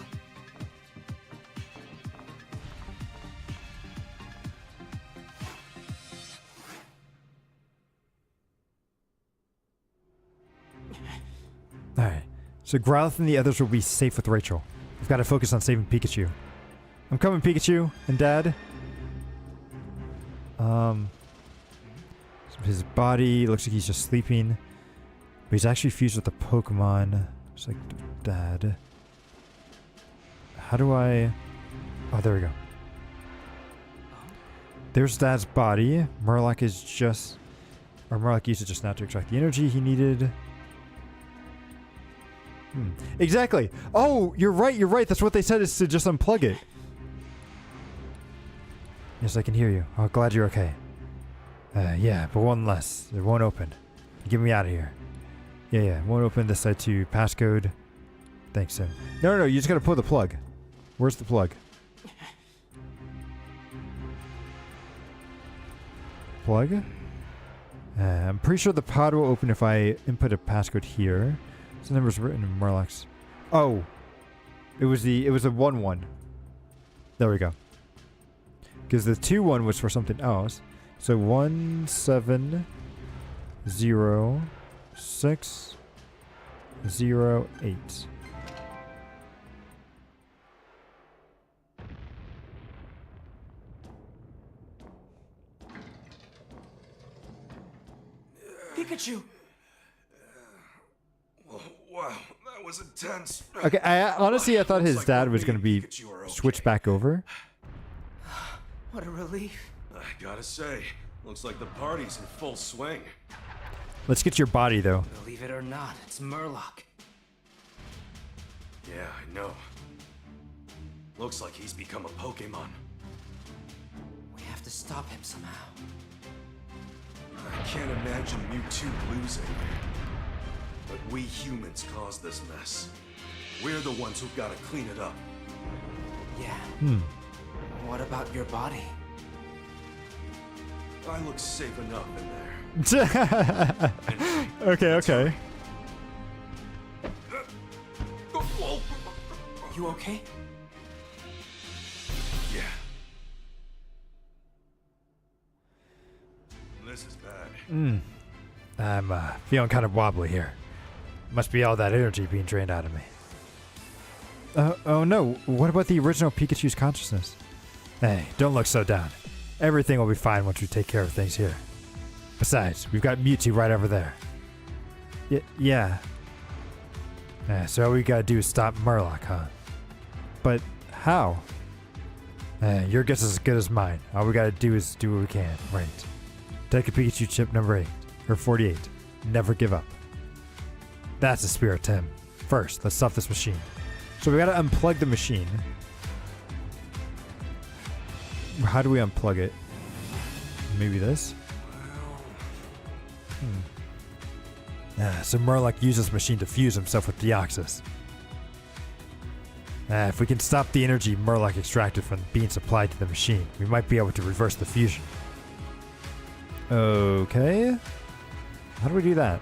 Alright. So Growlithe and the others will be safe with Rachel. We've got to focus on saving Pikachu. I'm coming, Pikachu and Dad. His body looks like he's just sleeping. But he's actually fused with the Pokemon. Just like Dad. How do I... Oh, there we go. There's Dad's body. Murloc is just... Or Murloc used it just now to extract the energy he needed. Exactly. Oh, you're right. You're right. That's what they said, is to just unplug it. Yes, I can hear you. Oh, glad you're okay. Yeah, but one less. It won't open. Get me out of here. Yeah, it won't open this side to passcode. Thanks, Sim. No, you just gotta pull the plug. Where's the plug? Plug? I'm pretty sure the pod will open if I input a passcode here. The number's written in Murloc's. Oh, it was a 1-1. There we go. Because the 2-1 was for something else. So 170608. Pikachu! Wow, that was intense. Okay, honestly, I thought Looks his like dad both was me going to and be Pikachu are okay. switched back over. What a relief. I gotta say, looks like the party's in full swing. Let's get your body, though. Believe it or not, it's Murloc. Yeah, I know. Looks like he's become a Pokemon. We have to stop him somehow. I can't imagine Mewtwo losing. But we humans caused this mess. We're the ones who've gotta clean it up. Yeah. Hmm. What about your body? I look safe enough in there. Okay. You okay? Yeah. This is bad. I'm feeling kind of wobbly here. Must be all that energy being drained out of me. Oh no, what about the original Pikachu's consciousness? Hey, don't look so down. Everything will be fine once we take care of things here. Besides, we've got Mewtwo right over there. Yeah. So all we gotta do is stop Murloc, huh? But how? Your guess is as good as mine. All we gotta do is do what we can, right? Take a Pikachu chip number 8, or 48. Never give up. That's the spirit, Tim. First, let's stop this machine. So we gotta unplug the machine. How do we unplug it? Maybe this? So Murloc uses this machine to fuse himself with Deoxys. If we can stop the energy Murloc extracted from being supplied to the machine, we might be able to reverse the fusion. Okay. How do we do that?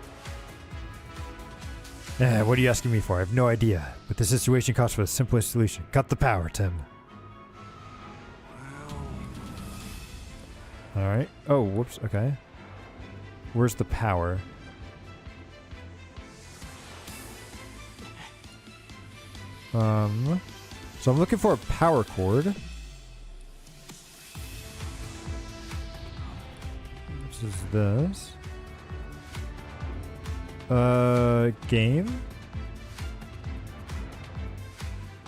What are you asking me for? I have no idea. But the situation calls for the simplest solution. Cut the power, Tim. Alright. Oh, whoops. Okay. Where's the power? So I'm looking for a power cord. This is this. Game?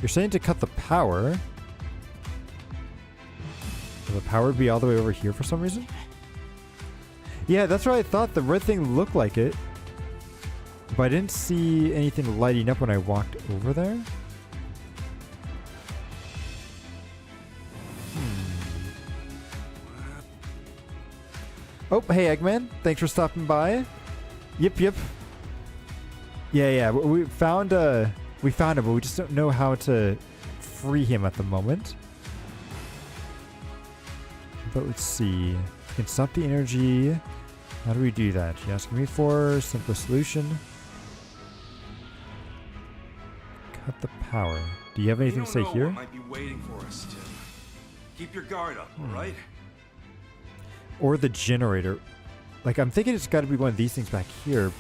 You're saying to cut the power. Will the power be all the way over here for some reason? Yeah, that's what I thought. The red thing looked like it. But I didn't see anything lighting up when I walked over there. Oh, hey Eggman. Thanks for stopping by. Yep. Yeah. We found him, but we just don't know how to free him at the moment. But let's see. We can stop the energy. How do we do that? You asking me for simplest solution? Cut the power. Do you have anything to say here? What might be waiting for us, Tim. Keep your guard up, all right? Or the generator. Like, I'm thinking it's got to be one of these things back here.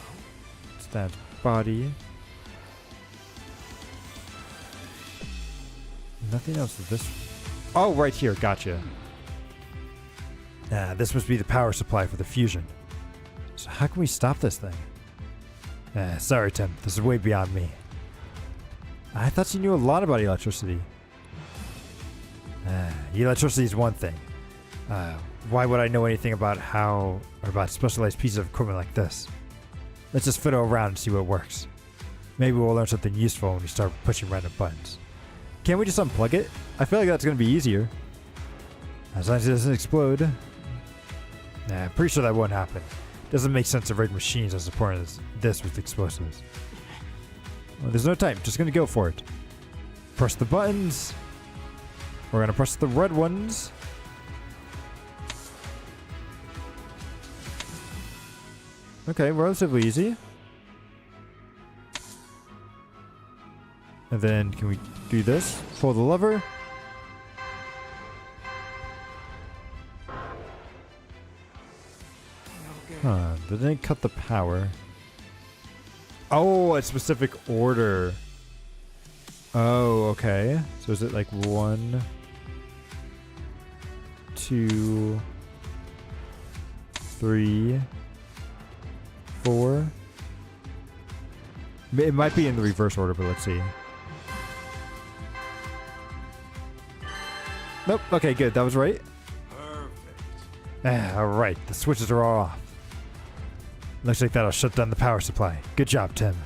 It's that body. Nothing else with this. Oh, right here. Gotcha. This must be the power supply for the fusion. So how can we stop this thing? Sorry, Tim. This is way beyond me. I thought you knew a lot about electricity. Electricity is one thing. Why would I know anything about about specialized pieces of equipment like this? Let's just fiddle around and see what works. Maybe we'll learn something useful when we start pushing random buttons. Can't we just unplug it? I feel like that's going to be easier. As long as it doesn't explode. I'm pretty sure that won't happen. Doesn't make sense to rig machines as important as this with explosives. Well, there's no time. Just going to go for it. Press the buttons. We're going to press the red ones. Okay, relatively easy. And then can we do this? Pull the lever. Huh, they didn't cut the power. Oh, a specific order. Oh, okay. So is it like 1, 2, 3, 4? It might be in the reverse order, but let's see. Nope. Okay, good. That was right. Perfect. All right. The switches are all off. Looks like that'll shut down the power supply. Good job, Tim.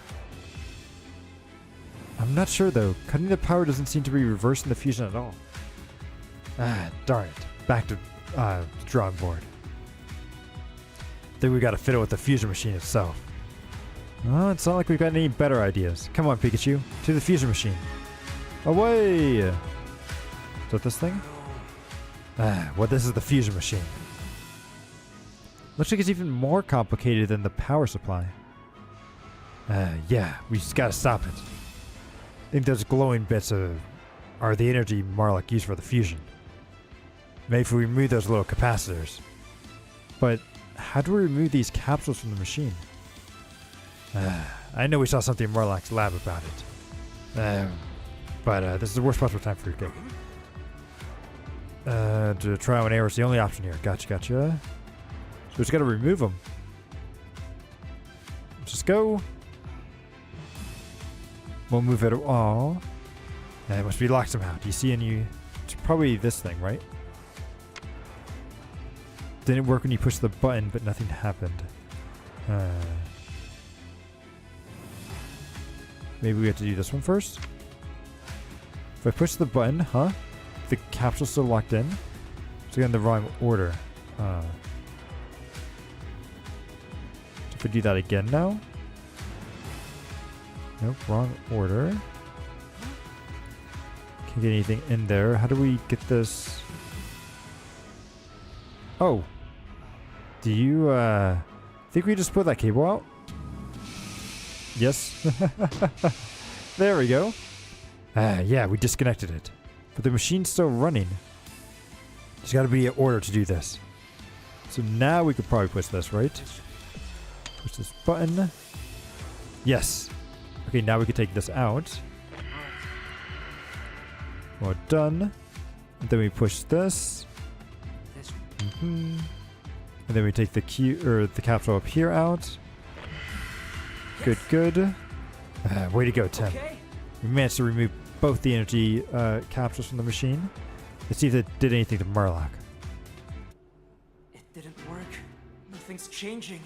I'm not sure, though. Cutting the power doesn't seem to be reversing the fusion at all. Darn it. Back to drawing board. Think we gotta fiddle with the fusion machine itself. Oh, it's not like we've got any better ideas. Come on, Pikachu. To the fusion machine. Away! Is that this thing? Well, this is the fusion machine. Looks like it's even more complicated than the power supply. Yeah, we just gotta stop it. I think those glowing bits are the energy Marlock used for the fusion. Maybe if we remove those little capacitors. But how do we remove these capsules from the machine? I know we saw something in Marlock's lab about it. But this is the worst possible time for your game. To trial and error is the only option here. Gotcha. So we just gotta remove them. Just go. We'll move it all. It must be locked somehow. Do you see any? It's probably this thing, right? Didn't work when you pushed the button, but nothing happened. Maybe we have to do this one first. If I push the button, the capsule's still locked in. It's in the wrong order. If we do that again now. Nope, wrong order. Can't get anything in there. How do we get this? Oh. Do you think we just put that cable out? Yes. There we go. Yeah, we disconnected it. But the machine's still running. There's got to be an order to do this. So now we could probably push this, right? Push this button. Yes. Okay, now we can take this out. Well done. And then we push this. And then we take the the capsule up here out. Good, good. Way to go, Tim. Okay. We managed to remove both the energy capsules from the machine. Let's see if it did anything to Murloc. It didn't work. Nothing's changing.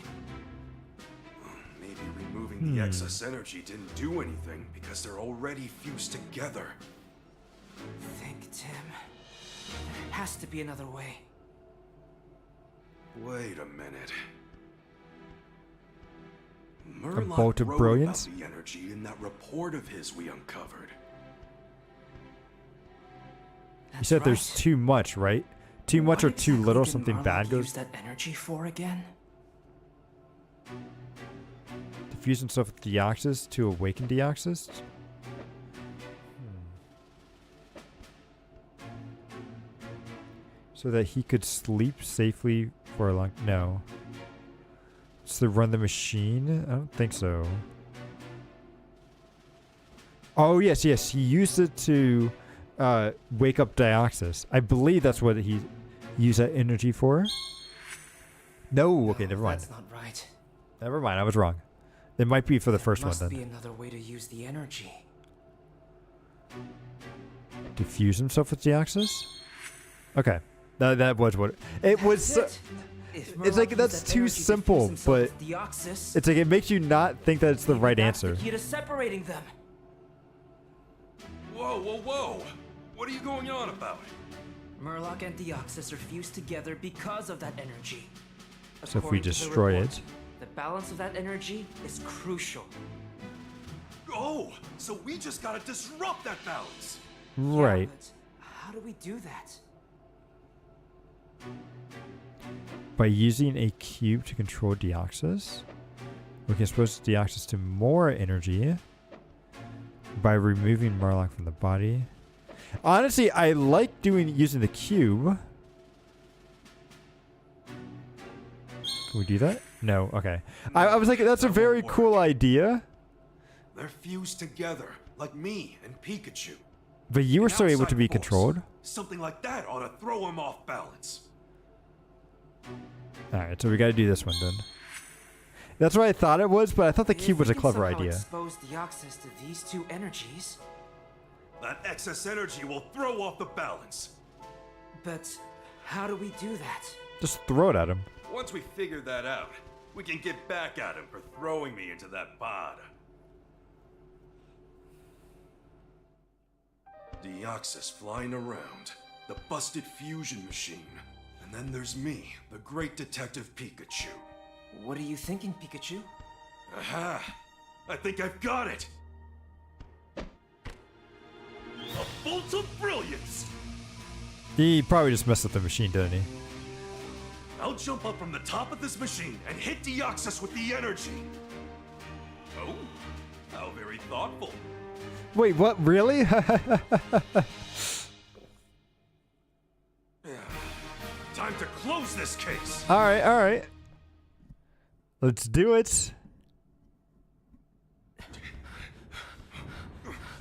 Maybe removing the excess energy didn't do anything because they're already fused together. Think, Tim. There has to be another way. Wait a minute. bolt of wrote brilliance? about the energy in that report of his we uncovered. You said there's too much, right? Too much or too little, something bad goes. Use that energy for again? Diffuse himself with Deoxys to awaken Deoxys? So that he could sleep safely for a long... No. It's to run the machine? I don't think so. Oh, yes, yes. He used it to wake up Deoxys. I believe that's what he used that energy for. No, okay, never mind. That's not right. Never mind, I was wrong. It might be for the first one Must then. be another way to use the energy. Diffuse himself with Deoxys? Okay. That was what it was. It's like that's too simple, but it's like it makes you not think that it's the right answer. The key to separating them. Whoa, whoa, whoa! What are you going on about? Murloc and Deoxys are fused together because of that energy. So if we According to the destroy report, it, the balance of that energy is crucial. Oh, so we just gotta disrupt that balance. right? Yeah, but how do we do that? By using a cube to control Deoxys, we can expose Deoxys to more energy by removing Murloc from the body. Honestly, I like using the cube. Can we do that? No. Okay. I was like, that's a very cool idea. They're fused together, like me and Pikachu. But you were An still able to outside be force, controlled. Something like that ought to throw him off balance. Alright, so we gotta do this one then. That's what I thought it was, but I thought the cube was a clever idea. Expose Deoxys to these two energies. That excess energy will throw off the balance. But how do we do that? Just throw it at him. Once we figure that out, we can get back at him for throwing me into that pod. Deoxys flying around, the busted fusion machine, and then there's me, the great detective Pikachu. What are you thinking, Pikachu? Aha! I think I've got it! A bolt of brilliance! He probably just messed up the machine, didn't he? I'll jump up from the top of this machine and hit Deoxys with the energy. Oh, how very thoughtful. Wait, what? Really? Time to close this case. Alright, alright. Let's do it.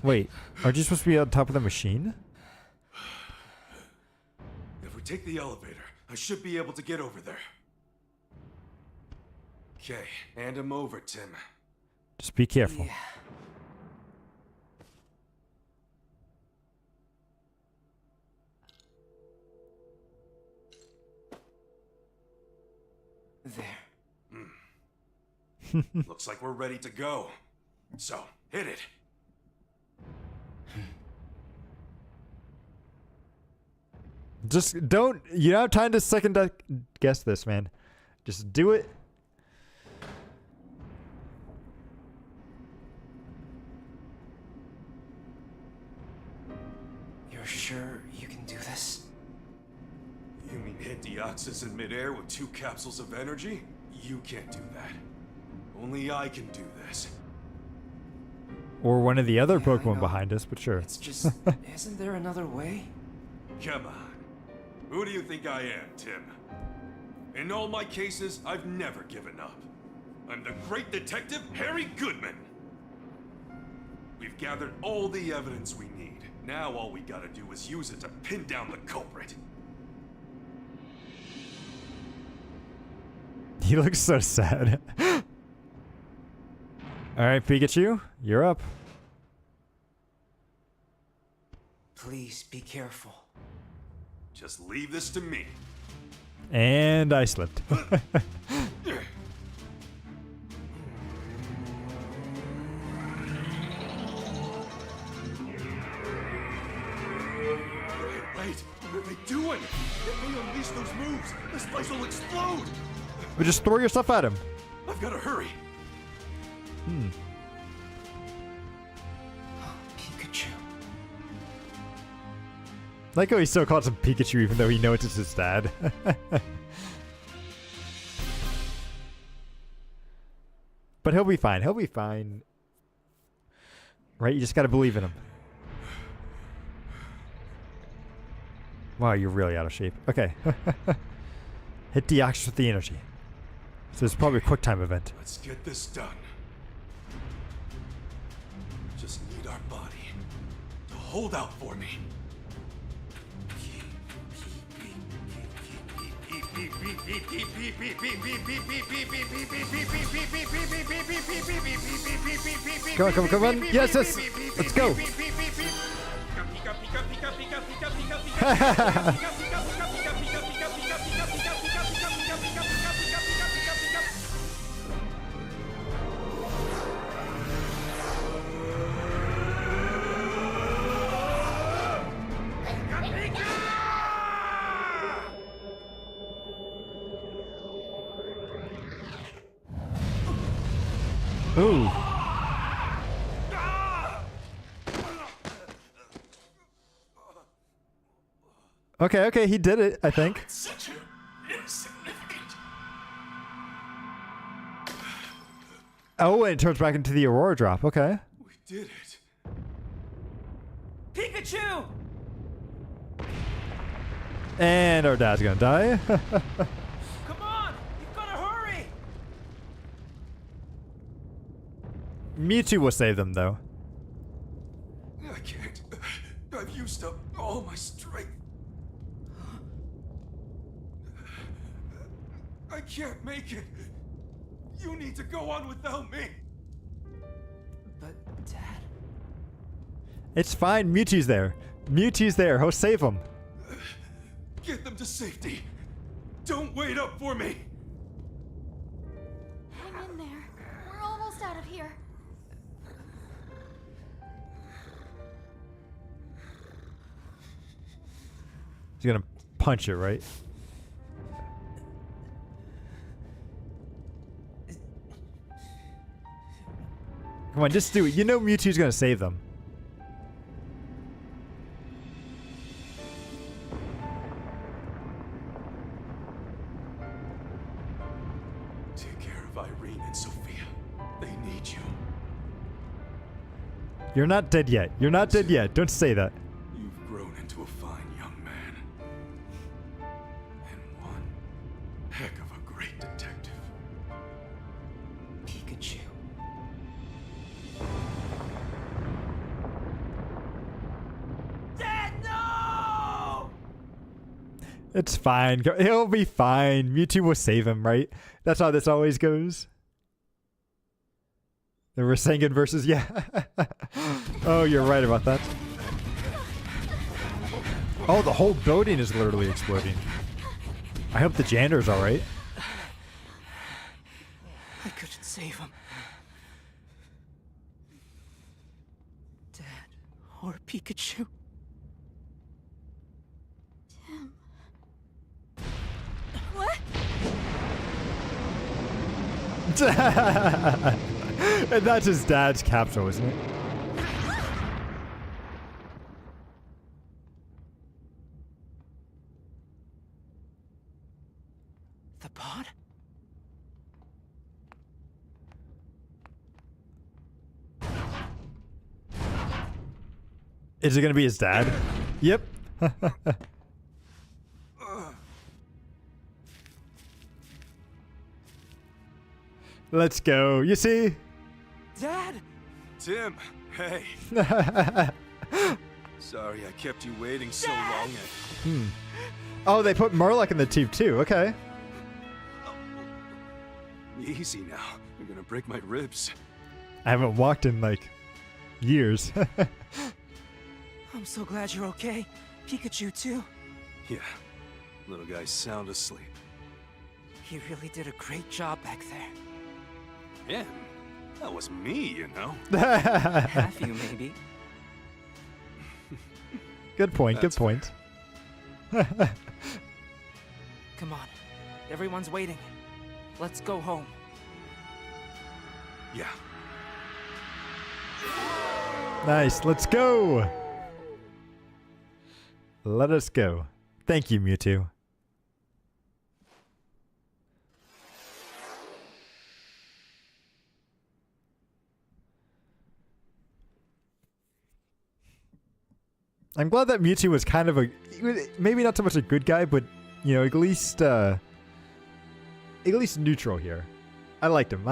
Wait, aren't you supposed to be on top of the machine? If we take the elevator, I should be able to get over there. Okay, hand him over, Tim. Just be careful. Yeah. There. Looks like we're ready to go. So, hit it. Just don't. You don't have time to second guess this, man. Just do it. You're sure you can do this? You mean hit Deoxys in midair with 2 capsules of energy? You can't do that. Only I can do this. Or one of the other Yeah, I Pokemon know. behind us, but sure. It's just, isn't there another way? Come on. Who do you think I am, Tim? In all my cases, I've never given up. I'm the great detective, Harry Goodman. We've gathered all the evidence we need. Now all we gotta do is use it to pin down the culprit. He looks so sad. Alright, Pikachu, you're up. Please be careful. Just leave this to me. And I slipped. Wait, what are they doing? If they unleash those moves, this place will explode! But just throw your stuff at him. I've gotta hurry. Pikachu. Like how he still calls him Pikachu even though he knows it's his dad. But he'll be fine. He'll be fine. Right? You just gotta believe in him. Wow, you're really out of shape. Okay. Hit the axis with the energy. So it's probably a quick time event. Let's get this done. Just need our body to hold out for me. Come on, come on, come on. Yes, yes. Let's go. Ooh. Okay, okay, he did it, I think. Such an insignificant. Oh, and it turns back into the Aurora drop. Okay. We did it. Pikachu! And our dad's gonna die. Come on! You've gotta hurry! Mewtwo will save them, though. I can't. I've used up all my strength. I can't make it. You need to go on without me. But, Dad... It's fine. Mewtwo's there. Mewtwo's there. He'll save him. Get them to safety. Don't wait up for me. Hang in there. We're almost out of here. He's gonna punch it, right? Come on, just do it. You know Mewtwo's gonna save them. Take care of Irene and Sophia. They need you. You're not dead yet. You're not dead yet. Don't say that. You've grown into a fine young man. And one heck of a great detective. Pikachu. Dad, no! It's fine. He'll be fine. Mewtwo will save him, right? That's how this always goes. The Rasengan versus... Yeah. Oh, you're right about that. Oh, the whole building is literally exploding. I hope the janitor's alright. I couldn't save him. Dad, or Pikachu. Tim. What? And that's his dad's capsule, isn't it? The pod? Is it gonna be his dad? Yep. Let's go. You see? Dad! Tim, hey. Sorry I kept you waiting so long. Oh, they put Murloc in the team too. Okay. Easy now. You're gonna break my ribs. I haven't walked in like years. I'm so glad you're okay. Pikachu, too. Yeah. Little guy's sound asleep. You really did a great job back there. Yeah. That was me, you know. Half you, maybe. Good point. That's Good point. Come on. Everyone's waiting. Let's go home. Yeah. Nice. Let's go. Let us go. Thank you, Mewtwo. I'm glad that Mewtwo was kind of maybe not so much a good guy, but you know, at least neutral here. I liked him.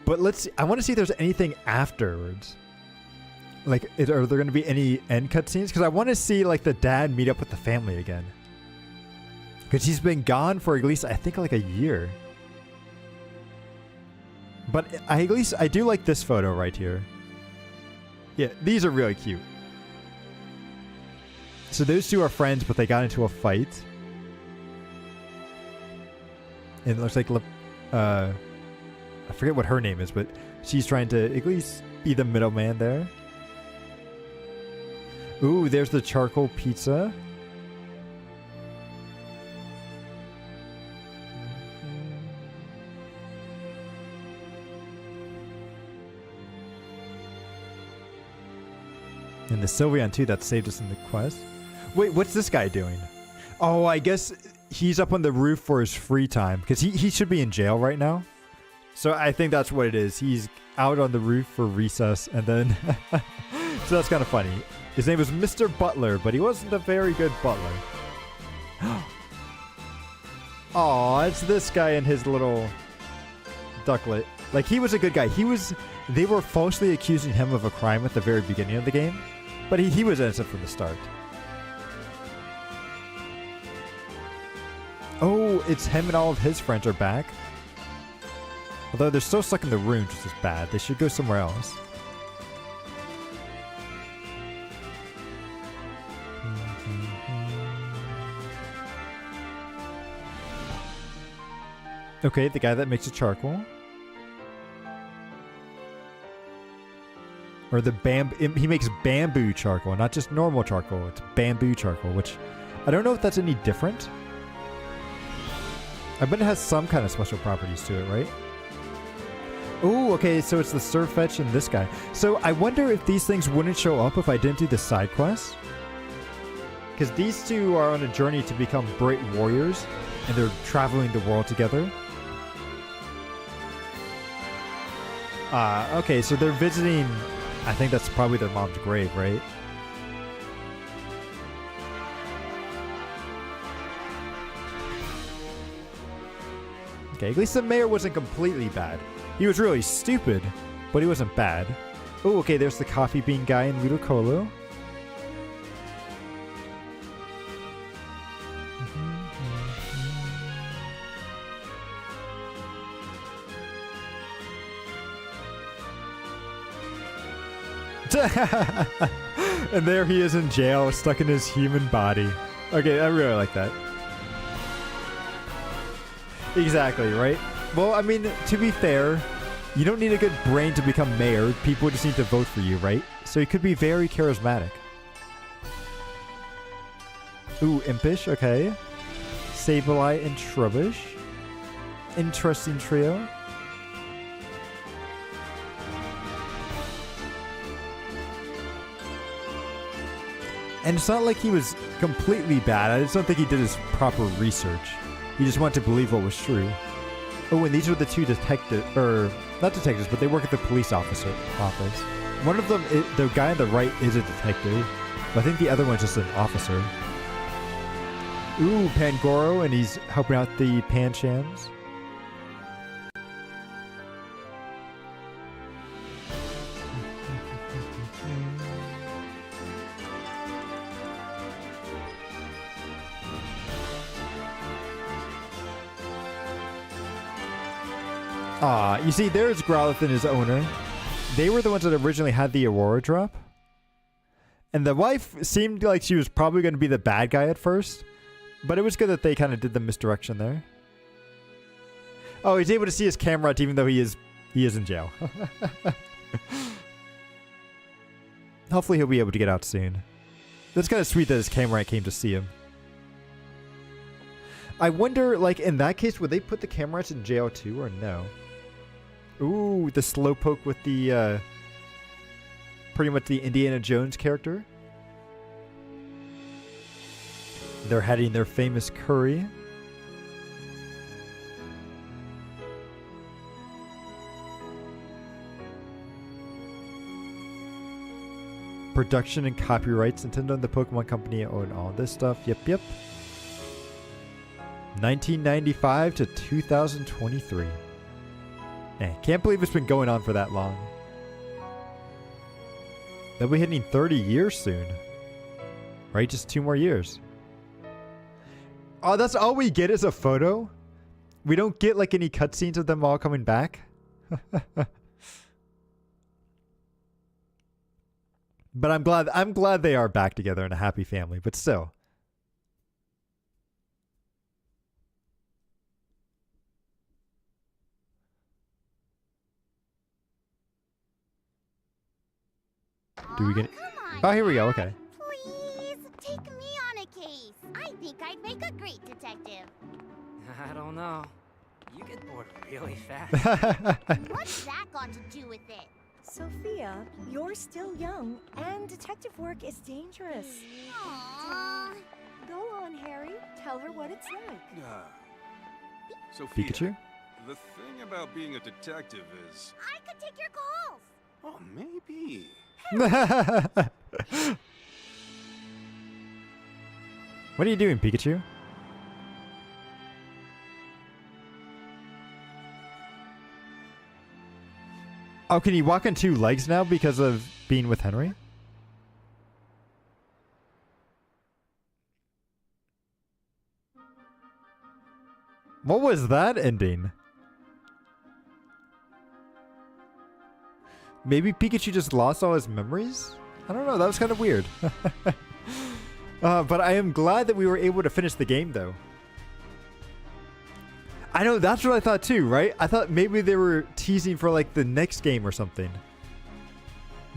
But I want to see if there's anything afterwards. Like, are there going to be any end cutscenes? Because I want to see, like, the dad meet up with the family again. Because he's been gone for at least, I think, like a year. But I do like this photo right here. Yeah, these are really cute. So those two are friends, but they got into a fight. And it looks like, I forget what her name is, but she's trying to at least be the middleman there. Ooh, there's the charcoal pizza. And the Sylveon too that saved us in the quest. Wait, what's this guy doing? Oh, I guess he's up on the roof for his free time because he should be in jail right now. So I think that's what it is. He's out on the roof for recess and then... So that's kind of funny. His name was Mr. Butler, but he wasn't a very good butler. Aw, it's this guy and his little ducklet. Like, he was a good guy. They were falsely accusing him of a crime at the very beginning of the game, but he was innocent from the start. Oh, it's him and all of his friends are back. Although they're still stuck in the room, which is bad. They should go somewhere else. Okay, the guy that makes the charcoal. Or he makes bamboo charcoal, not just normal charcoal. It's bamboo charcoal, which I don't know if that's any different. I bet it has some kind of special properties to it, right? Oh, okay, so it's the Surfetch and this guy. So I wonder if these things wouldn't show up if I didn't do the side quests. Because these two are on a journey to become great warriors, and they're traveling the world together. Okay, so they're visiting... I think that's probably their mom's grave, right? Okay, at least the mayor wasn't completely bad. He was really stupid, but he wasn't bad. Oh, okay, there's the coffee bean guy in Ludicolo. And there he is in jail, stuck in his human body. Okay, I really like that. Exactly, right? Well, I mean, to be fair, you don't need a good brain to become mayor. People just need to vote for you, right? So he could be very charismatic. Ooh, Impish, okay. Sableye and Trubbish. Interesting trio. And it's not like he was completely bad. I just don't think he did his proper research. He just wanted to believe what was true. Oh, and these are the two detectives, or not detectives, but they work at the police office. One of them, the guy on the right is a detective, but I think the other one's just an officer. Ooh, Pangoro, and he's helping out the Panchams. You see, there's Growlithe and his owner. They were the ones that originally had the Aurora drop. And the wife seemed like she was probably going to be the bad guy at first. But it was good that they kind of did the misdirection there. Oh, he's able to see his camera even though he is in jail. Hopefully he'll be able to get out soon. That's kind of sweet that his camera came to see him. I wonder, like, in that case, would they put the Camrats in jail too, or no? Ooh, the Slowpoke with the, pretty much the Indiana Jones character. They're heading their famous curry. Production and copyrights. Nintendo and the Pokemon Company own all this stuff. Yep. 1995 to 2023. Man, can't believe it's been going on for that long. They'll be hitting 30 years soon. Right? Just 2 more years. Oh, that's all we get is a photo? We don't get like any cutscenes of them all coming back? But I'm glad they are back together in a happy family, but still. Do we get it? Oh, here we go. Okay. Please, take me on a case. I think I'd make a great detective. I don't know. You get bored really fast. What's that got to do with it? Sophia, you're still young, and detective work is dangerous. Aww. Go on, Harry. Tell her what it's like. Sophia, Pikachu? the thing about being a detective is... I could take your calls. Oh, maybe. What are you doing, Pikachu? Oh, can he walk on 2 legs now because of being with Henry? What was that ending? Maybe Pikachu just lost all his memories? I don't know, that was kind of weird. But I am glad that we were able to finish the game, though. I know, that's what I thought too, right? I thought maybe they were teasing for like the next game or something.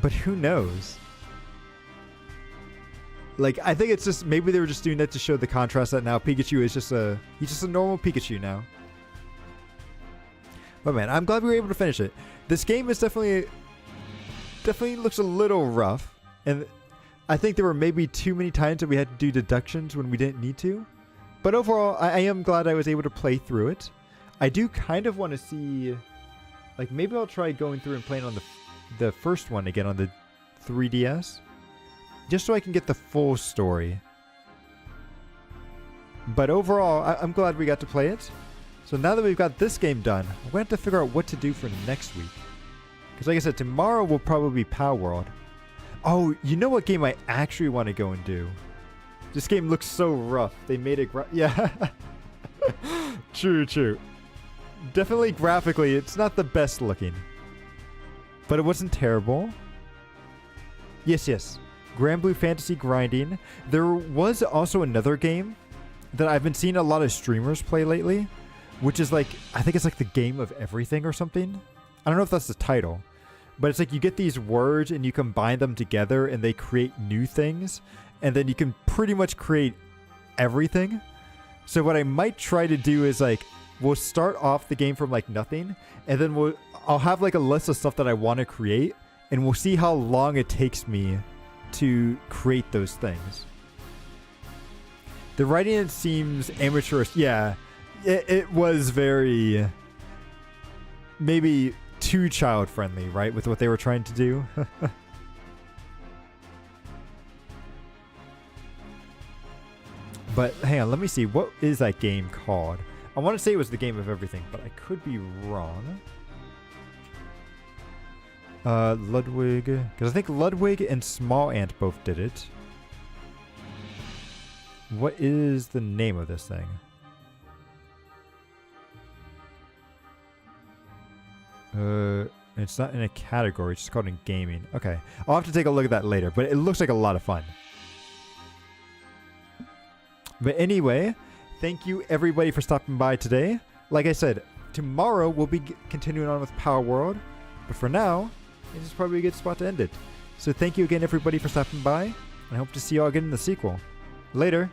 But who knows? Like, I think it's just, maybe they were just doing that to show the contrast that now Pikachu is he's just a normal Pikachu now. But man, I'm glad we were able to finish it. This game is definitely looks a little rough. And I think there were maybe too many times that we had to do deductions when we didn't need to. But overall, I am glad I was able to play through it. I do kind of want to see, like, maybe I'll try going through and playing on the first one again on the 3DS. Just so I can get the full story. But overall, I'm glad we got to play it. So now that we've got this game done, we're going to have to figure out what to do for next week. Because like I said, tomorrow will probably be Pow World. Oh, you know what game I actually want to go and do? This game looks so rough. They made it... yeah. True. Definitely graphically, it's not the best looking. But it wasn't terrible. Yes. Grand Blue Fantasy Grinding. There was also another game that I've been seeing a lot of streamers play lately, which is like, I think it's like the game of everything or something. I don't know if that's the title. But it's like you get these words and you combine them together and they create new things. And then you can pretty much create everything. So what I might try to do is like, we'll start off the game from like nothing. And then I'll have like a list of stuff that I want to create. And we'll see how long it takes me to create those things. The writing, it seems amateurish. Yeah, it was very, maybe too child friendly, right? With what they were trying to do. But hang on, let me see. What is that game called? I want to say it was the game of everything, but I could be wrong. Ludwig. Because I think Ludwig and Small Ant both did it. What is the name of this thing? It's not in a category. It's just called in gaming. Okay. I'll have to take a look at that later, but it looks like a lot of fun. But anyway, thank you everybody for stopping by today. Like I said, tomorrow we'll be continuing on with Power World, but for now, this is probably a good spot to end it. So thank you again everybody for stopping by, and I hope to see you all again in the sequel. Later.